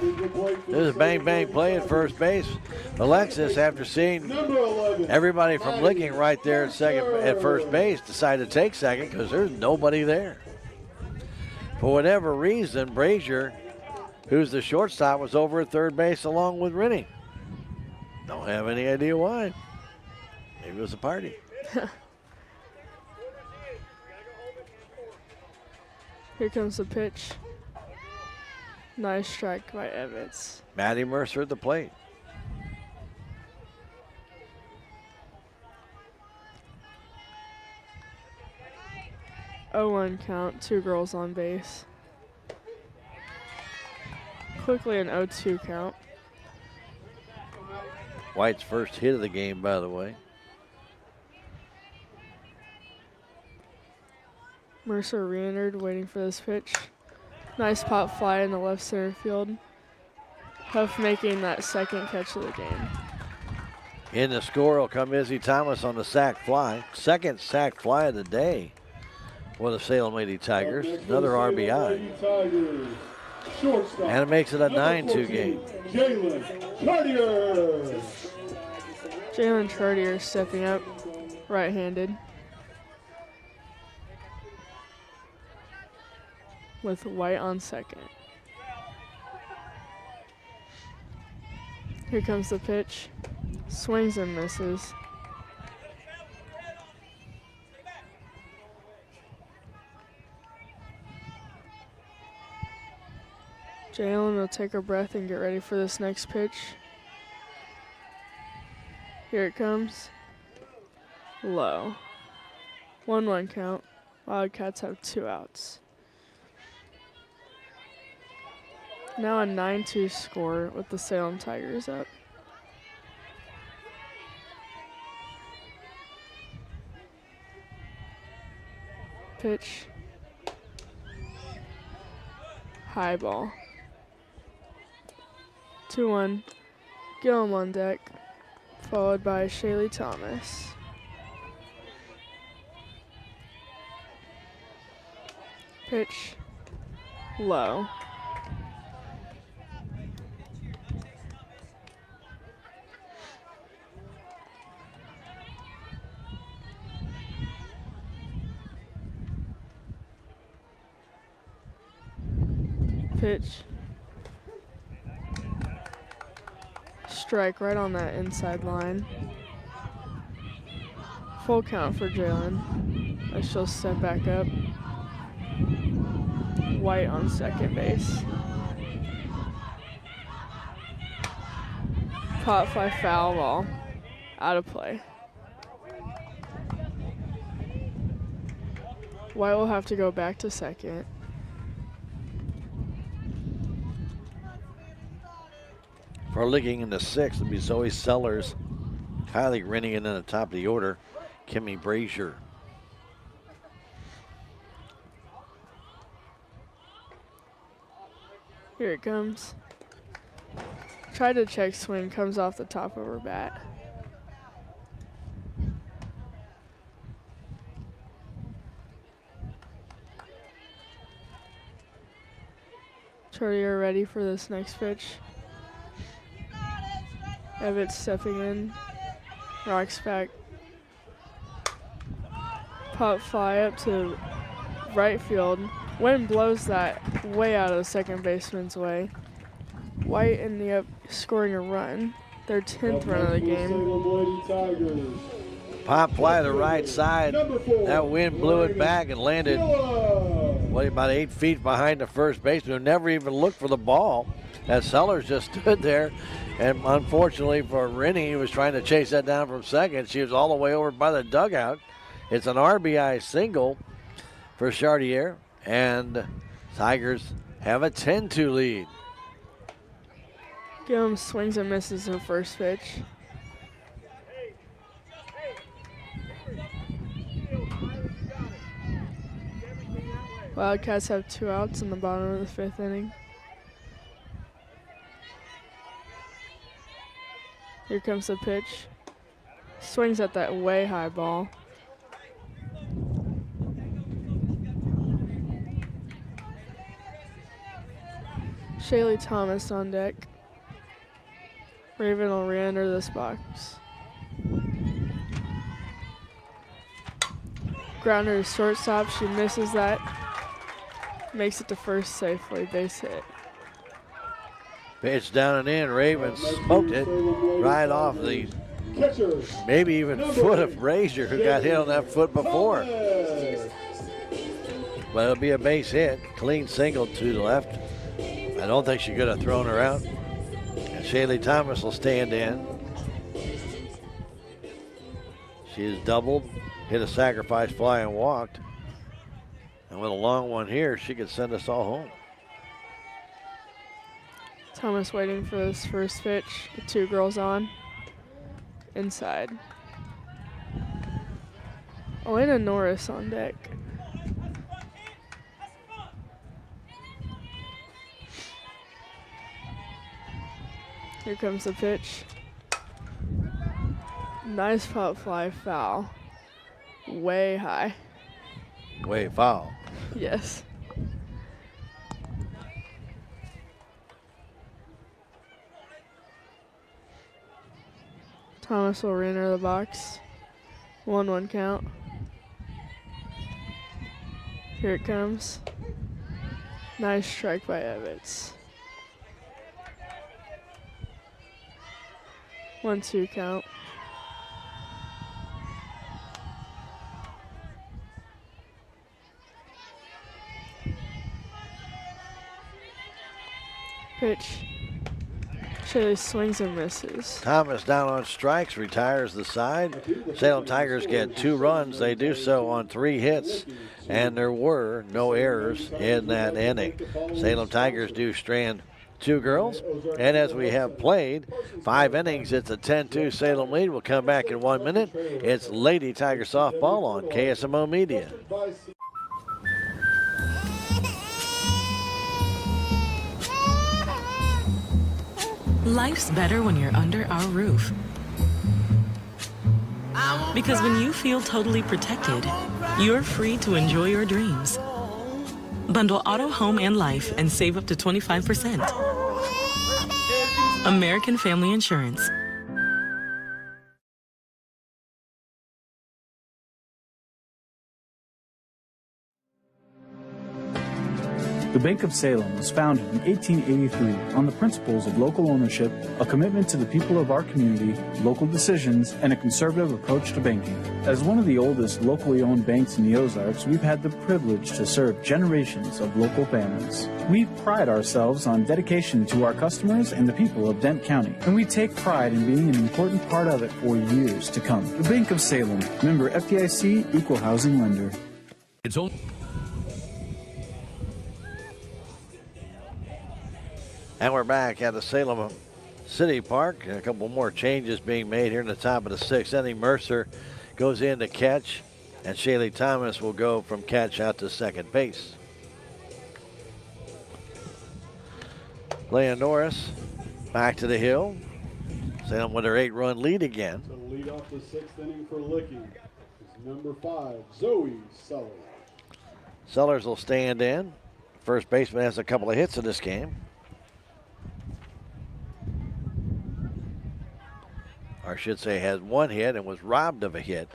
There's a bang-bang play at first base. Alexis, after seeing everybody from Licking right there at first base, decided to take second because there's nobody there. For whatever reason, Brazier, who's the shortstop, was over at third base along with Rennie. Don't have any idea why. Maybe it was a party. Here comes the pitch. Nice strike by Evans. Maddie Mercer at the plate. Oh, 1 count, 2 girls on base. Quickly an 0-2 count. White's first hit of the game, by the way. Mercer re-entered, waiting for this pitch. Nice pop fly in the left center field. Huff making that second catch of the game. In the score will come Izzy Thomas on the sac fly. Second sac fly of the day for the Salem Lady Tigers. Another RBI. And it makes it a 9-2 game. Jalen Chartier. Jalen Chartier stepping up, right-handed. With White on second. Here comes the pitch. Swings and misses. Jalen will take a breath and get ready for this next pitch. Here it comes. Low. 1-1 count. Wildcats have 2 outs. Now a 9-2 score with the Salem Tigers up. Pitch. High ball. 2-1. Gillum on deck, followed by Shaylee Thomas. Pitch. Low. Pitch. Strike right on that inside line. Full count for Jalen. As she'll step back up. White on second base. Pop fly foul ball. Out of play. White will have to go back to second. For looking in the sixth, it'll be Zoe Sellers, Kylie Rennie, and then at the top of the order, Kimmy Brazier. Here it comes. Tried to check swing, comes off the top of her bat. Charlie, you're ready for this next pitch. Evans stepping in. Rocks back. Pop fly up to right field. Wind blows that way out of the second baseman's way. White ending up scoring a run. Their 10th run of the game. Pop fly to the right side. That wind blew it back and landed about 8 feet behind the first baseman, who never even looked for the ball. As Sellers just stood there. And unfortunately for Rennie, he was trying to chase that down from second. She was all the way over by the dugout. It's an RBI single for Chartier. And Tigers have a 10-2 lead. Gillum swings and misses her first pitch. Wildcats have 2 outs in the bottom of the 5th inning. Here comes the pitch. Swings at that way high ball. Shaylee Thomas on deck. Raven will re-enter this box. Grounder to shortstop. She misses that. Makes it to first safely. Base hit. Pitch down and in. Raven smoked it right off the maybe even foot of Brazier, who got hit on that foot before. But it'll be a base hit. Clean single to the left. I don't think she could have thrown her out. And Shaylee Thomas will stand in. She has doubled, hit a sacrifice fly and walked. And with a long one here, she could send us all home. Thomas waiting for this first pitch. The 2 girls on. Inside. Elena Norris on deck. Here comes the pitch. Nice pop fly foul. Way high. Way foul. Yes. Thomas will re-enter the box. 1-1 count. Here it comes. Nice strike by Evans. 1-2 count. Pitch. Shaylee swings and misses. Thomas down on strikes, retires the side. Salem Tigers get 2 runs. They do so on 3 hits, and there were no errors in that inning. Salem Tigers do strand 2 girls, and as we have played 5 innings, it's a 10-2 Salem lead. We'll come back in 1 minute. It's Lady Tiger Softball on KSMO Media. Life's better when you're under our roof. Because when you feel totally protected, you're free to enjoy your dreams. Bundle auto, home, and life and save up to 25%. American Family Insurance. The Bank of Salem was founded in 1883 on the principles of local ownership, a commitment to the people of our community, local decisions, and a conservative approach to banking. As one of the oldest locally owned banks in the Ozarks, we've had the privilege to serve generations of local families. We pride ourselves on dedication to our customers and the people of Dent County, and we take pride in being an important part of it for years to come. The Bank of Salem, member FDIC, equal housing lender. It's only. And we're back at the Salem City Park. A couple more changes being made here in the top of the sixth inning. Mercer goes in to catch, and Shaylee Thomas will go from catch out to second base. Leah Norris back to the hill. Salem with her 8-run lead again. To lead off the sixth inning for Licking is number 5, Zoe Sellers. Sellers will stand in. First baseman has a couple of hits in this game. Or I should say has one hit and was robbed of a hit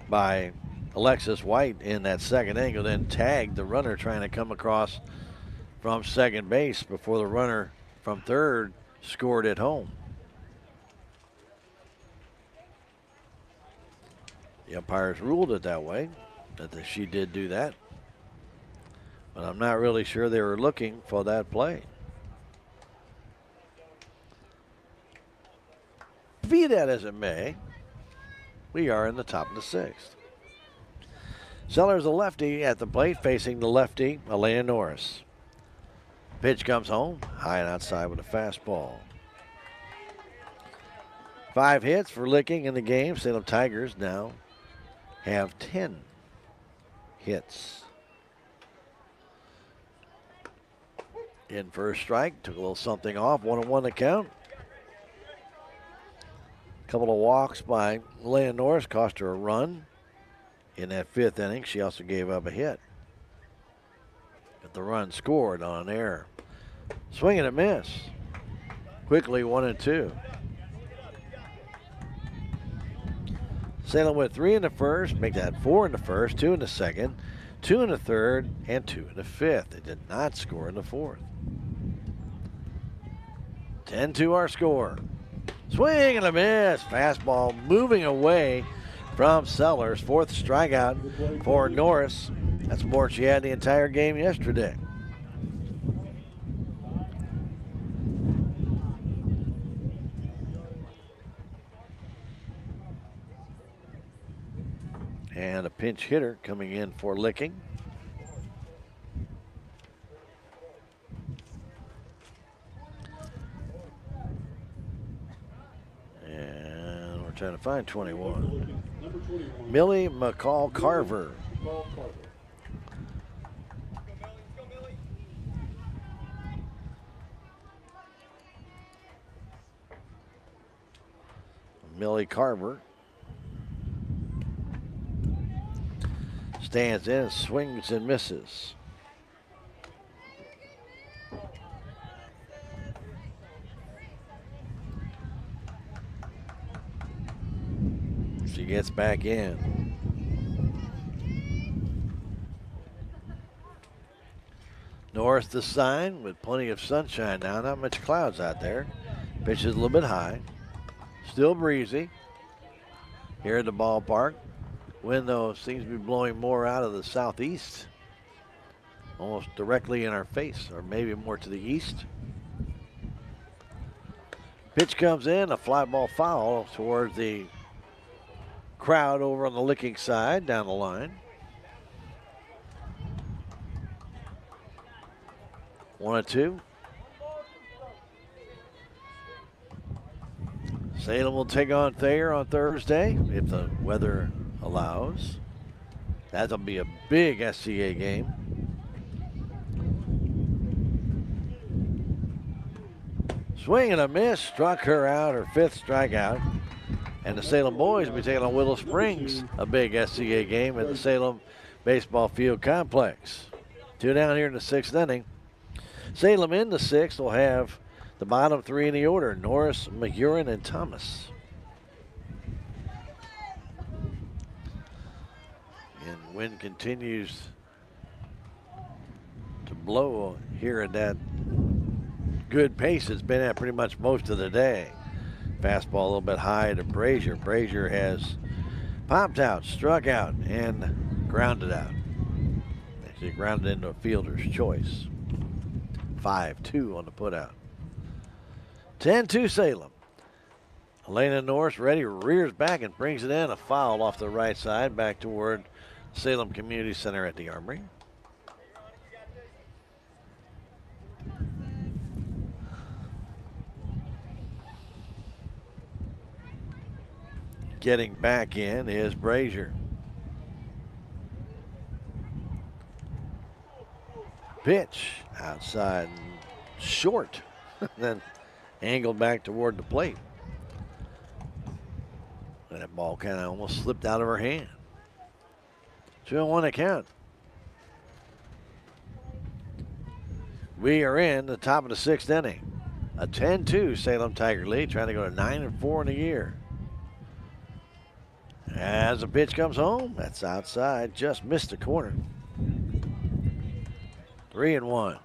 by Alexis White in that second inning, who then tagged the runner trying to come across from second base before the runner from third scored at home. The umpires ruled it that way, that she did do that. But I'm not really sure they were looking for that play. Be that as it may, we are in the top of the sixth. Sellers a lefty at the plate, facing the lefty, Alea Norris. Pitch comes home, high and outside with a fastball. 5 hits for Licking in the game. Salem Tigers now have 10 hits. In first strike, took a little something off, 1-1 the count. Couple of walks by Leah Norris cost her a run in that 5th inning. She also gave up a hit. But the run scored on an error. Swing and a miss. Quickly 1-2. Salem went 3 in the first, make that 4 in the first, 2 in the second, 2 in the third, and 2 in the 5th. They did not score in the 4th. 10-2 our score. Swing and a miss. Fastball moving away from Sellers. 4th strikeout for Norris. That's more than she had the entire game yesterday. And a pinch hitter coming in for Licking. Trying to find 21. Millie McCall Carver. Millie Carver stands in, swings and misses. She gets back in. North the sign with plenty of sunshine now. Not much clouds out there. Pitch is a little bit high. Still breezy here at the ballpark. Wind, though, seems to be blowing more out of the southeast. Almost directly in our face, or maybe more to the east. Pitch comes in, a fly ball foul towards the crowd over on the Licking side down the line. 1-2. Salem will take on Thayer on Thursday if the weather allows. That'll be a big SCA game. Swing and a miss, struck her out, her 5th strikeout. And the Salem boys will be taking on Willow Springs, a big SCA game at the Salem Baseball Field Complex. 2 down here in the 6th inning. Salem in the 6th will have the bottom 3 in the order, Norris, McEwen, and Thomas. And wind continues to blow here at that good pace it's been at pretty much most of the day. Fastball a little bit high to Brazier. Brazier has popped out, struck out, and grounded out. Actually grounded into a fielder's choice. 5-2 on the putout. 10-2 Salem. Elena Norris ready, rears back and brings it in. A foul off the right side back toward Salem Community Center at the Armory. Getting back in is Brazier. Pitch outside, short, then angled back toward the plate. And that ball kind of almost slipped out of her hand. 2-1 to count. We are in the top of the 6th inning. A 10-2 Salem Tiger lead, trying to go to 9-4 in a year. As the pitch comes home, that's outside, just missed the corner. 3-1.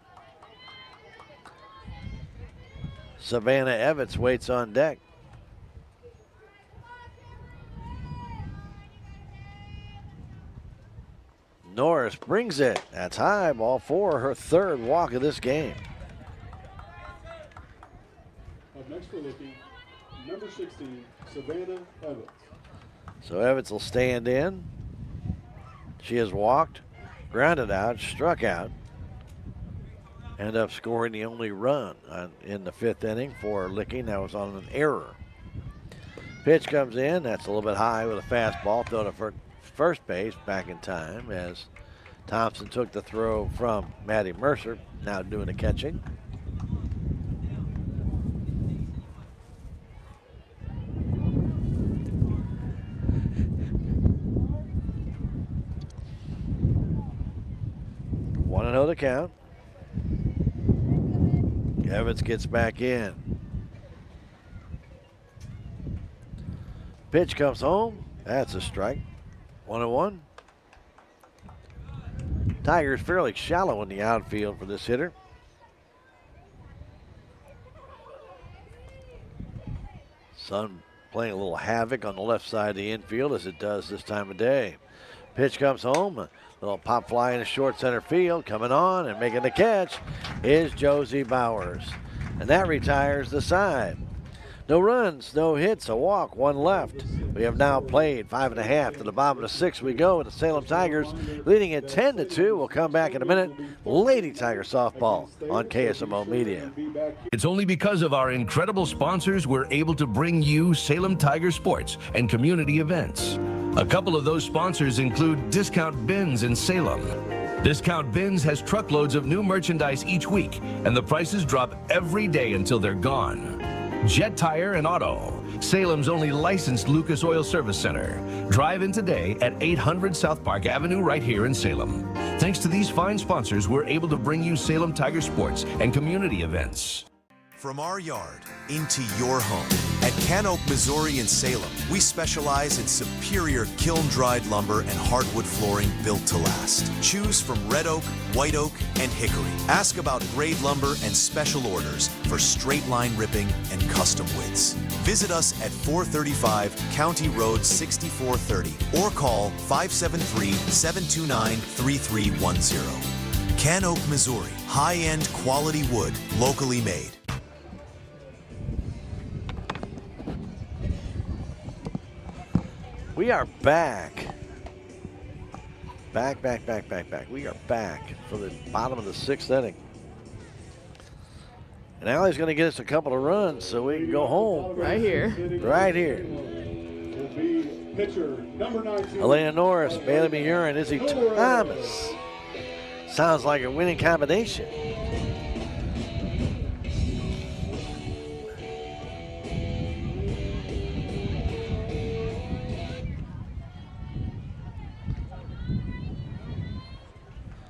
Savannah Evans waits on deck. Norris brings it. That's high, ball 4, her 3rd walk of this game. Up next for looking, number 16, Savannah Evans. So Evans will stand in. She has walked, grounded out, struck out. Ended up scoring the only run in the 5th inning for Licking. That was on an error. Pitch comes in. That's a little bit high with a fastball. Throw to first base back in time as Thompson took the throw from Maddie Mercer, now doing the catching. Want to know the count. Evans gets back in. Pitch comes home. That's a strike. 1-1. Tigers fairly shallow in the outfield for this hitter. Sun playing a little havoc on the left side of the infield as it does this time of day. Pitch comes home. A little pop fly in the short center field. Coming on and making the catch is Josie Bowers. And that retires the side. No runs, no hits, a walk, 1 left. We have now played 5.5 to the bottom of the 6th. We go with the Salem Tigers leading at 10-2. We'll come back in a minute. Lady Tiger softball on KSMO Media. It's only because of our incredible sponsors we're able to bring you Salem Tiger sports and community events. A couple of those sponsors include Discount Bins in Salem. Discount Bins has truckloads of new merchandise each week, and the prices drop every day until they're gone. Jet Tire and Auto, Salem's only licensed Lucas Oil Service Center. Drive in today at 800 South Park Avenue right here in Salem. Thanks to these fine sponsors, we're able to bring you Salem Tiger sports and community events. From our yard into your home. At Can Oak, Missouri in Salem, we specialize in superior kiln-dried lumber and hardwood flooring built to last. Choose from red oak, white oak, and hickory. Ask about grade lumber and special orders for straight line ripping and custom widths. Visit us at 435 County Road 6430 or call 573-729-3310. Can Oak, Missouri. High-end quality wood, locally made. We are back. Back. We are back for the bottom of the 6th inning. And Allie's going to get us a couple of runs so we can go home. Right here. Right here. Elena Norris, Bailey Urine, Izzy Thomas. Sounds like a winning combination.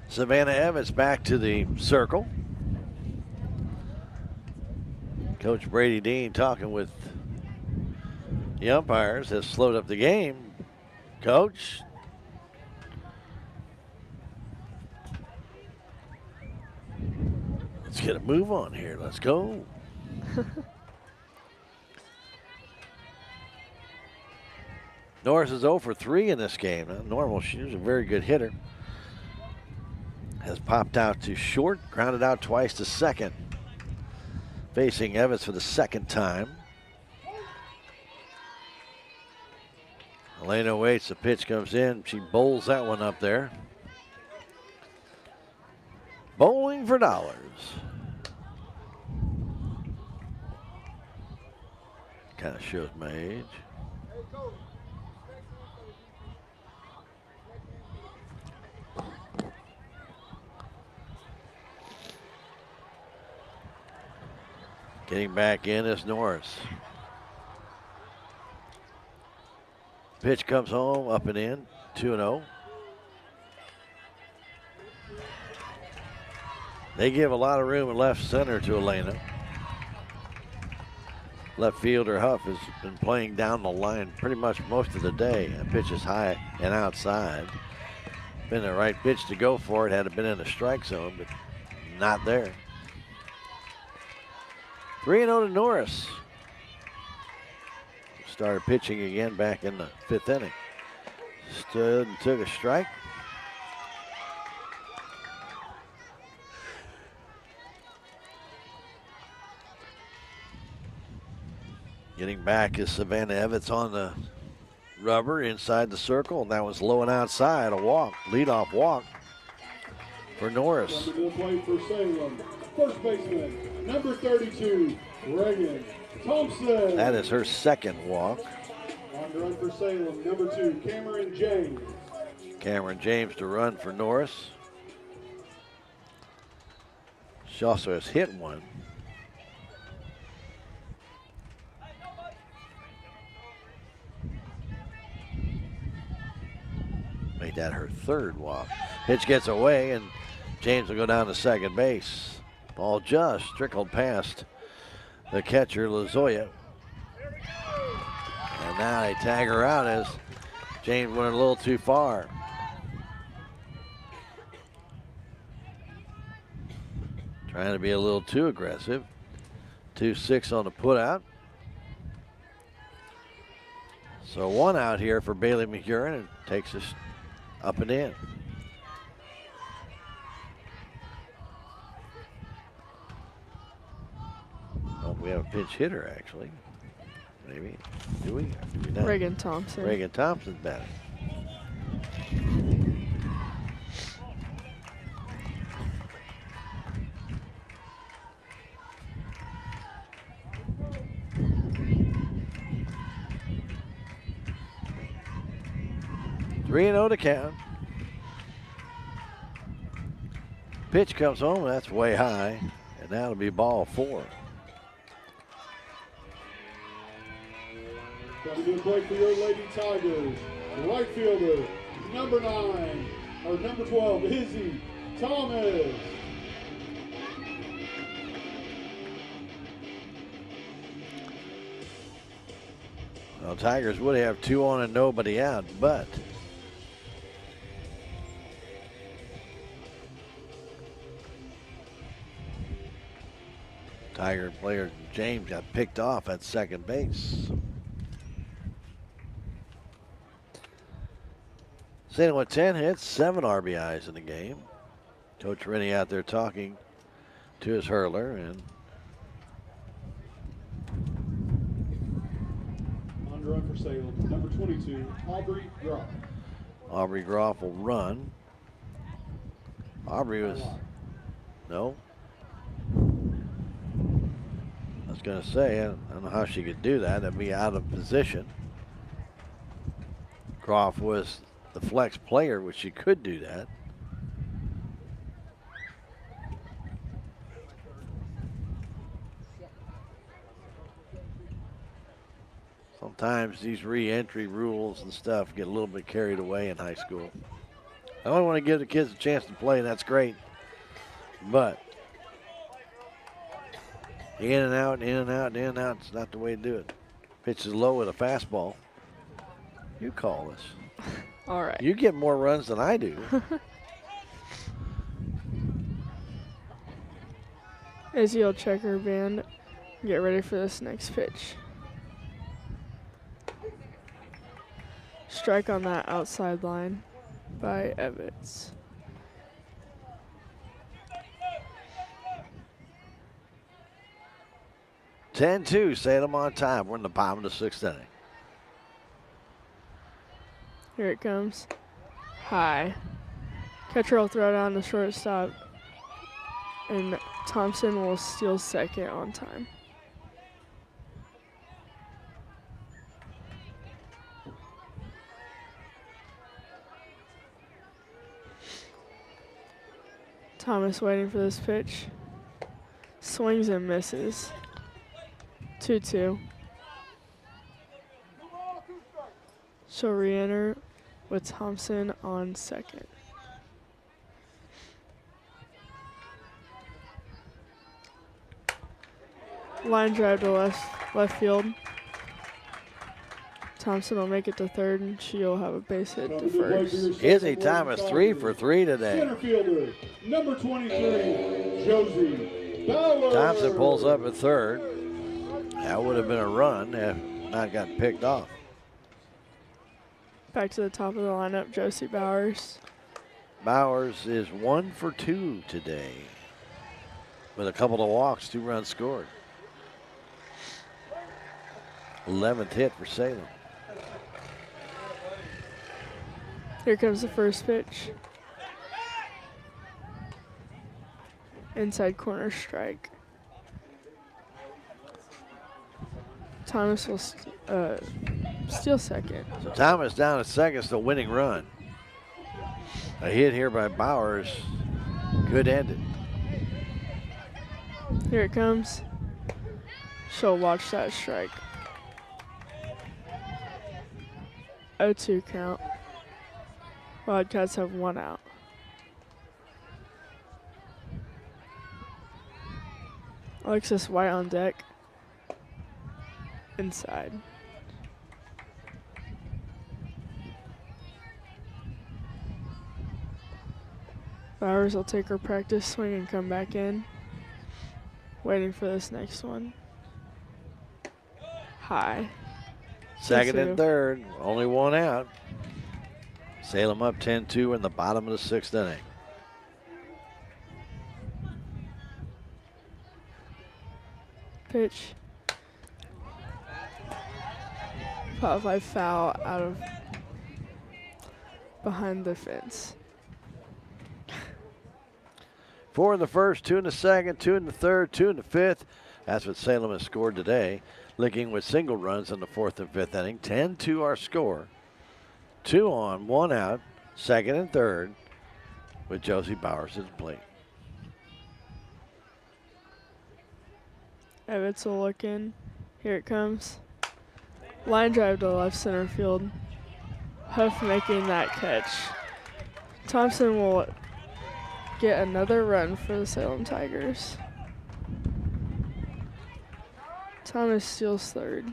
Savannah Evans back to the circle. Coach Brady Dean talking with the umpires has slowed up the game. Coach. Let's get a move on here. Let's go. Norris is 0 for 3 in this game. Not normal. She's a very good hitter. Has popped out to short, grounded out twice to second. Facing Evans for the second time. Elena waits, the pitch comes in. She bowls that one up there. Bowling for dollars. Kind of shows my age. Getting back in is Norris. Pitch comes home, up and in, 2-0. They give a lot of room in left center to Elena. Left fielder Huff has been playing down the line pretty much most of the day. That pitch is high and outside. Been the right pitch to go for it had it been in the strike zone, but not there. 3-0 to Norris. Started pitching again back in the 5th inning. Stood and took a strike. Getting back is Savannah Evans on the rubber inside the circle. And that was low and outside, a walk, leadoff walk for Norris. Coming to the plate for Salem, first baseman, number 32, Reagan Thompson. That is her second walk. On the run for Salem, number 2, Cameron James. Cameron James to run for Norris. She also has hit one. Made that her third walk. Pitch gets away, and James will go down to second base. Ball just trickled past the catcher, Lazoya. And now they tag her out as James went a little too far. Trying to be a little too aggressive. 2-6 on the putout. So 1 out here for Bailey McEwen, and takes us up and in. Well, we have a pinch hitter, actually. Maybe. Do we? Or do we not? Reagan Thompson. Reagan Thompson's batting. Three and 0 to count. Pitch comes home, that's way high, and that'll be ball 4. Coming to the plate for your Lady Tigers, right fielder, number 9, or number 12, Izzy Thomas. Well, Tigers would have 2 on and nobody out, but Tiger player James got picked off at second base. Salem with 10 hits, 7 RBIs in the game. Coach Rennie out there talking to his hurler, and On the run for Salem, number 22, Aubrey Groff. Aubrey Groff will run. Aubrey was, no. I was going to say, I don't know how she could do that. That'd be out of position. Groff was the flex player, which she could do that. Sometimes these re-entry rules and stuff get a little bit carried away in high school. I only want to give the kids a chance to play, and that's great. But in and out, in and out, in and out, it's not the way to do it. Pitch is low with a fastball. You call this. All right. You get more runs than I do. Izzy will check her band. Get ready for this next pitch. Strike on that outside line by Evans. (10-2), Salem on time. We're in the bottom of the 6th inning. Here it comes. High. Catcher will throw down the shortstop, and Thompson will steal second on time. Thomas waiting for this pitch. Swings and misses. 2-2. She'll re-enter with Thompson on second. Line drive to left field. Thompson will make it to third, and she'll have a base hit to first. Izzy Thomas 3 for 3 today. Center fielder, number 23, Josie Bauer. Thompson pulls up at third. That would have been a run if not got picked off. Back to the top of the lineup, Josie Bowers. Bowers is 1 for 2 today with a couple of walks, 2 runs scored. 11th hit for Salem. Here comes the first pitch. Inside corner strike. Thomas will steal second. So Thomas down at second, it's the winning run. A hit here by Bowers could end it. Here it comes. She'll watch that strike. 0-2 count. Wildcats have 1 out. Alexis White on deck. Inside. Bowers will take her practice swing and come back in. Waiting for this next one. High. Second and third, only 1 out. Salem up 10-2 in the bottom of the 6th inning. Pitch. Pop fly foul out of behind the fence. 4 in the first, 2 in the second, 2 in the third, 2 in the fifth. That's what Salem has scored today. Linking with single runs in the 4th and 5th inning. 10-2 our score. 2 on, 1 out, second and third with Josie Bowers at the plate. Evans will look in. Here it comes. Line drive to left center field. Huff making that catch. Thompson will get another run for the Salem Tigers. Thomas steals third.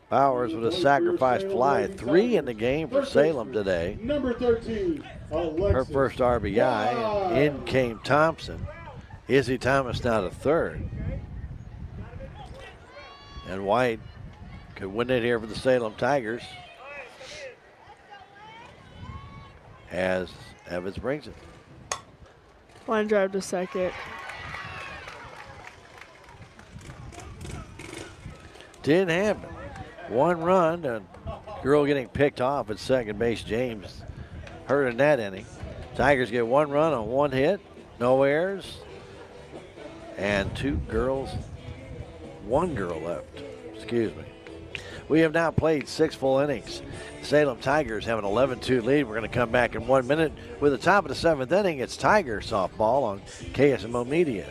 Bowers with a sacrifice fly. 3 in the game for Salem today. Number 13, her first RBI. And in came Thompson. Izzy Thomas now to third. And White could win it here for the Salem Tigers as Evans brings it. Line drive to second. Didn't happen. 1 run, a girl getting picked off at second base. James hurt in that inning. Tigers get 1 run on 1 hit, no errors, and 2 girls, 1 girl left. Excuse me. We have now played 6 full innings. The Salem Tigers have an 11-2 lead. We're going to come back in 1 minute with the top of the 7th inning. It's Tiger softball on KSMO Media.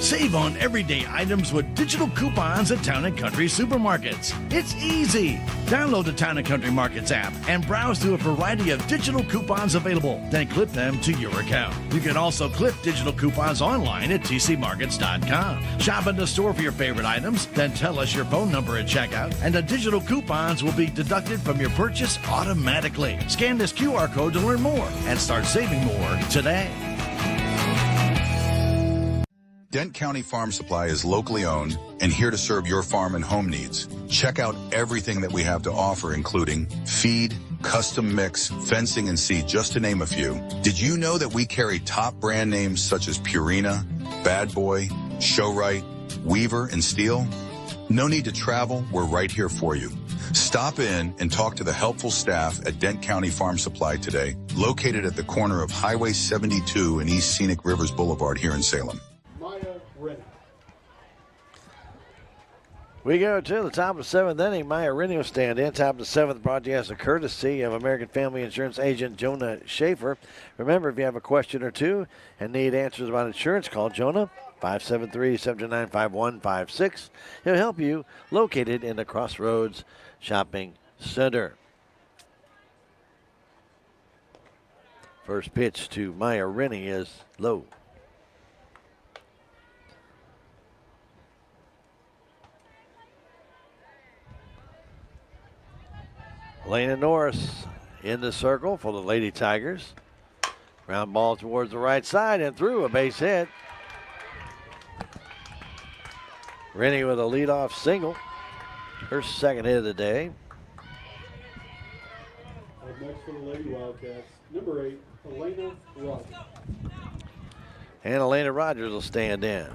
Save on everyday items with digital coupons at Town & Country Supermarkets. It's easy. Download the Town & Country Markets app and browse through a variety of digital coupons available. Then clip them to your account. You can also clip digital coupons online at tcmarkets.com. Shop in the store for your favorite items, then tell us your phone number at checkout, and the digital coupons will be deducted from your purchase automatically. Scan this QR code to learn more and start saving more today. Dent County Farm Supply is locally owned and here to serve your farm and home needs. Check out everything that we have to offer, including feed, custom mix, fencing, and seed, just to name a few. Did you know that we carry top brand names such as Purina, Bad Boy, Showrite, Weaver, and Steel? No need to travel, we're right here for you. Stop in and talk to the helpful staff at Dent County Farm Supply today, located at the corner of Highway 72 and East Scenic Rivers Boulevard here in Salem. We go to the top of the seventh inning. Maya Rennie will stand in. Top of the seventh, brought to you as a courtesy of American Family Insurance agent Jonah Schaefer. Remember, if you have a question or two and need answers about insurance, call Jonah, 573-729-5156. He'll help you, located in the Crossroads Shopping Center. First pitch to Maya Rennie is low. Elena Norris in the circle for the Lady Tigers. Ground ball towards the right side and through, a base hit. Rennie with a leadoff single. Her second hit of the day. Up next for the Lady Wildcats, number 8, Elena Rogers. And Elena Rogers will stand in.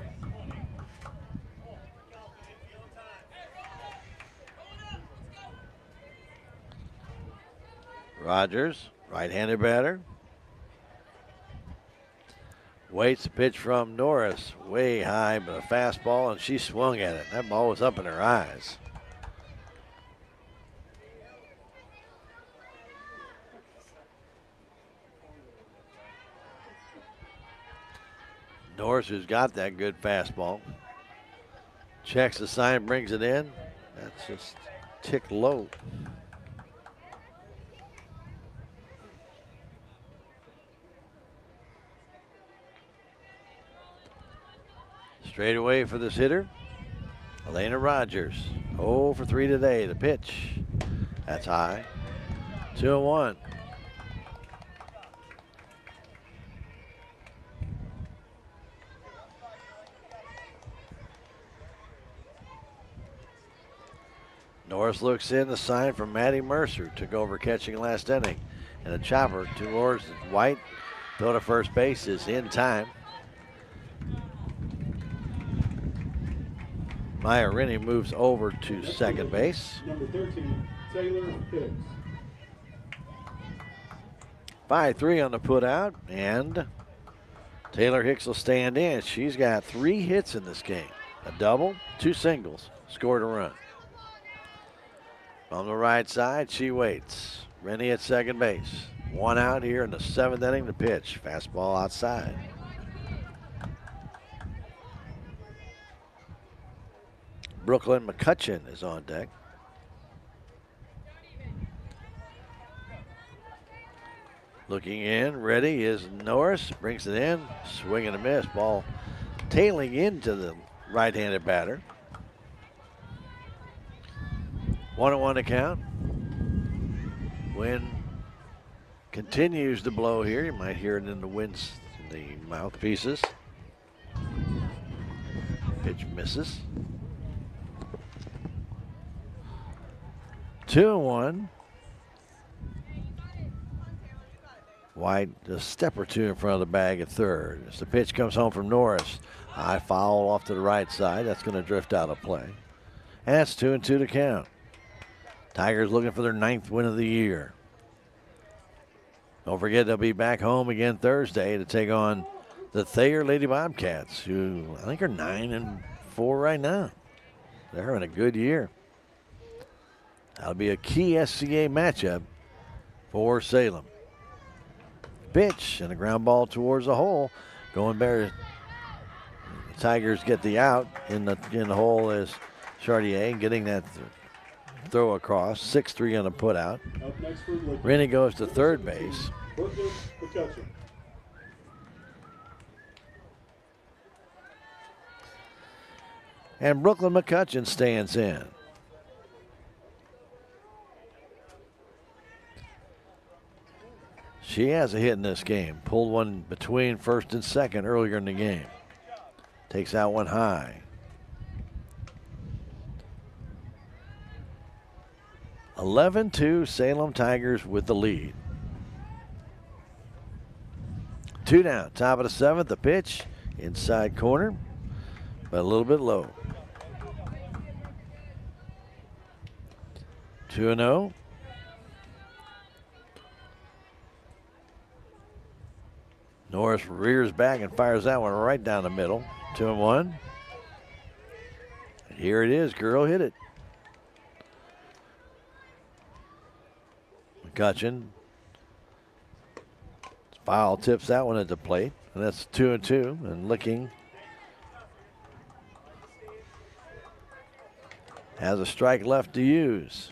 Rogers, right-handed batter. Waits the pitch from Norris. Way high, but a fastball, and she swung at it. That ball was up in her eyes. Norris, who's got that good fastball, checks the sign, brings it in. That's just ticked low. Straight away for this hitter, Elena Rogers. 0 for 3 today. The pitch, that's high. 2-1. Norris looks in, the sign from Maddie Mercer. Took over catching last inning. And a chopper towards White. Throw to first base is in time. Maya Rennie moves over to second base. Number 13, Taylor Hicks. 5-3 on the putout, and Taylor Hicks will stand in. She's got 3 hits in this game. A double, 2 singles, scored a run. On the right side, she waits. Rennie at second base. 1 out here in the 7th inning. The pitch, fastball outside. Brooklyn McCutcheon is on deck. Looking in, ready is Norris. Brings it in, swing and a miss. Ball tailing into the right-handed batter. 1-1 to count. Wind continues to blow here. You might hear it in the winds, in the mouthpieces. Pitch misses. 2-1. White a step or two in front of the bag at third. As the pitch comes home from Norris. High foul off to the right side. That's going to drift out of play. And that's 2-2 to count. Tigers looking for their 9th win of the year. Don't forget they'll be back home again Thursday to take on the Thayer Lady Bobcats, who I think are 9-4 right now. They're having a good year. That'll be a key SCA matchup for Salem. Pitch and a ground ball towards the hole. Going bare. The Tigers get the out in the hole is Chartier getting that throw across. 6-3 on the put out. Rennie goes to third base. And Brooklyn McCutcheon stands in. She has a hit in this game. Pulled one between first and second earlier in the game. Takes that one high. 11-2 Salem Tigers with the lead. 2 down, top of the 7th, the pitch, inside corner, but a little bit low. 2-0. Norris rears back and fires that one right down the middle. 2-1. Here it is, girl, hit it. McCutcheon. Foul tips that one at the plate, and that's 2-2. And Licking has a strike left to use.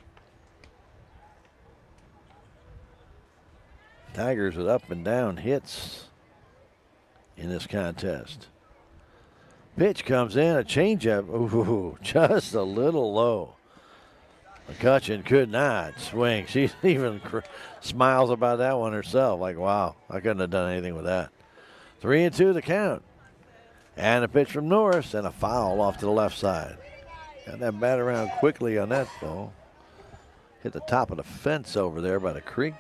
Tigers with up and down hits in this contest. Pitch comes in, a changeup. Ooh, just a little low. McCutcheon could not swing. She even smiles about that one herself, like, wow, I couldn't have done anything with that. 3-2 the count. And a pitch from Norris and a foul off to the left side. Got that bat around quickly on that ball. Hit the top of the fence over there by the creek.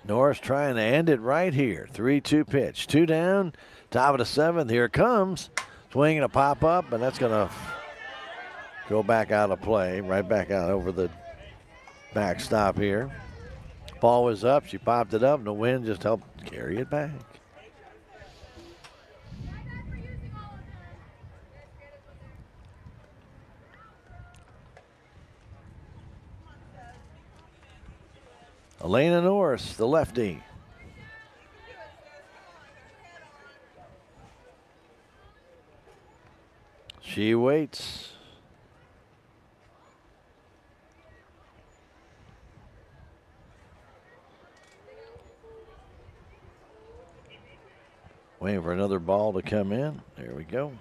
Norris trying to end it right here. 3-2 pitch. 2 down. Top of the 7th. Here it comes. Swing and a pop up, and that's going to go back out of play. Right back out over the backstop here. Ball was up. She popped it up, and the wind just helped carry it back. Elena Norris, the lefty. She waits. Waiting for another ball to come in. There we go.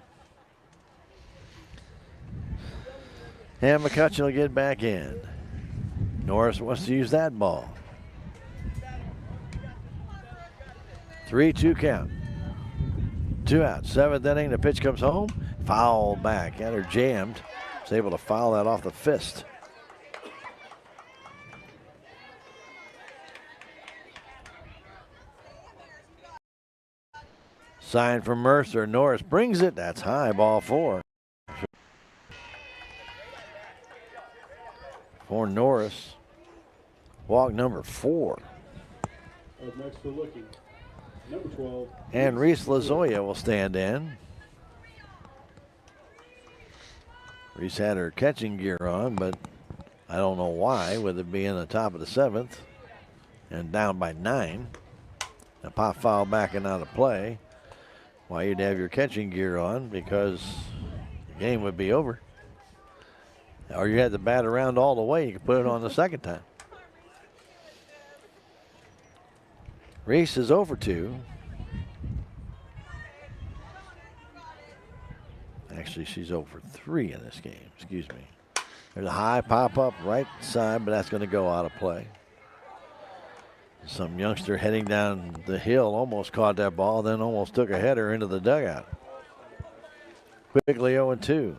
And McCutcheon will get back in. Norris wants to use that ball. 3-2 count. 2 out. 7th inning. The pitch comes home. Foul back. Got her jammed. Was able to foul that off the fist. Sign from Mercer. Norris brings it. That's high. Ball 4. For Norris. Walk number 4. Up next for Licking. Number 12. And Reese Lazoya will stand in. Reese had her catching gear on, but I don't know why, with it being the top of the 7th and down by 9. A pop foul backing out of play. Why you'd have your catching gear on, because the game would be over. Or you had the bat around all the way, you could put it on the second time. Reese is over 2. Actually, she's over 3 in this game. Excuse me. There's a high pop-up right side, but that's going to go out of play. Some youngster heading down the hill almost caught that ball, then almost took a header into the dugout. Quickly 0-2.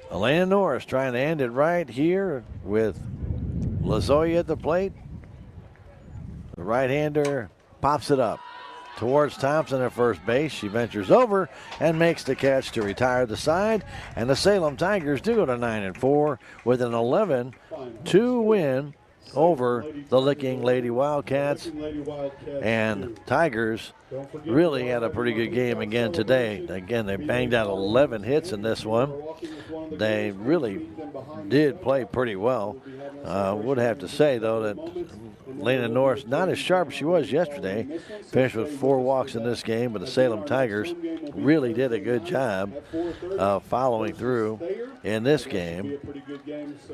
Elena Norris trying to end it right here with Lazoya at the plate. The right-hander pops it up towards Thompson at first base. She ventures over and makes the catch to retire the side. And the Salem Tigers do go to 9-4 with an 11-2 win over the Licking Lady Wildcats. And Tigers really had a pretty good game again today. Again, they banged out 11 hits in this one. They really did play pretty well. Would have to say, though, that Lena Norris, not as sharp as she was yesterday, finished with 4 walks in this game, but the Salem Tigers really did a good job following through in this game.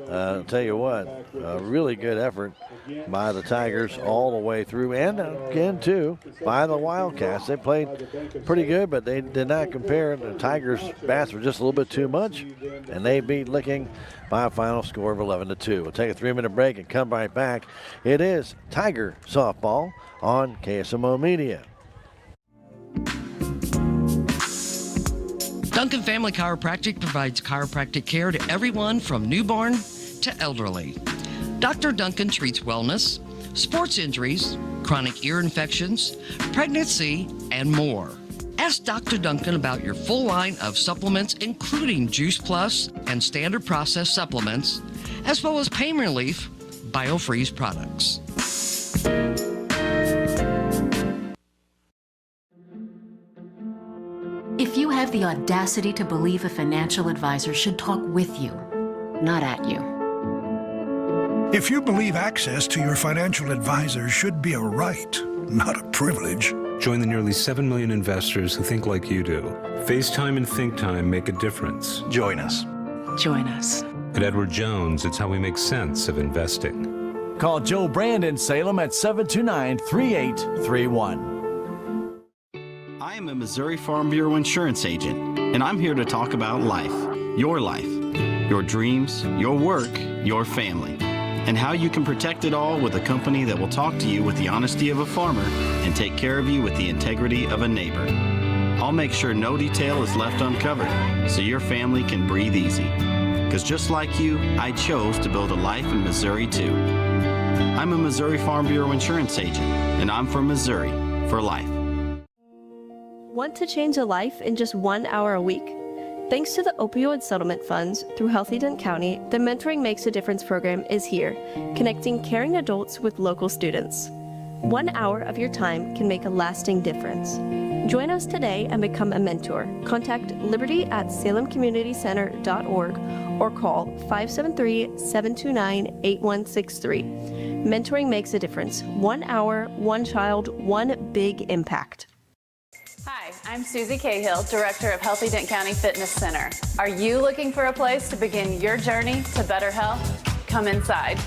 I'll tell you what, a really good effort by the Tigers all the way through, and again, too, by the Wildcats. They played pretty good, but they did not compare. The Tigers' bats were just a little bit too much, and they beat Licking by a final score of 11-2. We'll take a 3-minute break and come right back. It is Tiger Softball on KSMO Media. Duncan Family Chiropractic provides chiropractic care to everyone from newborn to elderly. Dr. Duncan treats wellness, sports injuries, chronic ear infections, pregnancy, and more. Ask Dr. Duncan about your full line of supplements, including Juice Plus and standard process supplements, as well as pain relief, BioFreeze products. If you have the audacity to believe a financial advisor should talk with you, not at you. If you believe access to your financial advisor should be a right, not a privilege. Join the nearly 7 million investors who think like you do. FaceTime and Think Time make a difference. Join us. Join us. At Edward Jones, it's how we make sense of investing. Call Joe Brand in Salem at 729-3831. I am a Missouri Farm Bureau insurance agent, and I'm here to talk about life, your dreams, your work, your family, and how you can protect it all with a company that will talk to you with the honesty of a farmer and take care of you with the integrity of a neighbor. I'll make sure no detail is left uncovered so your family can breathe easy. Because just like you, I chose to build a life in Missouri too. I'm a Missouri Farm Bureau insurance agent, and I'm from Missouri for life. Want to change a life in just 1 hour a week? Thanks to the opioid settlement funds through Healthy Dent County, the Mentoring Makes a Difference program is here, connecting caring adults with local students. 1 hour of your time can make a lasting difference. Join us today and become a mentor. Contact liberty@salemcommunitycenter.org or call 573-729-8163. Mentoring makes a difference. 1 hour, one child, one big impact. Hi, I'm Susie Cahill, Director of Healthy Dent County Fitness Center. Are you looking for a place to begin your journey to better health? Come inside.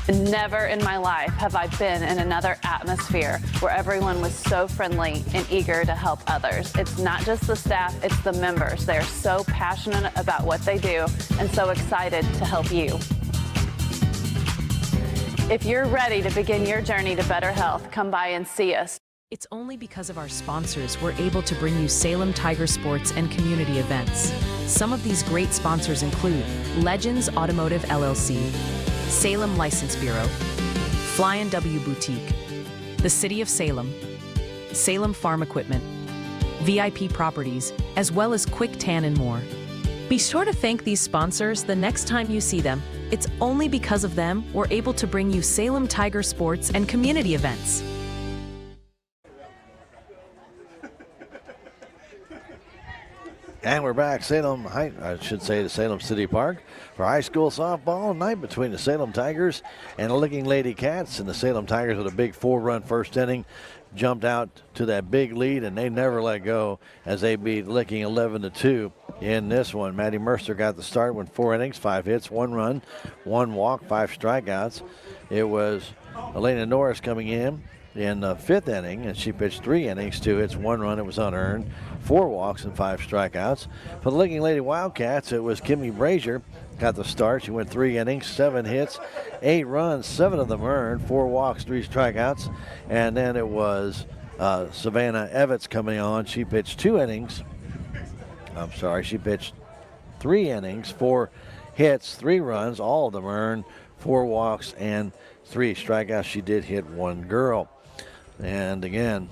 Never in my life have I been in another atmosphere where everyone was so friendly and eager to help others. It's not just the staff, it's the members. They're so passionate about what they do and so excited to help you. If you're ready to begin your journey to better health, come by and see us. It's only because of our sponsors we're able to bring you Salem Tiger sports and community events. Some of these great sponsors include Legends Automotive LLC, Salem License Bureau, Fly & W Boutique, the City of Salem, Salem Farm Equipment, VIP Properties, as well as Quick Tan and more. Be sure to thank these sponsors the next time you see them. It's only because of them we're able to bring you Salem Tiger sports and community events. And we're back, Salem the Salem City Park for high school softball tonight between the Salem Tigers and the Licking Lady Cats. And the Salem Tigers with a big 4-run first inning jumped out to that big lead, and they never let go as they beat Licking 11-2 in this one. Maddie Mercer got the start, went 4 innings, 5 hits, 1 run, 1 walk, 5 strikeouts. It was Elena Norris coming in the 5th inning, and she pitched 3 innings, 2 hits, 1 run. It was unearned, 4 walks and 5 strikeouts. For the Licking Lady Wildcats, it was Kimmy Brazier got the start. She went 3 innings, 7 hits, 8 runs, 7 of them earned, 4 walks, 3 strikeouts. And then it was Savannah Evans coming on. She pitched 2 innings. She pitched 3 innings, 4 hits, 3 runs, all of them earned, 4 walks and 3 strikeouts. She did hit 1 girl. And again,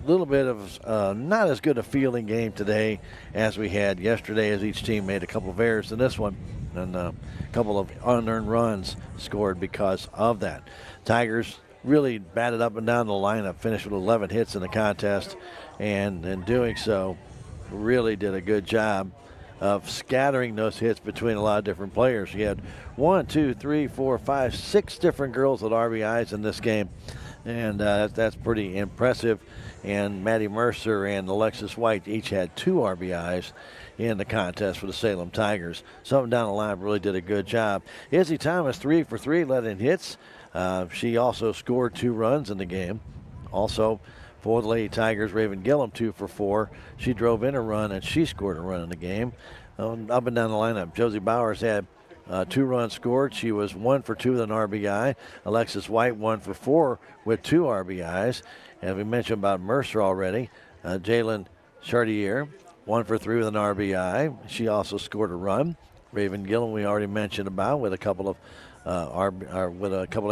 a little bit of not as good a fielding game today as we had yesterday, as each team made a couple of errors in this one, and a couple of unearned runs scored because of that. Tigers really batted up and down the lineup, finished with 11 hits in the contest, and in doing so, really did a good job of scattering those hits between a lot of different players. He had 1, 2, 3, 4, 5, 6 different girls with RBIs in this game, and that's pretty impressive. And Maddie Mercer and Alexis White each had 2 RBIs in the contest for the Salem Tigers. Something down the line really did a good job. Izzy Thomas, 3 for 3, led in hits. She also scored 2 runs in the game. Also, for the Lady Tigers, Raven Gillum, 2 for 4. She drove in a run, and she scored a run in the game. Up and down the lineup, Josie Bowers had 2 runs scored. She was 1 for 2 with an RBI. Alexis White, 1 for 4 with 2 RBIs. And we mentioned about Mercer already. Jalen Chartier, 1 for 3 with an RBI. She also scored a run. Raven Gillum, we already mentioned about, with a couple of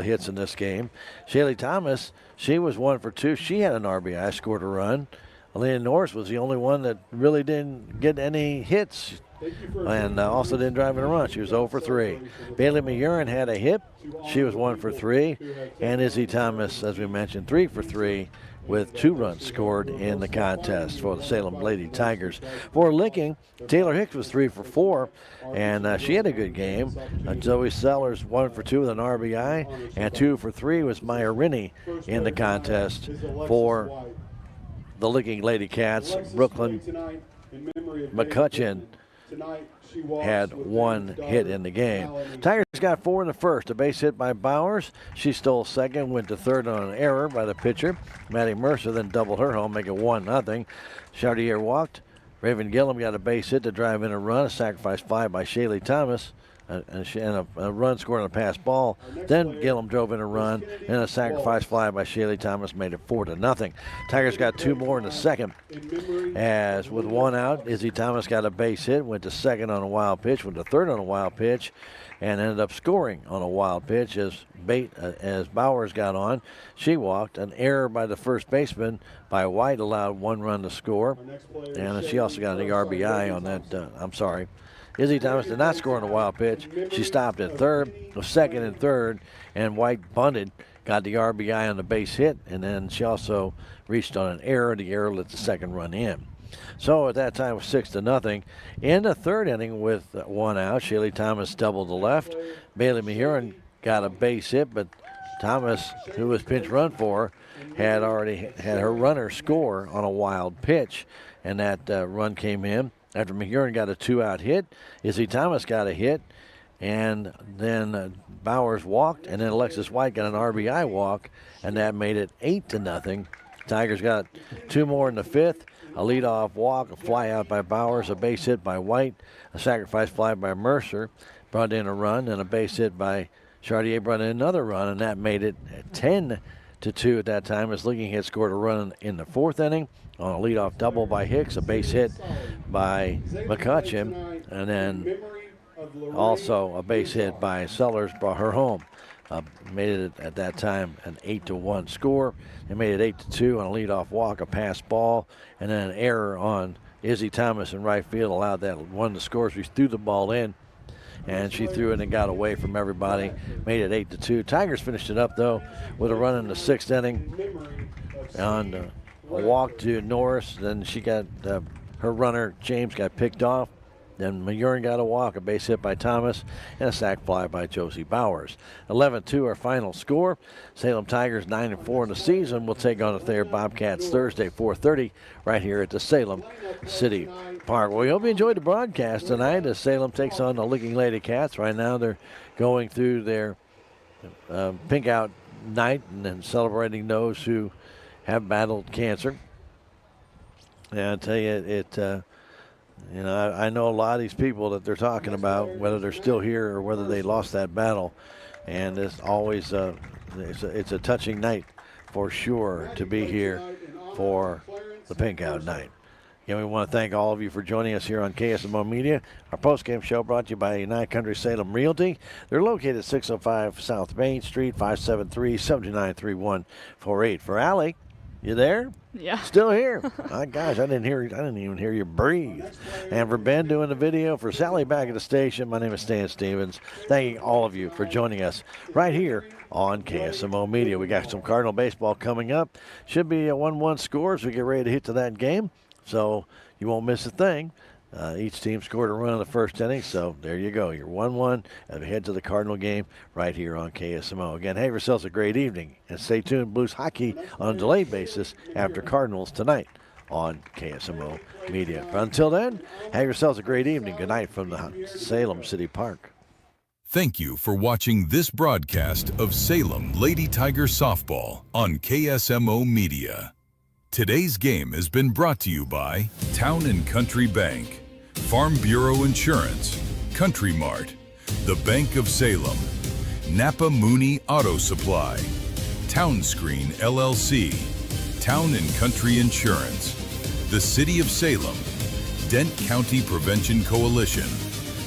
hits in this game. Shaylee Thomas, she was 1 for 2. She had an RBI, scored a run. Alina Norris was the only one that really didn't get any hits, and also didn't drive in a run. She was 0 for 3. Bailey Mahurin had a hit. She was 1 for 3. And Izzy Thomas, as we mentioned, 3 for 3 with 2 runs scored in the contest for the Salem Lady Tigers. For Licking, Taylor Hicks was 3 for 4, and she had a good game. Zoe Sellers, 1 for 2 with an RBI, and 2 for 3 was Maya Rinne in the contest for the Licking Lady Cats. Brooklyn McCutcheon had 1 hit in the game. Tigers got 4 in the first. A base hit by Bowers. She stole second, went to third on an error by the pitcher. Maddie Mercer then doubled her home, making 1-0. Chartier walked. Raven Gillum got a base hit to drive in a run. A sacrifice fly by Shaylee Thomas. And a run scored on a pass ball. Then Gillum drove in a run, and a sacrifice fly by Shaylee Thomas made it 4-0. Tigers got 2 more in the second. As with 1 out, Izzy Thomas got a base hit, went to second on a wild pitch, went to third on a wild pitch, and ended up scoring on a wild pitch as Bowers got on. She walked. An error by the first baseman by White allowed 1 run to score, and she also got an RBI on that. Izzy Thomas did not score on a wild pitch. She stopped at third, was second and third, and White bunted, got the RBI on the base hit, and then she also reached on an error. The error let the second run in. So at that time it was 6-0. In the third inning with 1 out, Shaylee Thomas doubled the left. Bailey Mahurin got a base hit, but Thomas, who was pinch run for, had already had her runner score on a wild pitch, and that run came in after Mahurin got a 2-out hit. Izzy Thomas got a hit, and then Bowers walked, and then Alexis White got an RBI walk, and that made it 8-0. Tigers got 2 more in the fifth. A leadoff walk, a fly out by Bowers, a base hit by White, a sacrifice fly by Mercer, brought in a run, and a base hit by Chartier brought in another run, and that made it 10-2 at that time as Licking had scored a run in the 4th inning on a leadoff double by Hicks, a base hit by McCutcheon, and then also a base hit by Sellers brought her home. Made it at that time an 8-1 score. They made it 8-2 on a leadoff walk, a pass ball, and then an error on Izzy Thomas in right field allowed that one to score. She threw the ball in, and she threw it and got away from everybody. Made it 8-2. Tigers finished it up though with a run in the 6th inning on a walk to Norris. Then she got her runner James got picked off. Then Mahurin got a walk, a base hit by Thomas, and a sac fly by Josie Bowers. 11-2 our final score. Salem Tigers 9-4 in the season will take on the Thayer Bobcats Thursday, 4:30, right here at the Salem City Park. Well, we hope you enjoyed the broadcast tonight as Salem takes on the Licking Lady Cats. Right now they're going through their pink out night and then celebrating those who have battled cancer. And I tell you, I know a lot of these people that they're talking about, whether they're still here or whether they lost that battle. And it's always it's a touching night for sure to be here for the Pink Out Night. Again, we want to thank all of you for joining us here on KSMO Media. Our postgame show brought to you by United Country Salem Realty. They're located at 605 South Main Street, 573-793148. For Allie, You there? Yeah. Still here. My gosh, I didn't even hear you breathe. And for Ben doing the video, for Sally back at the station, my name is Stan Stevens. Thanking all of you for joining us right here on KSMO Media. We got some Cardinal baseball coming up. Should be a 1-1 score as we get ready to hit to that game. So you won't miss a thing. Each team scored a run in the first inning, so there you go. You're 1-1 as we head to the Cardinal game right here on KSMO. Again, have yourselves a great evening, and stay tuned. Blues hockey on a delayed basis after Cardinals tonight on KSMO Media. But until then, have yourselves a great evening. Good night from the Salem City Park. Thank you for watching this broadcast of Salem Lady Tiger Softball on KSMO Media. Today's game has been brought to you by Town and Country Bank, Farm Bureau Insurance, Country Mart, the Bank of Salem, Napa Mooney Auto Supply, Town Screen LLC, Town and Country Insurance, the City of Salem, Dent County Prevention Coalition,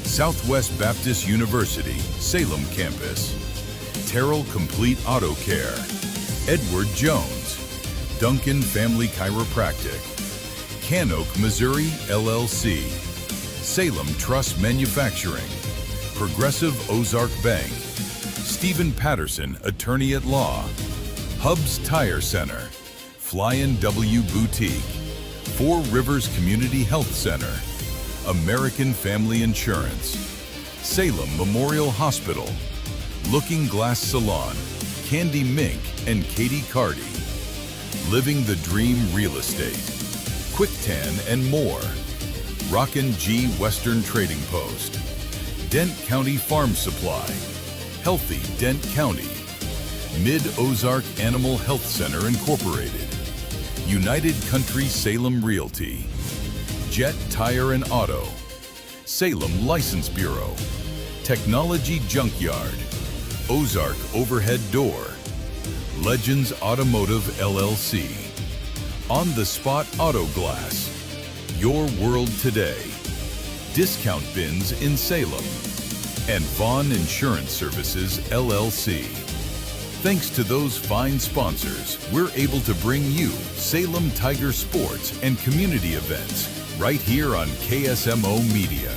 Southwest Baptist University, Salem Campus, Terrell Complete Auto Care, Edward Jones, Duncan Family Chiropractic, Canoke, Missouri, LLC, Salem Trust Manufacturing, Progressive Ozark Bank, Stephen Patterson, Attorney at Law, Hubs Tire Center, Flying W Boutique, Four Rivers Community Health Center, American Family Insurance, Salem Memorial Hospital, Looking Glass Salon, Candy Mink and Katie Cardy, Living the Dream Real Estate, Quick Tan and more, Rockin' G Western Trading Post, Dent County Farm Supply, Healthy Dent County, Mid-Ozark Animal Health Center Incorporated, United Country Salem Realty, Jet Tire and Auto, Salem License Bureau, Technology Junkyard, Ozark Overhead Door, Legends Automotive LLC, On the Spot Auto Glass, Your World Today, Discount Bins in Salem, and Vaughn Insurance Services LLC. Thanks to those fine sponsors, we're able to bring you Salem Tiger sports and community events right here on KSMO Media.